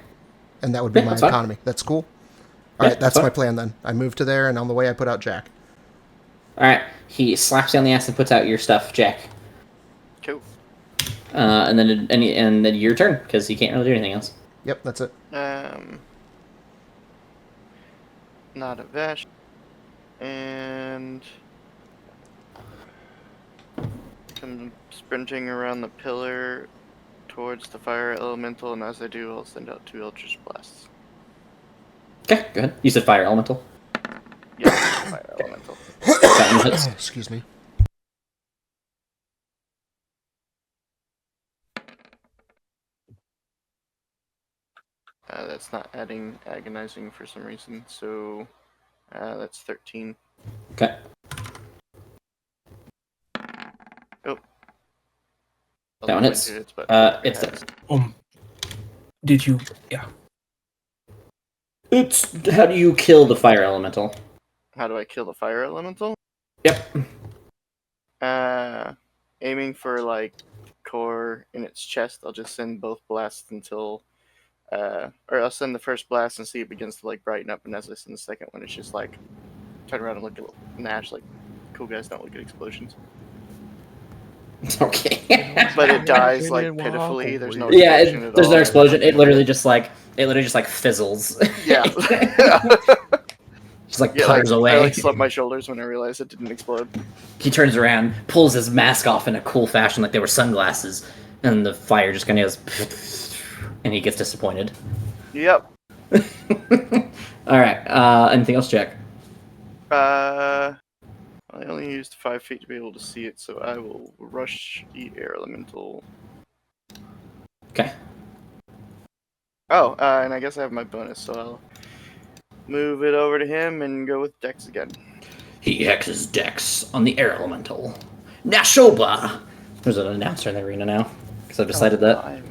And that would be Yeah, my that's fine. economy. That's cool. Yeah, All right, that's that's my fine. plan then. I move to there, and on the way, I put out Jack. All right. He slaps you on the ass and puts out your stuff, Jack. Cool. And then your turn because he can't really do anything else. Yep, that's it. Not a Vash. And come sprinting around the pillar towards the fire elemental, and as I do, I'll send out 2 Eldritch Blasts. Okay, go ahead. You said fire elemental. Yeah, fire elemental. That one hits. Excuse me. That's not adding agonizing for some reason, so that's 13. Okay. Oh. That one hits. It's It's dead. Did you? Yeah. It's how do you kill the fire elemental? How do I kill the fire elemental? Yep. Aiming for like core in its chest, I'll just send both blasts until or I'll send the first blast and see it begins to like brighten up, and as I send the second one, it's just like turn around and look at Nash like cool guys don't look at explosions. Okay. But it dies like pitifully. There's no Yeah, explosion at there's all. no explosion. It literally just like fizzles. Yeah. Just like Yeah, putters I away. like slumped my shoulders when I realized it didn't explode. He turns around, pulls his mask off in a cool fashion, like they were sunglasses, and the fire just kind of goes, and he gets disappointed. Yep. All right. Anything else, Jack? I only used 5 feet to be able to see it, so I will rush the air elemental. Okay. Oh, and I guess I have my bonus, so I'll move it over to him and go with Dex again. He hexes Dex on the air elemental. Nashoba. There's an announcer in the arena now because I've decided that.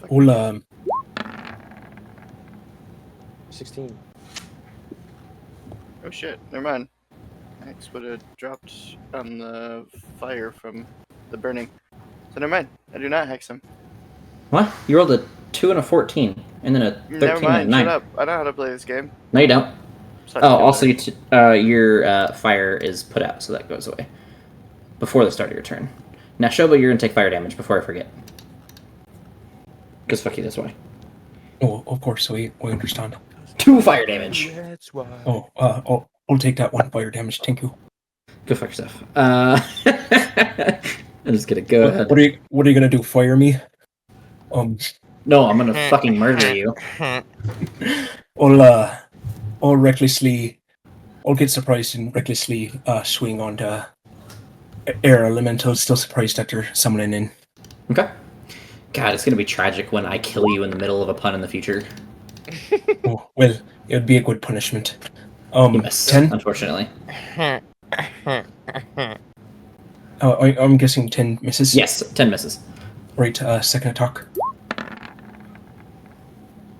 Well, 16. Oh shit, never mind. X would have dropped on the fire from the burning. So never mind, I do not hex him. What? You rolled a 2 and a 14, and then a 13 Never and a mind, 9. shut up. I know how to play this game. No, you don't. Sorry, Oh, go also, ahead. your fire is put out, so that goes away before the start of your turn. Now, Shoba, you're gonna take fire damage before I forget. Because fuck you this way. oh, of course, we understand. 2 fire damage. That's why. Oh, I'll take that 1 fire damage. Thank you. Go fuck yourself. I'm just gonna go ahead. What are you gonna do? Fire me? No, I'm gonna fucking murder you. I'll recklessly, I'll get surprised and recklessly swing on the air elemental. Still surprised that they're summoning in. Okay. God, it's gonna be tragic when I kill you in the middle of a pun in the future. Oh, well, it would be a good punishment. You missed, 10. unfortunately. I'm guessing 10 misses. Yes, 10 misses. Right, second attack.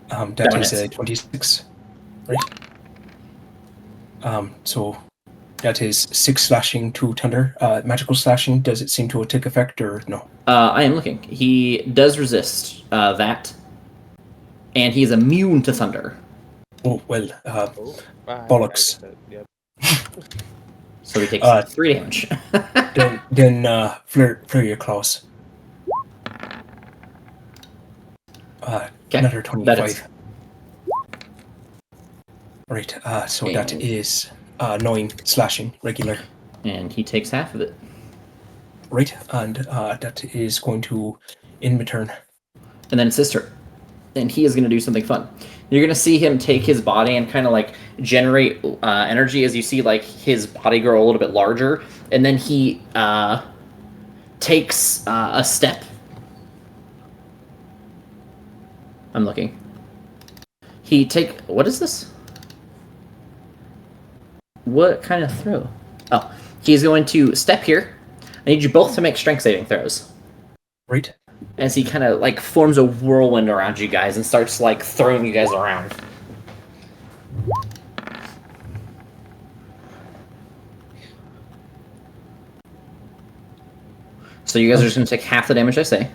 That That one is a hits. 26. Right. So that is 6 slashing, 2 thunder. Magical slashing, does it seem to take effect or no? I am looking. He does resist that, and he is immune to thunder. Oh, well, Oh, Bollocks. Yep. So he takes 3 damage. then flurry of claws. Okay, Another that is- 25. Right, so that is 9 slashing, regular. And he takes half of it. Right, and that is going to end my turn. And then it's his turn. And he is going to do something fun. You're going to see him take his body and kind of like generate energy as you see like his body grow a little bit larger. And then he takes a step. I'm looking. What is this? What kind of throw? Oh, he's going to step here. I need you both to make strength saving throws. Right. As he kind of like forms a whirlwind around you guys and starts like throwing you guys around. So you guys are just going to take half the damage I say.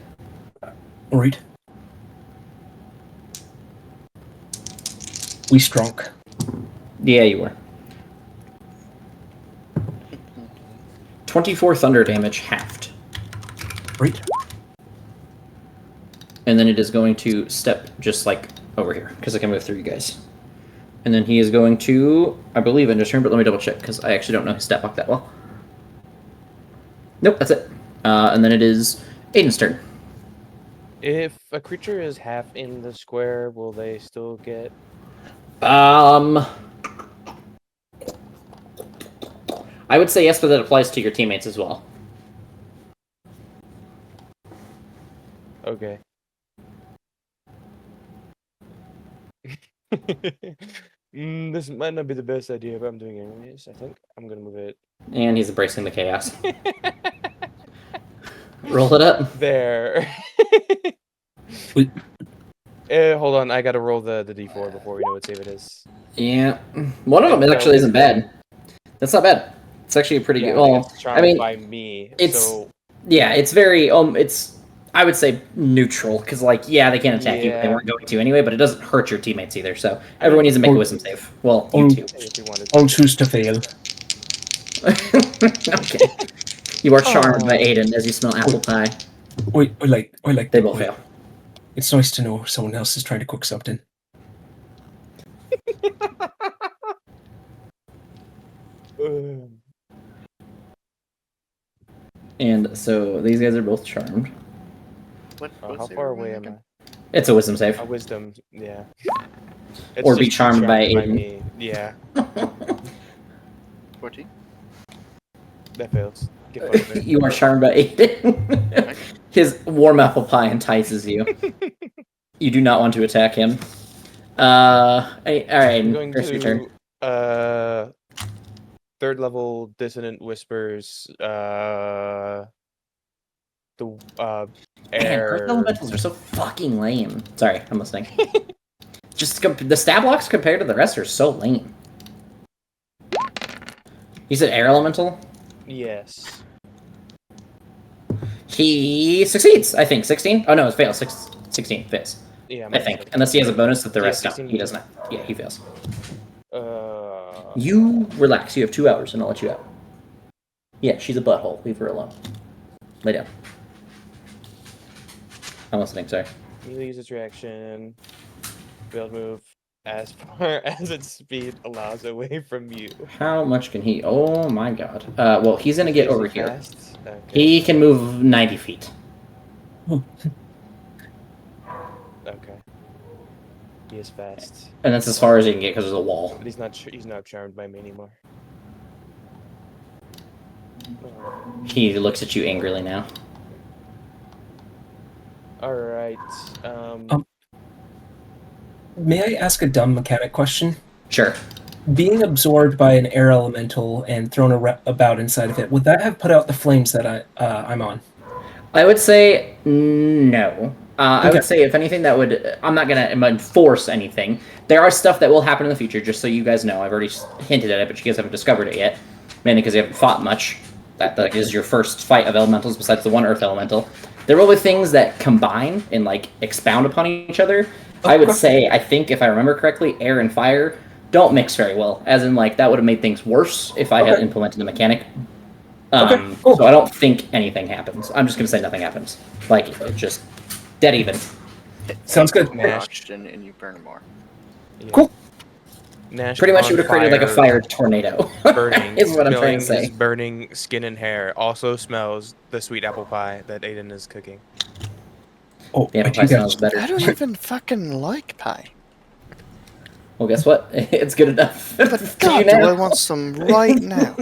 Right. We strong. Yeah, you were. 24 thunder damage halved. Right. And then it is going to step just like over here, because I can move through you guys. And then he is going to, I believe, end his turn, but let me double check, because I actually don't know his stat block that well. Nope, that's it. And then it is Aiden's turn. If a creature is half in the square, will they still get? I would say yes, but that applies to your teammates as well. Okay. This might not be the best idea, but I'm doing it anyways. I think I'm gonna move it And he's embracing the chaos. Roll it up. there. Wait. Hold on, I gotta roll the d4 before we know what save it is. Yeah. One of them actually isn't bad. That's not bad. It's actually a pretty good. Well, it's I charmed mean, by me. it's- So yeah, it's very it's I would say neutral because like yeah they can't attack you but they Yeah. weren't going to anyway, but it doesn't hurt your teammates either. So everyone needs to make a wisdom save. Well, you two. if you wanted I'll choose to fail. Okay. You are charmed by Aiden as you smell apple pie. I like They that both way. fail. It's nice to know someone else is trying to cook something. And so these guys are both charmed. What's how the far away ruling am again? It's a wisdom save. I? Wisdom, yeah. Or be just charmed by Aiden. me. Yeah, 14? that fails. Get fun of it. You are charmed by Aiden. His warm apple pie entices you. You do not want to attack him. All right, I'm going first your turn. to third level dissonant whispers. The Man, air. growth elementals are so fucking lame. Sorry, I'm listening. Just the stat blocks compared to the rest are so lame. You said air elemental? Yes. He succeeds, I think. 16? Oh no, it fails. 16 fails. Yeah. I think. Unless he has a bonus that the Yeah, rest don't. 16 He doesn't. Yeah, he fails. Uh. You relax. You have 2 hours and I'll let you out. Yeah, she's a butthole. Leave her alone. Lay down. I'm listening, sorry. Immediately use its reaction. Be able to move as far as its speed allows away from you. How much can he? Oh my god. Well, he's gonna get Is over he here. fast? Okay. He can move 90 feet. Okay. He is fast, And that's as far as he can get because there's a wall. but he's not charmed by me anymore. He looks at you angrily now. All right. May I ask a dumb mechanic question? Sure. being absorbed by an air elemental and thrown about inside of it, would that have put out the flames that I'm on? I would say no. I Okay. would say, if anything, that would. I'm not going to enforce anything. There are stuff that will happen in the future, just so you guys know. I've already hinted at it, but you guys haven't discovered it yet. Mainly because you haven't fought much. That is your first fight of elementals, besides the one earth elemental. There will be things that combine and like expound upon each other. I would say, I think, if I remember correctly, air and fire don't mix very well. As in, like, that would have made things worse if I had Okay. implemented the mechanic. Okay, cool. So I don't think anything happens. I'm just gonna say nothing happens. Like, it's just dead even. Sounds good. More Nash. oxygen and you burn more. Yeah. Cool. Nash Pretty much, on you would have created like a fire, fire tornado. burning, is what I'm trying to smelling say. his burning skin and hair. Also smells the sweet apple pie that Aiden is cooking. Oh, Yeah, but pie you smells guys, better. I don't even fucking like pie. Well, guess what? It's good enough. But for God, you do now. I want some right now?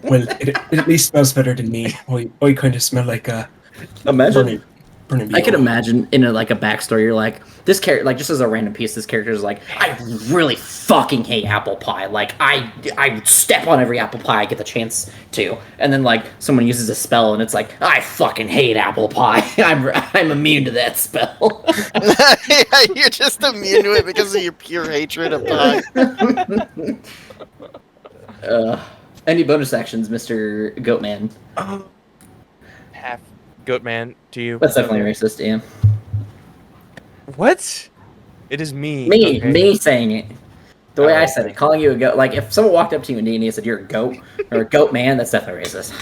well, it at least smells better than me. I kind of smell like a Imagine. burning I could beetle. imagine in a backstory, you're like, this character, like, just as a random piece, this character is like, I really fucking hate apple pie. Like, I step on every apple pie I get the chance to. And then, like, someone uses a spell and it's like, I fucking hate apple pie. I'm immune to that spell. Yeah, you're just immune to it because of your pure hatred of pie. Any bonus actions, Mr. Goatman? Half goat man to you. That's definitely Okay. racist, yeah. What? It is me. Me, okay? me saying it. The way Oh, I said okay. it, calling you a goat. Like, if someone walked up to you in D&D and said you're a goat or a goat man, that's definitely racist.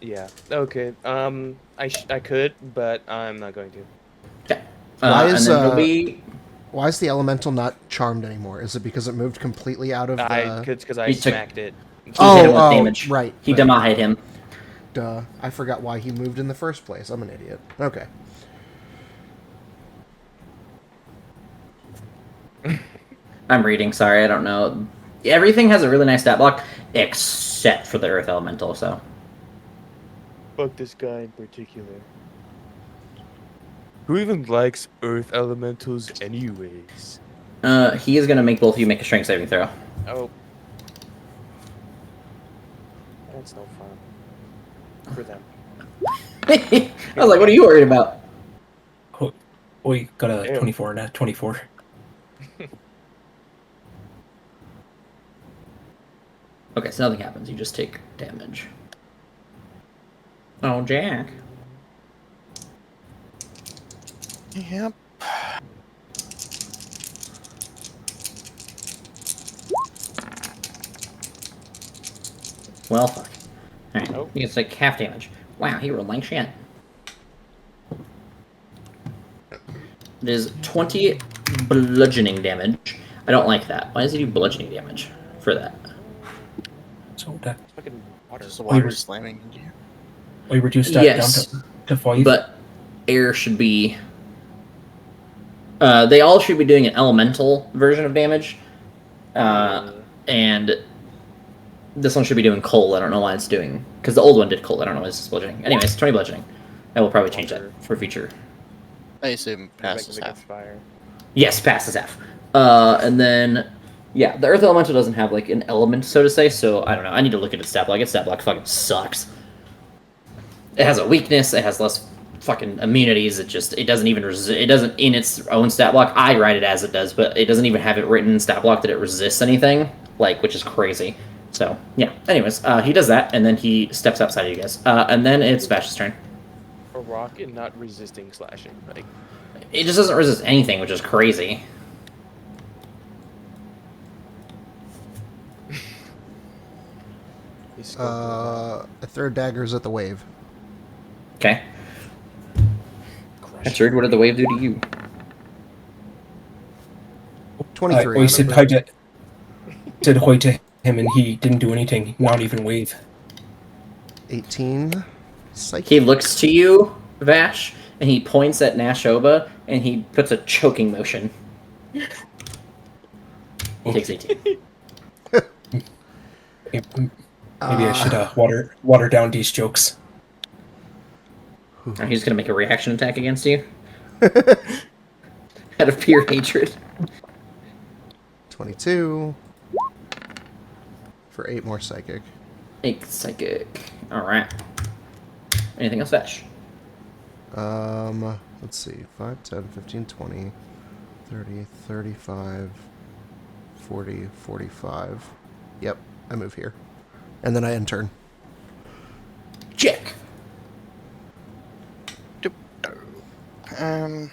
Yeah. Okay. I could, but I'm not going to. Okay. Why is, and then it'll be Why is the elemental not charmed anymore? Is it because it moved completely out of the... Because I He took- smacked it. he hit Oh, him with oh, damage. right, He right. damahed him. Duh. I forgot why he moved in the first place. I'm an idiot. Okay. I'm reading. Sorry, I don't know. Everything has a really nice stat block except for the Earth Elemental. So Fuck this guy in particular. Who even likes earth elementals anyways? he is gonna make both of you make a strength saving throw. Oh. That's no fun. For them. I was like, "What are you worried about?" I got a Ew. 24 and a 24. Okay, so nothing happens. You just take damage. Oh, Jack. Yep. Well, fuck. Alright, Nope. you can take half damage. Wow, he rolled like shit. It is 20 bludgeoning damage. I don't like that. Why does he do bludgeoning damage for that? So that Fucking water. Just the water were- slamming into you. I reduced that Yes, down to 5. but air should be... they all should be doing an elemental version of damage. And this one should be doing cold. I don't know why it's doing... Because the old one did cold. I don't know why it's bludgeoning. Anyways, 20 bludgeoning. I will probably change that for future. I assume Make passes it half. fire. Yes, passes half. And then, yeah, the Earth Elemental doesn't have, like, an element, so to say, so I don't know. I need to look at its stat block. Its stat block fucking sucks. It has a weakness, it has less fucking immunities, it doesn't even it doesn't, in its own stat block, I write it as it does, but it doesn't even have it written in stat block that it resists anything, like, which is crazy. So, yeah. Anyways, he does that, and then he steps outside of you guys. And then it's Vash's turn. A rocket not resisting slashing. Like, It just doesn't resist anything, which is crazy. he's A third dagger's at the wave. Okay. That's weird. What did the wave do to you? 23. I said hi to him and he didn't do anything, not even wave. 18. Psych. He looks to you, Vash, and he points at Nashoba, and he puts a choking motion. He takes 18. Maybe I should water down these jokes. And he's gonna make a reaction attack against you. Out of pure hatred. 22. for 8 more psychic. 8 psychic. Alright. Anything else, Vash? Let's see. 5, 10, 15, 20, 30, 35, 40, 45. Yep, I move here. And then I end turn. Check. Um.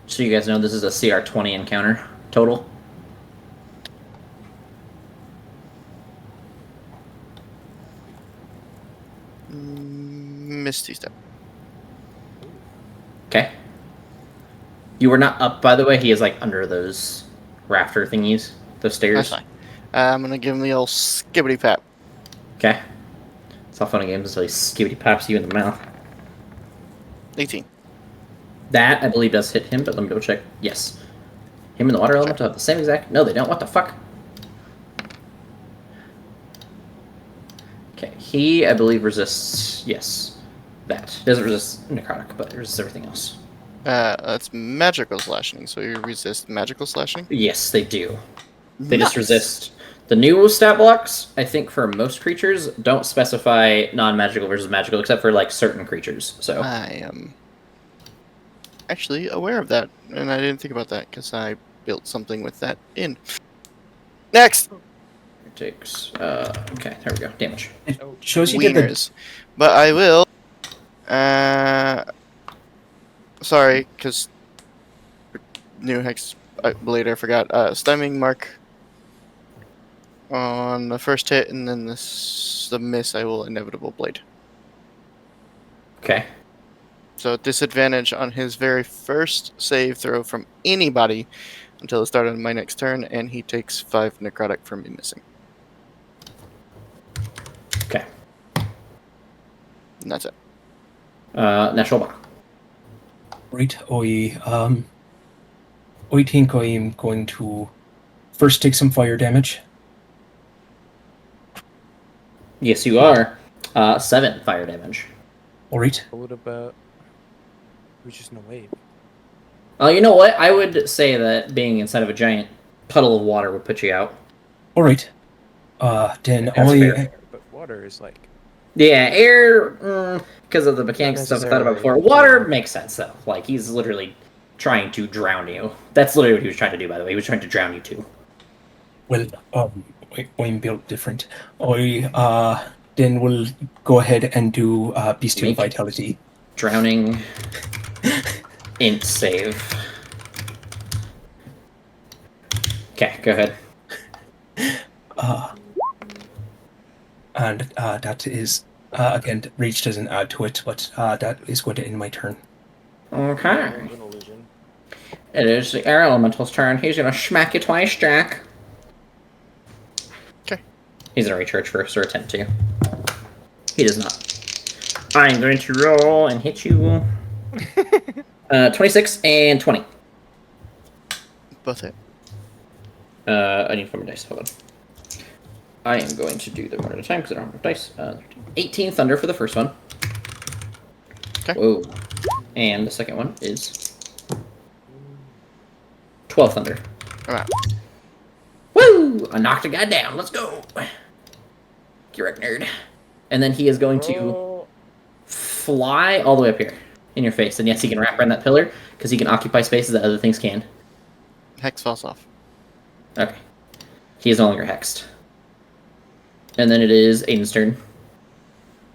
So you guys know this is a CR20 encounter total. Misty Step. Okay. You were not up, by the way. He is like under those rafter thingies, those stairs. That's fine. I'm gonna give him the old skibbity pap. Okay. It's all fun and games until he skibbity paps you in the mouth. 18. That, I believe, does hit him, but let me double check. Yes. Him and the water elemental have the same exact... No, they don't. What the fuck? Okay, he, I believe, resists... Yes. That. He doesn't resist necrotic, but resists everything else. That's magical slashing, so you resist magical slashing? Yes, they do. They just Nice. resist... The new stat blocks, I think for most creatures, don't specify non-magical versus magical, except for, like, certain creatures, so... I am actually aware of that, and I didn't think about that, because I built something with that in. Next! It takes... okay, there we go. Damage. It shows you did the Wieners. But I will... Sorry, because... New Hex Blade, I forgot. Styming Mark on the first hit, and then the miss, I will Inevitable Blade. Okay. So disadvantage on his very first save throw from anybody until the start of my next turn, and he takes 5 necrotic from me missing. Okay. And that's it. Natural bar. right. I think I am going to first take some fire damage. Yes, you are. 7 fire damage. All right. What about? We're just in a wave. You know what? I would say that being inside of a giant puddle of water would put you out. All right. Then That's I fair. But water is like. Yeah, air, because of the mechanics and stuff I thought about before. necessarily. Water makes sense, though. Like, he's literally trying to drown you. That's literally what he was trying to do, by the way. He was trying to drown you, too. well, I'm built different. I then will go ahead and do bestial Make- vitality. Drowning. Int save. Okay, go ahead. And that is again reached doesn't add to it, but that is going to end my turn. Okay. An illusion. It is the air elemental's turn. He's gonna smack you twice, Jack. Okay. He's gonna recharge first or attempt to. He does not. I'm going to roll and hit you. 26 and 20. Both hit. I need 4 more dice. Hold on. I am going to do them one at a time because I don't have enough dice. 18 thunder for the first one. Okay. Whoa. And the second one is 12 thunder. I'm out. Woo! I knocked a guy down. Let's go. You're a nerd. And then he is going to Oh, fly all the way up here in your face. And yes, he can wrap around that pillar because he can occupy spaces that other things can. Hex falls off. Okay. He is no longer hexed. And then it is Aiden's turn.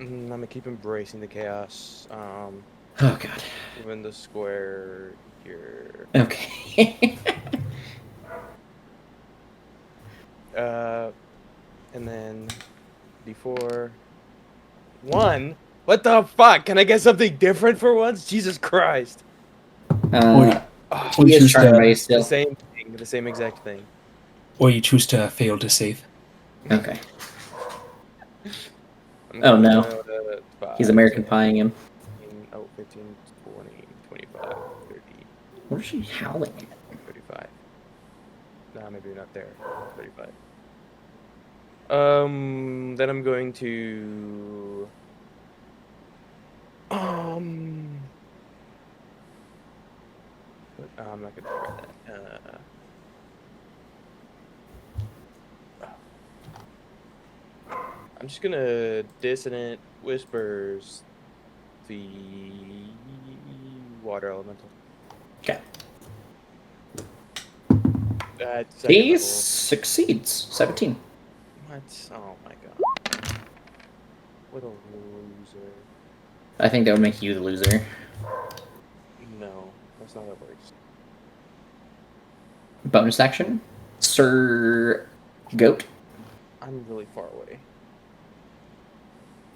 I'm gonna keep embracing the chaos. Oh, God. Moving the square here. Okay. And then before 1. What the fuck? Can I get something different for once? Jesus Christ! Or he is choose charmed by to, you still. The same thing. The same exact thing. or you choose to fail to save. Okay. I'm Oh, no. gonna go to 5, He's American 10, pieing him. 15, 15, 20, 25, 30, What is she howling at? 35. Nah, maybe not there. 35. Then I'm going to I'm not gonna try that. I'm just gonna Dissonant Whispers the water elemental. Okay. At second He level. succeeds. 17. What? Oh my god. What a loser. I think that would make you the loser. No, that's not how it works. Bonus action, Sir Goat. I'm really far away.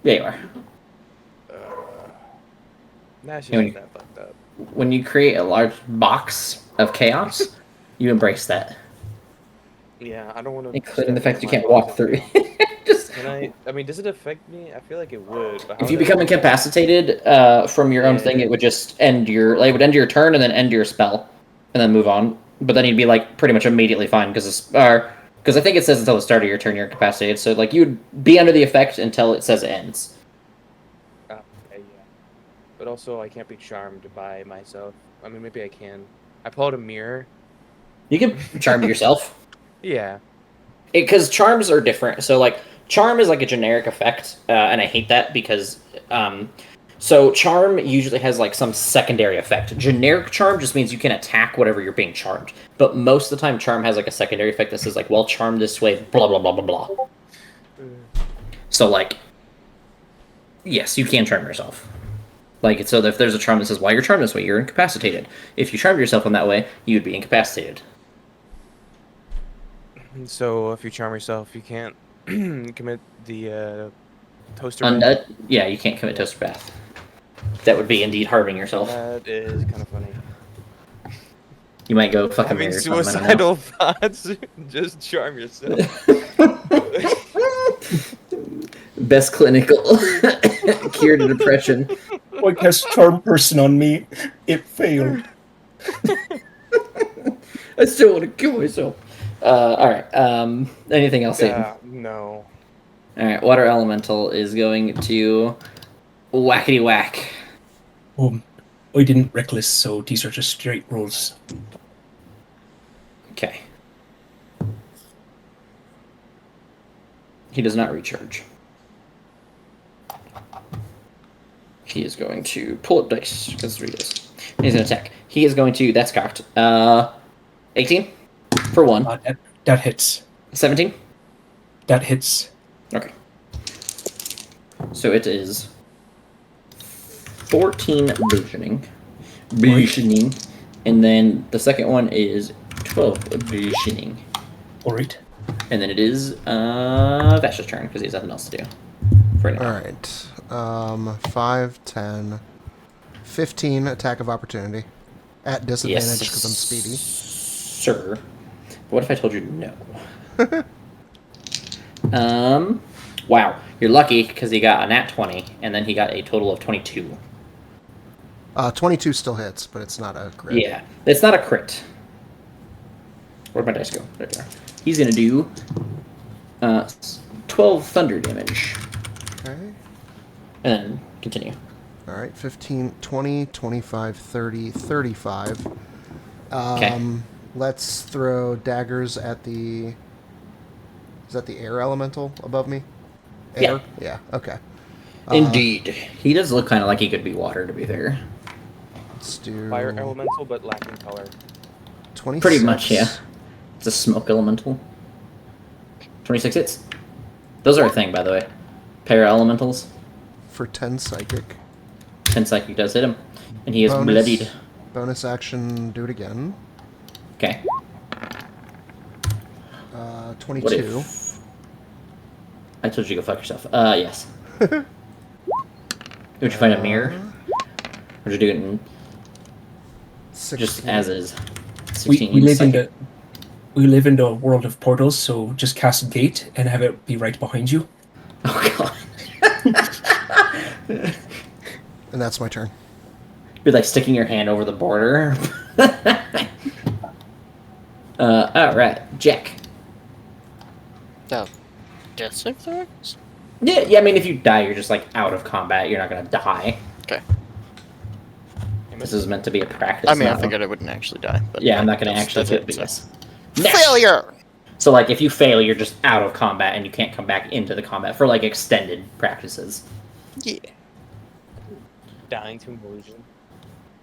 There you are. Nash Yeah, isn't that fucked up. When you create a large box of chaos, you embrace that, Yeah, I don't want to. including the fact you can't walk through. Just Can I mean, does it affect me? I feel like it would. But how if you would that become affect- incapacitated from your own thing, Yeah. it would just end your it would end your turn and then end your spell, and then move on. But then you'd be like pretty much immediately fine because I think it says until the start of your turn you're incapacitated. So like you'd be under the effect until it says ends. Oh, okay, yeah. But also, I can't be charmed by myself. I mean, maybe I can. I pulled a mirror. You can charm yourself. Yeah. Because charms are different. So like charm is like a generic effect, and I hate that because so charm usually has like some secondary effect. Generic charm just means you can attack whatever you're being charmed. But most of the time, charm has like a secondary effect that says like, well, charm this way, blah blah blah blah blah. So like, yes, you can charm yourself. Like so, if there's a charm that says, "While you're charmed this way, you're incapacitated." If you charmed yourself in that way, you'd be incapacitated. So if you charm yourself, you can't commit the toaster. Undead, yeah, you can't commit toaster bath. That would be indeed harming yourself. That is kind of funny. You might go fucking Having marry or something, I don't know. suicidal thoughts, just charm yourself. Best clinical cure to depression. I cast charm person on me. It failed. I still want to kill myself. All right. Anything else? Aiden? Yeah, no. All right. Water elemental is going to whackety whack. I didn't reckless, so these are just straight rolls. Okay. He does not recharge. He is going to pull up dice because 3 dice. He's going to attack. He is going to. That's cocked. 18 for 1. That hits. 17. That hits. Okay. So it is 14 bludgeoning, and then the second one is 12 bludgeoning, All right. and then it is Vash's turn because he has nothing else to do. For now. Alright. 5, 10, 15 attack of opportunity. At disadvantage because I'm speedy. Sir. What if I told you no? Wow. You're lucky because he got a nat 20, and then he got a total of 22. 22 still hits, but it's not a crit. Yeah. It's not a crit. Where'd my dice go? There they are. He's going to do 12 thunder damage. Okay. And then continue. Alright, 15, 20, 25, 30, 35. Okay. Let's throw daggers at the... Is that the air elemental above me? Air? Yeah, okay. Indeed. He does look kind of like he could be water, to be fair. Let's do... Fire elemental, but lacking color. 26. Pretty much, yeah. It's a smoke elemental. 26 hits. Those are a thing, by the way. Para elementals. For 10 psychic. 10 psychic does hit him. And he is bloodied. Bonus action, do it again. Okay. 22. What if... I told you to go fuck yourself. Yes. Would you find a mirror? Would you do it in 16. just as is? We 16 live in psychic. the world of portals, so just cast a gate and have it be right behind you. Oh god. And that's my turn. Be like sticking your hand over the border. Alright, Jack. No. Guessing things? Yeah, I mean, if you die, you're just like out of combat. You're not gonna die. Okay. This is meant to be a practice. I mean, I not- figured I wouldn't actually die. But Yeah, I'm not going to that's- actually that's do it, it, but so. yes. Next. Failure! So, like, if you fail, you're just out of combat and you can't come back into the combat for, like, extended practices. Yeah. Dying to immersion.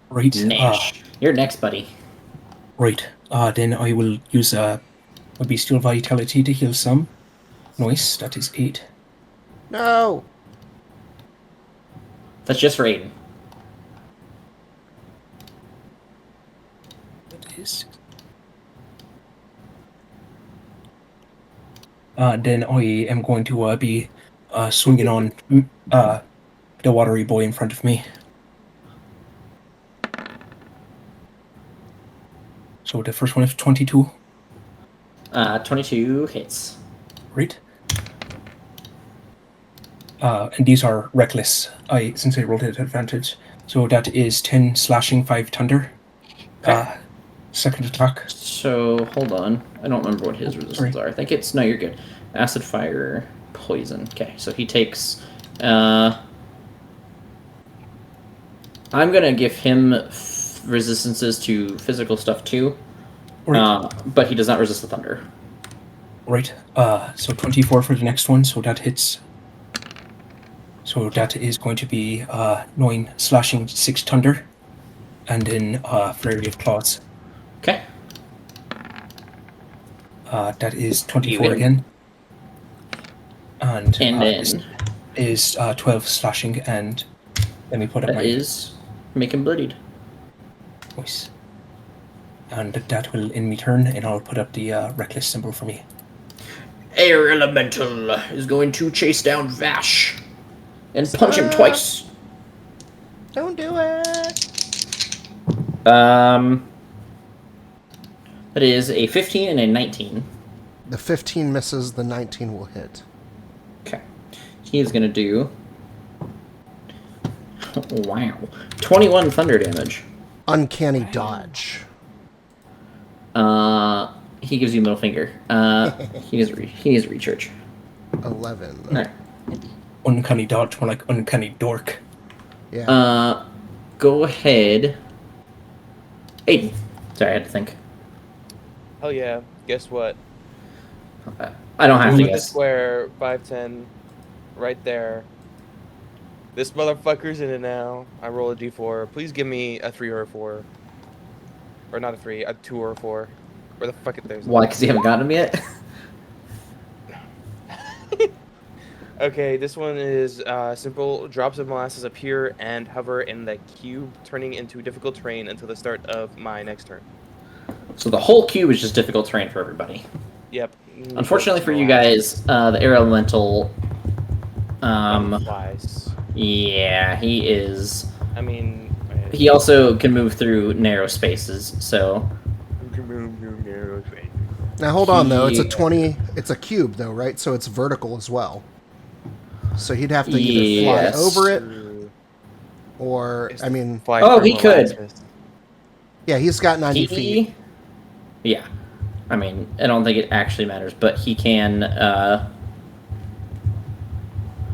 Right. Nash. You're next, buddy. Right. Then I will use a bestial vitality to heal some. Nice. That is 8. No. That's just for Aiden. That is. Then I am going to be swinging on the watery boy in front of me. So the first one is 22. 22 hits. Right. And these are reckless. Since I rolled it at advantage, so that is 10 slashing, 5 thunder. Okay. Second attack. So, hold on. I don't remember what his resistance are. I think it's... No, you're good. Acid, fire, poison. Okay, so he takes... I'm going to give him resistances to physical stuff, too. Right. But he does not resist the thunder. Right. So 24 for the next one. So that hits. So that is going to be 9 slashing, 6 thunder, and then flurry of claws. Okay. That is 24 Even. again. And And then is 12 slashing, and let me put up that my is make him bloodied. voice. And that will end me turn, and I'll put up the reckless symbol for me. Air Elemental is going to chase down Vash and punch him twice. Don't do it. That is a 15 and a 19. The 15 misses. The 19 will hit. Okay. He is going to do... Wow. 21 thunder damage. Uncanny dodge. He gives you a middle finger. He needs recharge. 11. Alright. Uncanny dodge, more like uncanny dork. Yeah. Go ahead. Aiden. Sorry, I had to think. Hell yeah. Guess what? I don't have to Look at the guess. square, 510, right there. This motherfucker's in it now. I roll a d4. Please give me a 3 or a 4. Or not a 3, a 2 or a 4. Where the fuck it there's. Why? Because you haven't gotten him yet? Okay, this one is simple. Drops of molasses appear and hover in the cube, turning into difficult terrain until the start of my next turn. So the whole cube is just difficult terrain for everybody. Yep. Unfortunately for you guys, the air elemental... Flies. Yeah, he is... I mean... He also can move through narrow spaces, so... Now hold on though. It's a he- 20. It's a cube though, right? So it's vertical as well. So he'd have to either fly Yes. over it, or I mean, Fly Oh, through he could. molasses. yeah, he's got 90 feet. He... Yeah. I mean, I don't think it actually matters, but he can...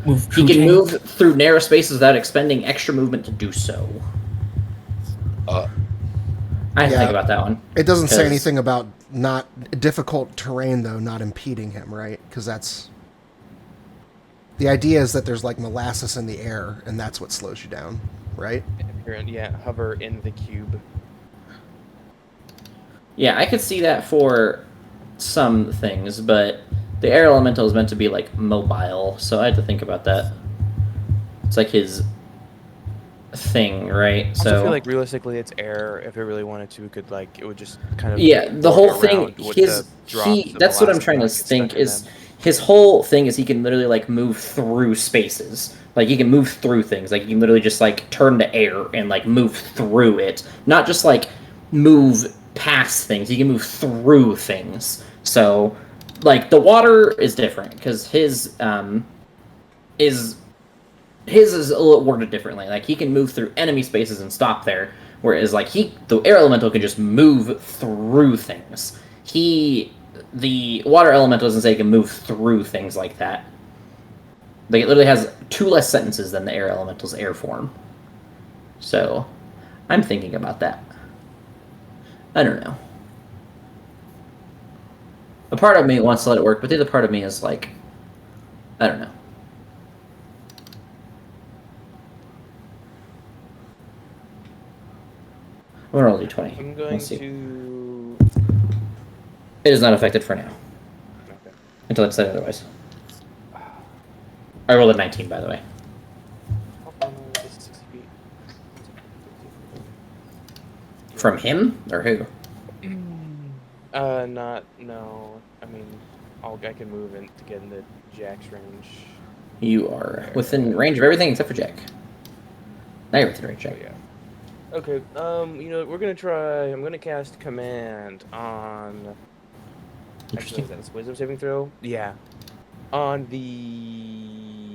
Move He can through move through narrow spaces without expending extra movement to do so. I had to Yeah. think about that one. It doesn't say 'Cause- anything about not difficult terrain though, not impeding him, right? Because that's the idea is that there's like molasses in the air, and that's what slows you down, right? Yeah, hover in the cube. Yeah, I could see that for some things, but the air elemental is meant to be like mobile, so I had to think about that. It's like his thing, right? I So feel like realistically, it's air. If it really wanted to, it would just kind of yeah, the work whole thing. around with His the drops he. of That's what I'm molasses trying to that get think. stuck in Is them. his whole thing is he can literally like move through spaces. Like he can move through things. Like he can literally just like turn to air and like move through it, not just like move past things. He can move through things. So like the water is different because his is a little worded differently. Like he can move through enemy spaces and stop there, whereas like the air elemental can just move through things. The water elemental doesn't say he can move through things like that. Like it literally has 2 less sentences than the air elemental's air form. So I'm thinking about that. I don't know. A part of me wants to let it work, but the other part of me is like, I don't know. I'm gonna roll d20. I'm going Let's see. to. It is not affected for now, Okay. until I decide otherwise. I rolled a 19, by the way. This is 60 feet. From him or who? Not no. I mean, I can move in to get into Jack's range. You are within range of everything except for Jack. Now you're within range, Oh Jack. yeah. Okay. You know, we're gonna try. I'm gonna cast command on. Actually, Interesting. is that a wisdom saving throw? Yeah. On the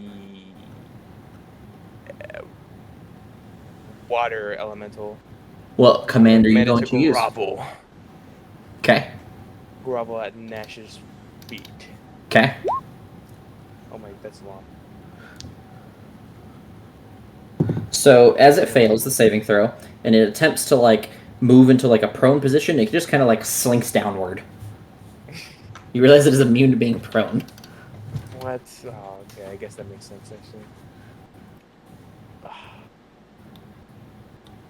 water elemental. What command are you Command it going to use? grovel. Okay. Grovel at Nash's feet. Okay. Oh my, that's long. So as it fails the saving throw, and it attempts to like move into like a prone position, it just kind of like slinks downward. You realize it is immune to being prone. What? Oh, okay. I guess that makes sense actually.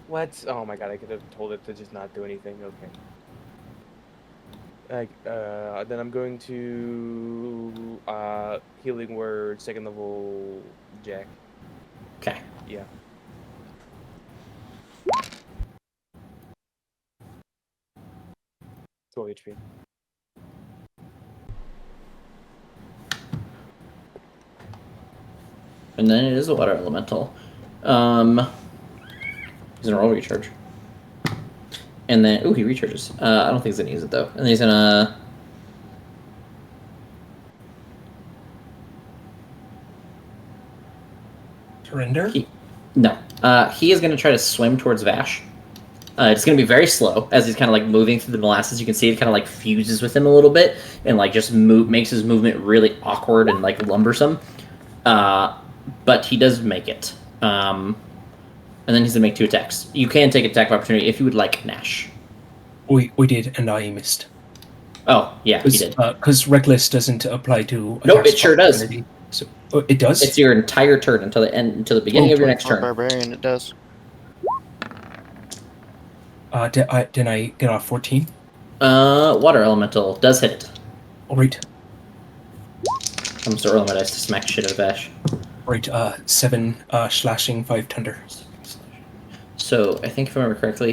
What? Oh my god! I could have told it to just not do anything. Okay. Then I'm going to healing word, second level, Jack. Okay. Yeah. Twelve HP. And then it is a water elemental. He's gonna roll recharge. And then, ooh, he recharges. I don't think he's gonna use it though. And then he's gonna. Surrender? No. He is gonna try to swim towards Vash. It's gonna be very slow as he's kind of like moving through the molasses. You can see it kind of like fuses with him a little bit and like just makes his movement really awkward and like lumbersome. But he does make it. And then he's gonna make 2 attacks. You can take attack of opportunity if you would like, Nash. We did, and I missed. Oh, yeah, he did. Because Reckless doesn't apply to. Nope, attacks it sure of does. opportunity. So, it does? It's your entire turn until the end, until the beginning of your next For turn. Barbarian, it does. Did I get off 14? Water elemental does hit it. Alright. I'm just rolling my dice to smack shit out of Vash. Right, 7 slashing, 5 thunder. So I think if I remember correctly,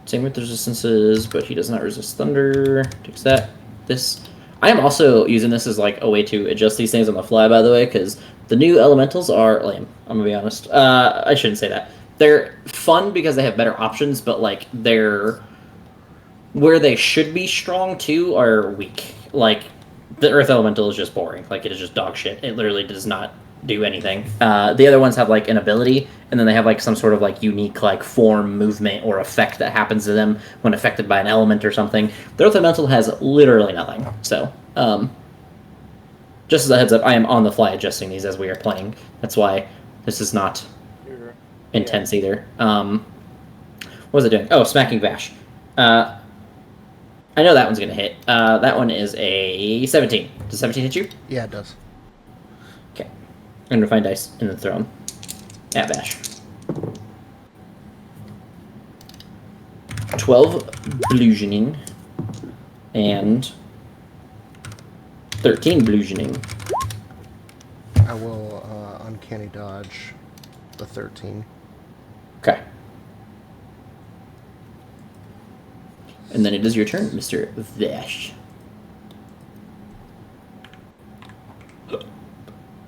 same with the resistances, but he does not resist thunder. Takes that. This. I am also using this as like a way to adjust these things on the fly, by the way, because the new elementals are lame. I'm gonna be honest. I shouldn't say that. They're fun because they have better options, but like they're where they should be strong too are weak. Like the Earth Elemental is just boring. Like it is just dog shit. It literally does not do anything. The other ones have like an ability, and then they have like some sort of like unique like form, movement, or effect that happens to them when affected by an element or something. The Earth Elemental has literally nothing. So, just as a heads up, I am on the fly adjusting these as we are playing. That's why this is not intense either. What was it doing? Oh, smacking Vash. I know that one's gonna hit. That one is a 17. Does 17 hit you? Yeah, it does. Okay. I'm gonna find dice in the throne. At Vash. 12 bludgeoning. And 13 bludgeoning. I will uncanny dodge the 13. Okay. And then it is your turn, Mr. Vash.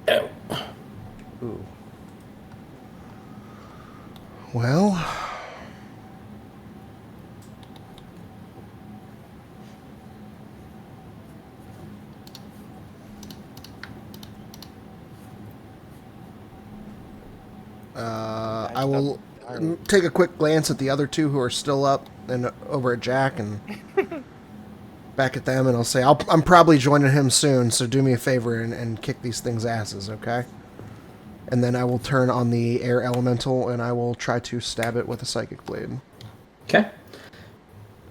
Oh. Ooh. Well, I will take a quick glance at the other two who are still up and over at Jack and back at them, and I'll say, I'm probably joining him soon, so do me a favor and kick these things' asses, okay? And then I will turn on the air elemental, and I will try to stab it with a psychic blade. Okay.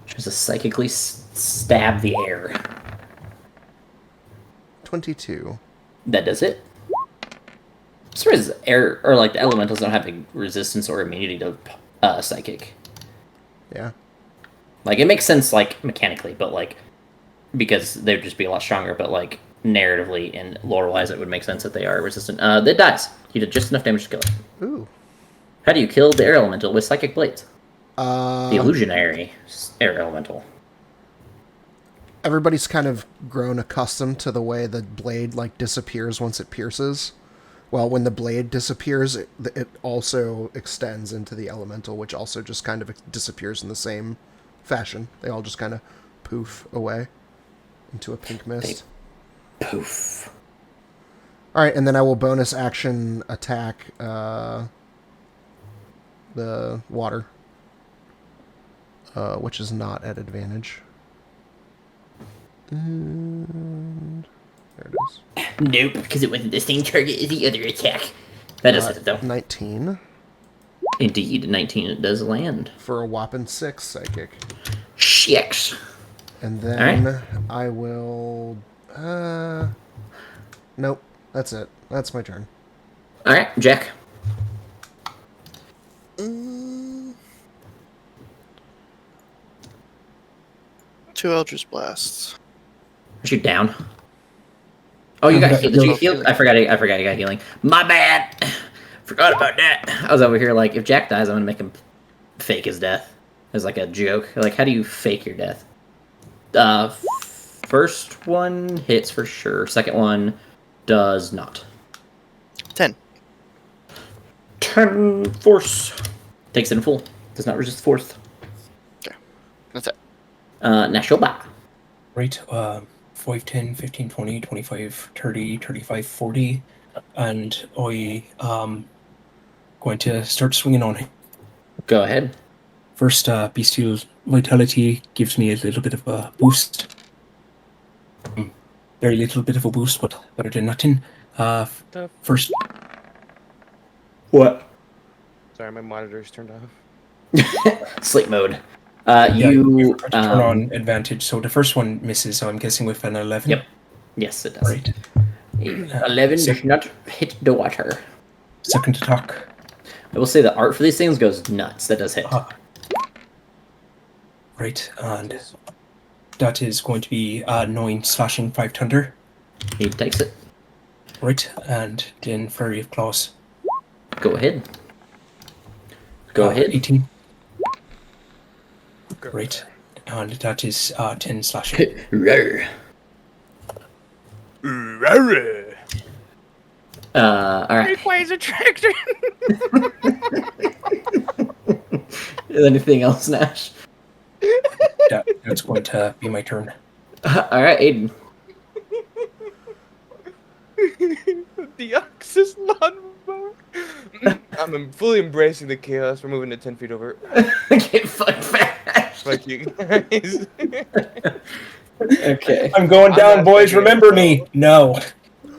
Tries to psychically stab the air. 22. That does it. I'm surprised air, or like the elementals don't have a resistance or immunity to psychic. Yeah. Like, it makes sense, like, mechanically, but, like, because they'd just be a lot stronger, but, like, narratively and lore-wise, it would make sense that they are resistant. It dies. You did just enough damage to kill it. Ooh. How do you kill the air elemental with psychic blades? The Uh, illusionary air elemental. everybody's kind of grown accustomed to the way the blade, like, disappears once it pierces. Well, when the blade disappears, it also extends into the elemental, which also just kind of disappears in the same fashion. They all just kind of poof away into a pink mist. Poof. All right, and then I will bonus action attack the water, which is not at advantage. And there it is. Nope, because it wasn't the same target as the other attack. That does hit it, though. 19 Indeed, 19 it does land. for a whopping 6 psychic. Shicks. And then I will... Nope, that's it. That's my turn. Alright, Jack. Two Eldritch Blasts. Are you down? Oh, you got got healed. Did you healed. heal? I forgot you got healing. My bad. Forgot about that. I was over here like, if Jack dies, I'm gonna make him fake his death as like a joke. Like, how do you fake your death? First one hits for sure. Second one does not. 10. 10 force. Takes it in full. Does not resist force. That's it. Nashoba. Right, 5, 10, 15, 20, 25, 30, 35, 40. And I going to start swinging on him. Go ahead. First, bestial vitality gives me a little bit of a boost. Very little bit of a boost, but better than nothing. First, What? Sorry, my monitor's turned off. Sleep mode. you turn on advantage. So the first one misses. So I'm guessing with an 11. Yep. Yes, it does. Right. 11 does not hit the water. Second attack. I will say the art for these things goes nuts. That does hit. Right, and that is going to be 9 slashing, 5 thunder. He takes it. Right, and then Flurry of Claws. Go ahead. Go ahead. 18. Right, and that is 10 slashing. Roar. Alright. Requires a tractor. Anything else, Nash? That's going to be my turn. Alright, Aiden. The ox is lawnmower. I'm fully embracing the chaos. We're moving to 10 feet over. Get fucked fast. Fuck you guys. Okay. I'm going I'm down, not boys. thinking Remember of me. No.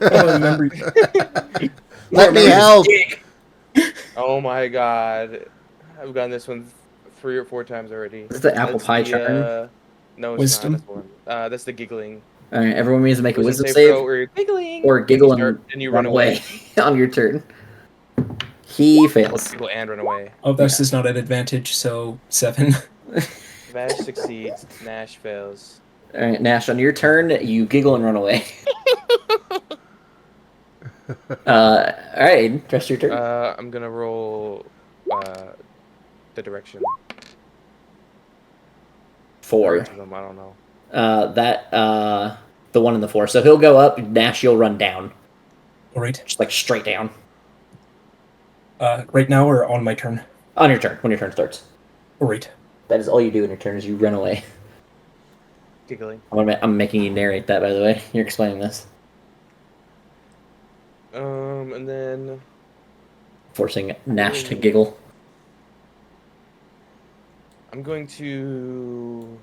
Oh, remember. Let me help! Oh my god. I've gotten this one 3 or 4 times already. Is the apple pie turn? No, it's Wisdom? not. That's one. That's the giggling. Alright, everyone needs to make a wisdom throw save where you're giggling. or giggle and you run away on your turn. He fails. Giggle and run away. Oh, this is not at advantage, so 7. Vash succeeds. Nash fails. Alright, Nash, on your turn, you giggle and run away. Alright, rest your turn. I'm gonna roll the direction. 4. Each of them, I don't know. The one in the 4. So he'll go up, Nash, you'll run down. Alright. Just like straight down. Right now or on my turn? On your turn, when your turn starts. Alright. That is all you do in your turn is you run away. Giggling. I'm making you narrate that, by the way. You're explaining this. And then Forcing Nash to giggle. I'm going to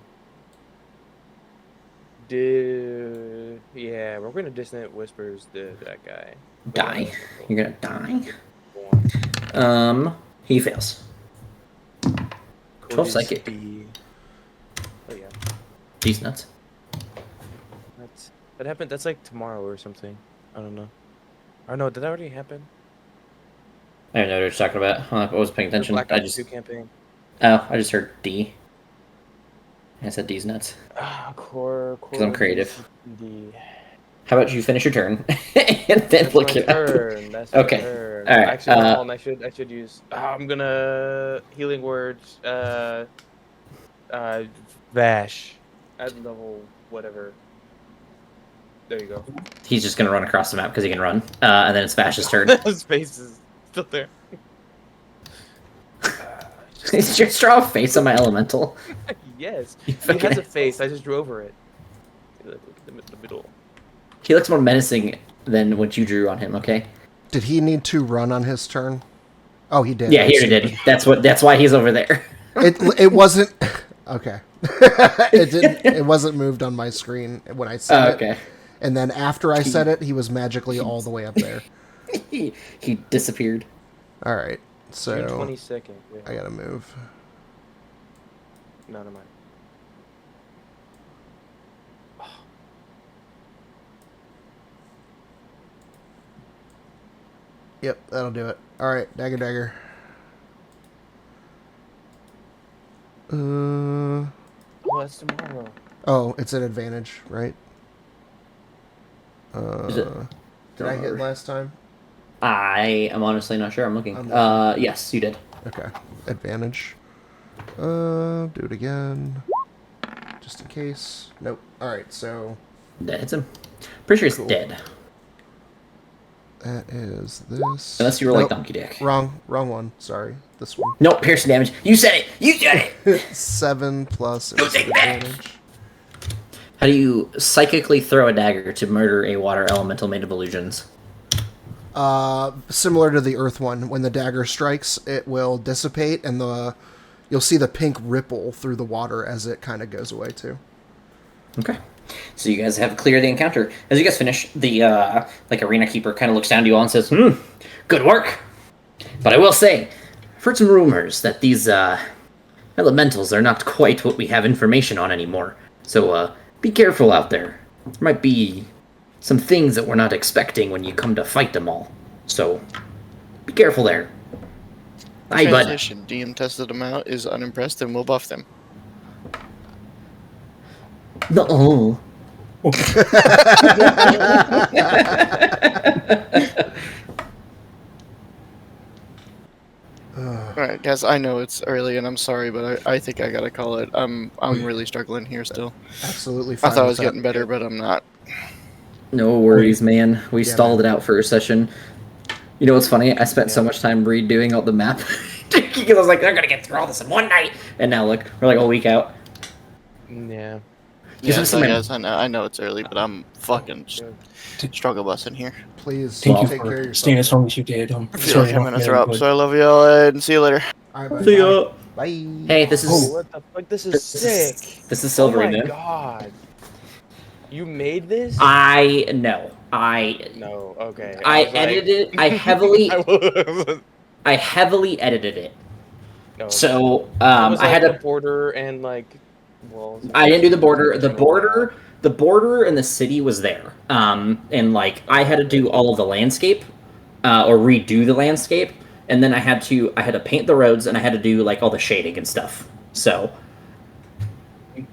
Yeah, we're gonna dissonant whispers that guy. Die. You're gonna die. Go He fails. on. 12 Could psychic. this be- Oh yeah, These nuts. that happened. That's like tomorrow or something. I don't know. Or no, did that already happen? I don't know what you're talking about. I wasn't paying The attention. Black I Ops just 2 campaign. I just heard D. I said D's nuts. Core. I'm creative. D. How about you finish your turn and then That's look my it up? turn. That's Okay. my turn. All right, Actually, hold on. I should use. I'm gonna healing words. Vash at level whatever. There you go. He's just gonna run across the map because he can run. And then it's Vash's turn. His face is still there. Just draw a face on my elemental. Yes. You He has fucking- a face. I just drew over it. Look at the middle. He looks more menacing than what you drew on him. Okay. Did he need to run on his turn? Oh, he did. Yeah, he That's already did. stupid. That's why he's over there. It wasn't. Okay. It didn't. It wasn't moved on my screen when I said it. Okay. And then after I said it, he was magically all the way up there. He disappeared. All right. June So 22nd. Wait, I gotta move. no, never mind. Yep, that'll do it. All right, dagger. Oh, that's tomorrow. Oh, it's an advantage, right? Is it? Did I hit last time? I am honestly not sure. I'm looking. Yes, you did. Okay, advantage. Do it again, just in case. Nope. All right, so That hits him. Pretty sure it's Cool. dead. that is this. Unless you were like Nope, Donkey Dick. wrong one. Sorry, this one. Nope, piercing damage. You said it. You said it. 7 plus Go is take that. advantage. How do you psychically throw a dagger to murder a water elemental made of illusions? Similar to the earth one, when the dagger strikes, it will dissipate, and you'll see the pink ripple through the water as it kind of goes away too. Okay. So you guys have cleared the encounter. As you guys finish, the arena keeper kind of looks down to you all and says, good work. But I will say, I've heard some rumors that these elementals are not quite what we have information on anymore. So be careful out there. There might be some things that we're not expecting when you come to fight them all. So be careful there. Aye, bud. Translation: DM tested them out, is unimpressed, and will buff them. No. Alright, guys, I know it's early and I'm sorry, but I think I gotta call it. I'm really struggling here still. Absolutely I fine. thought I with was that. getting better, but I'm not. No worries, man. We Yeah, stalled it out for a session. You know what's funny? I spent so much time redoing all the map because I was like, they're gonna get through all this in one night, and now look, we're like a week out. Yeah. Just Yeah, listen so to my- guys, I know it's early, but I'm fucking struggle busting here. Please Thank you take care of for yourself. staying as long as you did. I feel Sorry like about 10 minutes that, are up, but- so I love y'all and see you later. All right, bye. See ya. Bye. Hey, this is Oh, what the fuck? This is sick. this is Silvery Oh my Moon. god. You made this? I No, okay. I was like- edited it. I heavily was- I heavily edited it. no, So it was I had like to. the border and like walls. I didn't do the border. The border and the city was there. And like I had to do all of the landscape, or redo the landscape, and then I had to paint the roads, and I had to do like all the shading and stuff. So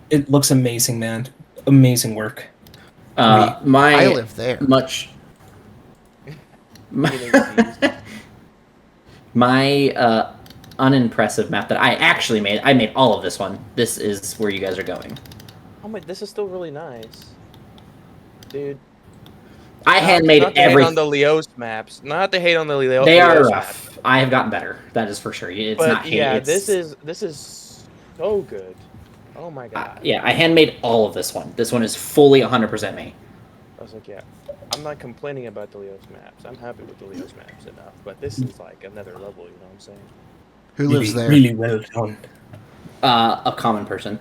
It looks amazing, man. Amazing work. my I live there. much my unimpressive map that I actually made. I made all of this one. This is where you guys are going. Oh my, this is still really nice, dude. I handmade Not to hate on everything. the Leos maps. Not to hate on the Leos. They are Leos rough. maps. I have gotten better. That is for sure. It's But not hate. yeah, it's, this is so good. Oh my god. yeah, I handmade all of this one. This one is fully 100% me. I was like, yeah, I'm not complaining about the Leos maps. I'm happy with the Leos maps enough. But this is like another level. You know what I'm saying? Who lives there? Really well done. A common person.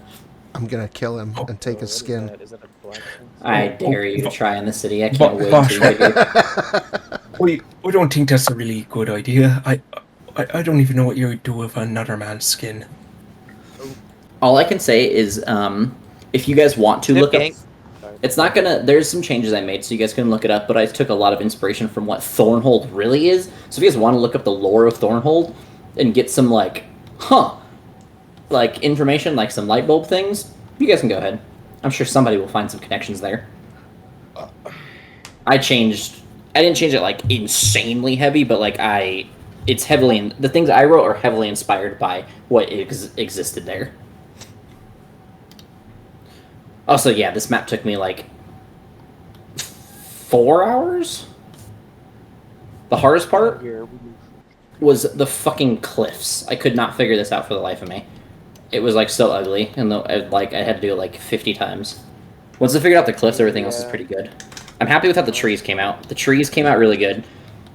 I'm gonna kill him and take his What skin. Is that a blacksmith? I dare you to try in the city. I can't wait Vosh. to you. I don't think that's a really good idea. I don't even know what you would do with another man's skin. All I can say is, if you guys want to look up, Gang. it's not gonna. There's some changes I made, so you guys can look it up. But I took a lot of inspiration from what Thornhold really is. So if you guys want to look up the lore of Thornhold and get some like information, like some light bulb things, you guys can go ahead. I'm sure somebody will find some connections there. I didn't change it like insanely heavy, but like it's heavily the things I wrote are heavily inspired by what existed there. Also, yeah, this map took me like 4 hours. The hardest part was the fucking cliffs. I could not figure this out for the life of me. It was like so ugly, and I had to do it like 50 times. Once I figured out the cliffs, everything else is pretty good. I'm happy with how the trees came out. The trees came out really good.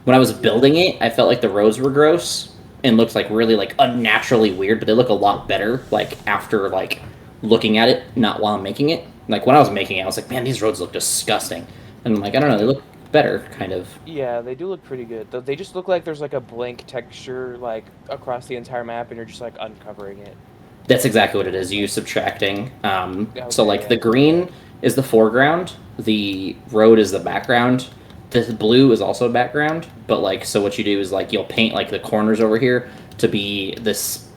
When I was building it, I felt like the roads were gross and looked like really like unnaturally weird, but they look a lot better like after like looking at it, not while I'm making it. Like when I was making it, I was like, man, these roads look disgusting. And I'm like, I don't know, they look better, kind of. Yeah, they do look pretty good. They just look like there's like a blank texture like across the entire map, and you're just like uncovering it. That's exactly what it is. You subtracting. So like yeah. the green is the foreground, the road is the background. The blue is also a background, but like so what you do is like you'll paint like the corners over here to be this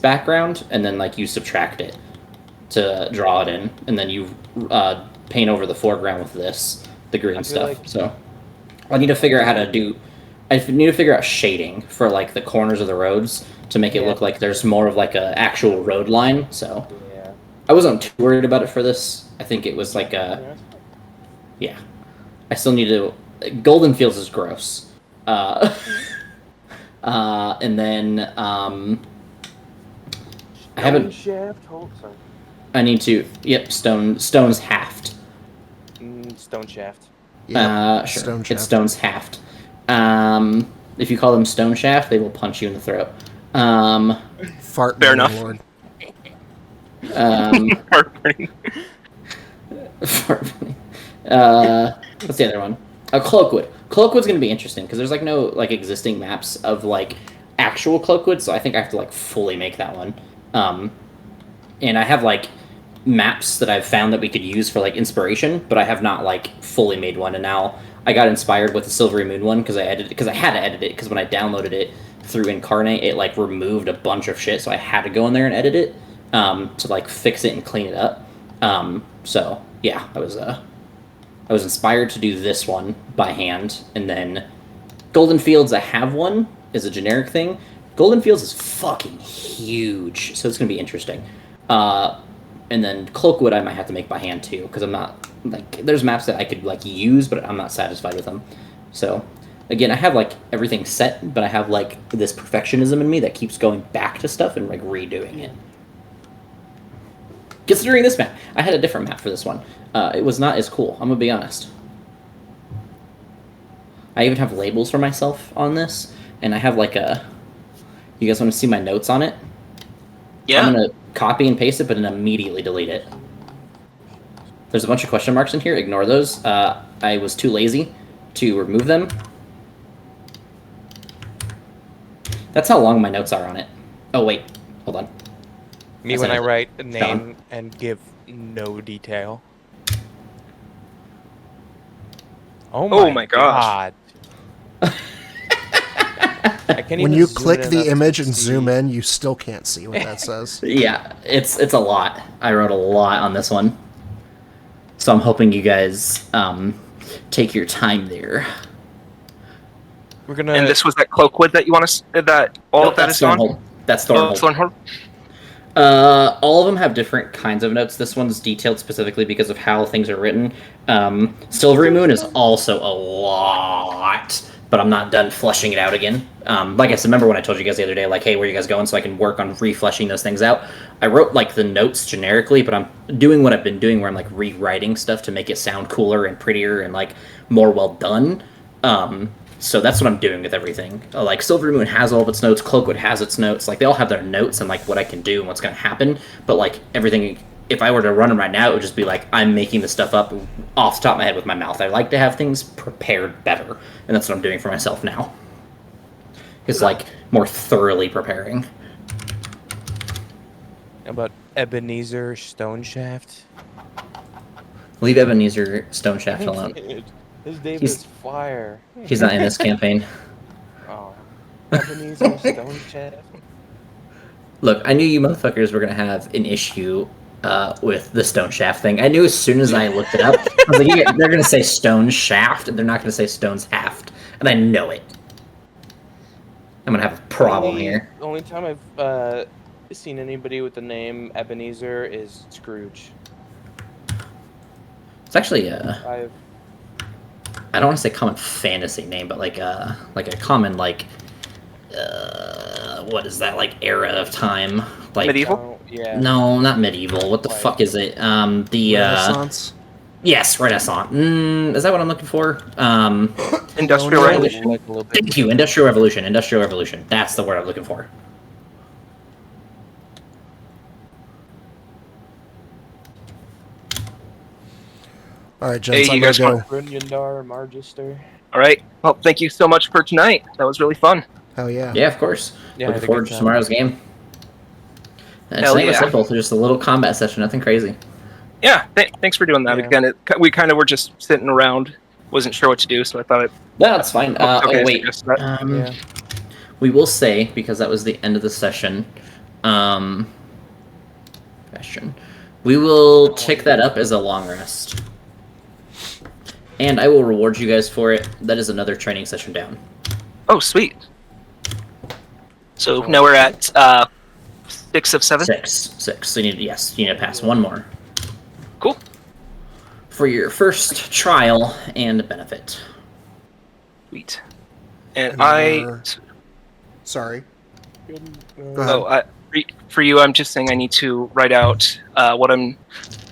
background, and then like you subtract it to draw it in, and then you paint over the foreground with the green stuff. like- So I need to figure out how to do. I need to figure out shading for like the corners of the roads to make it Yeah. look like there's more of like a actual road line. So Yeah. I wasn't too worried about it for this. I think it was like yeah. I still need to. Golden Fields is gross. And then I haven't. Shaft. Oh, sorry. I need to. Yep, stone's halved. Stone shaft. Yeah, Sure. stone It's shaft. stone's halved. If you call them stone shaft, they will punch you in the throat. Fart. Fair my enough. Lord. Heartburn. What's the other one? Cloakwood. Cloakwood's gonna be interesting because there's like no like existing maps of like actual Cloakwood, so I think I have to like fully make that one. And I have like maps that I've found that we could use for like inspiration, but I have not like fully made one. And now I got inspired with the Silvery Moon one because I had to edit it because when I downloaded it through Incarnate, it like removed a bunch of shit, so I had to go in there and edit it to like fix it and clean it up. So yeah, I was inspired to do this one by hand, and then Golden Fields, I have one, is a generic thing. Golden Fields is fucking huge, so it's going to be interesting. And then Cloakwood I might have to make by hand too, because I'm not, like, there's maps that I could, like, use, but I'm not satisfied with them. So, again, I have, like, everything set, but I have, like, this perfectionism in me that keeps going back to stuff and, like, redoing it. Considering this map, I had a different map for this one. It was not as cool, I'm gonna be honest. I even have labels for myself on this, and I have like a... You guys want to see my notes on it? Yeah. I'm gonna copy and paste it, but then immediately delete it. There's a bunch of question marks in here, ignore those. I was too lazy to remove them. That's how long my notes are on it. Oh wait, hold on. Me That's when it. I write a name Done. and give no detail. Oh my gosh. God. I can't When even you zoom click in the enough to image and see. zoom in, you still can't see what that says. Yeah, it's a lot. I wrote a lot on this one. So I'm hoping you guys take your time there. We're gonna. And this was that Cloakwood that you want to that all Nope, of that that's is on. Thornhold. That's Oh, Thornhold. Thornhold. All of them have different kinds of notes. This one's detailed specifically because of how things are written. Silvery Moon is also a lot, but I'm not done fleshing it out again. Like I said, remember when I told you guys the other day, like, hey, where are you guys going? So I can work on refleshing those things out. I wrote like the notes generically, but I'm doing what I've been doing where I'm like rewriting stuff to make it sound cooler and prettier and like more well done. So that's what I'm doing with everything. Like, Silvery Moon has all of its notes, Cloakwood has its notes, like, they all have their notes and, like, what I can do and what's going to happen, but, like, everything if I were to run them right now, it would just be like I'm making the stuff up off the top of my head with my mouth. I like to have things prepared better, and that's what I'm doing for myself now. It's like more thoroughly preparing. How about Ebenezer Stoneshaft? Leave Ebenezer Stoneshaft alone. Dude, his name He's- is Fire. He's not in this campaign. Oh. Ebenezer Stoneshaft. Look, I knew you motherfuckers were gonna have an issue with the Stone Shaft thing. I knew as soon as I looked it up. I was like, yeah, they're gonna say Stone Shaft, and they're not gonna say Stone's Haft, and I know it. I'm gonna have a problem here. The only time I've seen anybody with the name Ebenezer is Scrooge. It's actually I've I don't want to say common fantasy name, but like a common what is that, like, era of time? Like Medieval? oh, yeah. No, not medieval. What the Like- fuck is it? The Renaissance. yes, Renaissance. Is that what I'm looking for? Industrial no. Revolution. Like a little bit. Thank you, Industrial Revolution. Industrial Revolution. That's the word I'm looking for. All right, Hey, gents, you I'm guys gonna go. Brunyandar Margister. All right. Well, thank you so much for tonight. That was really fun. Hell yeah. Yeah, of course. Yeah, I had Looking a forward good to time. tomorrow's game. It's Hell not even yeah. simple. It's just a little combat session. Nothing crazy. Yeah. Thanks for doing that. Yeah. Again, we kind of were just sitting around, wasn't sure what to do, so I thought it. No, that's fine. okay, Oh so wait. just that. Yeah. We will say, because that was the end of the session, question. We will tick that up as a long rest. And I will reward you guys for it. That is another training session down. Oh, sweet. So now we're at 6 of 7. Six. So you need to pass one more. Cool. For your first trial and benefit. Sweet. And Another- Sorry. Go ahead. for you, I'm just saying I need to write out what I'm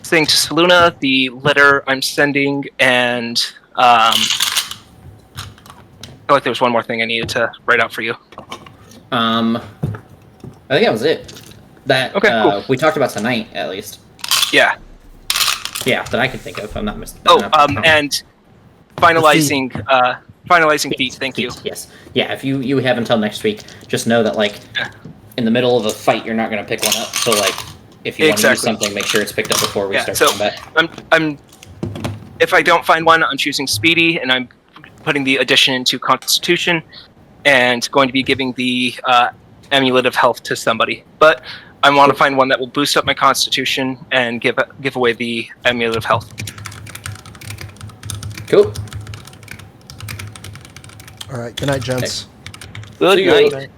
saying to Saluna, the letter I'm sending, and I feel like there was one more thing I needed to write out for you. I think that was it. That Okay, cool. we talked about tonight, at least. Yeah. Yeah, that I can think of. I'm not missing. And finalizing feet. Thank you. Yes. Yeah. If you have until next week, just know that, like, in the middle of a fight, you're not going to pick one up. So, like, if you want to use Exactly. something, make sure it's picked up before we Yeah, start so- combat. I'm if I don't find one, I'm choosing Speedy, and I'm putting the addition into Constitution, and going to be giving the Amulet of Health to somebody. But I want to find one that will boost up my Constitution and give away the Amulet of Health. Cool. All right. Good night, gents. Good See you. night. Night.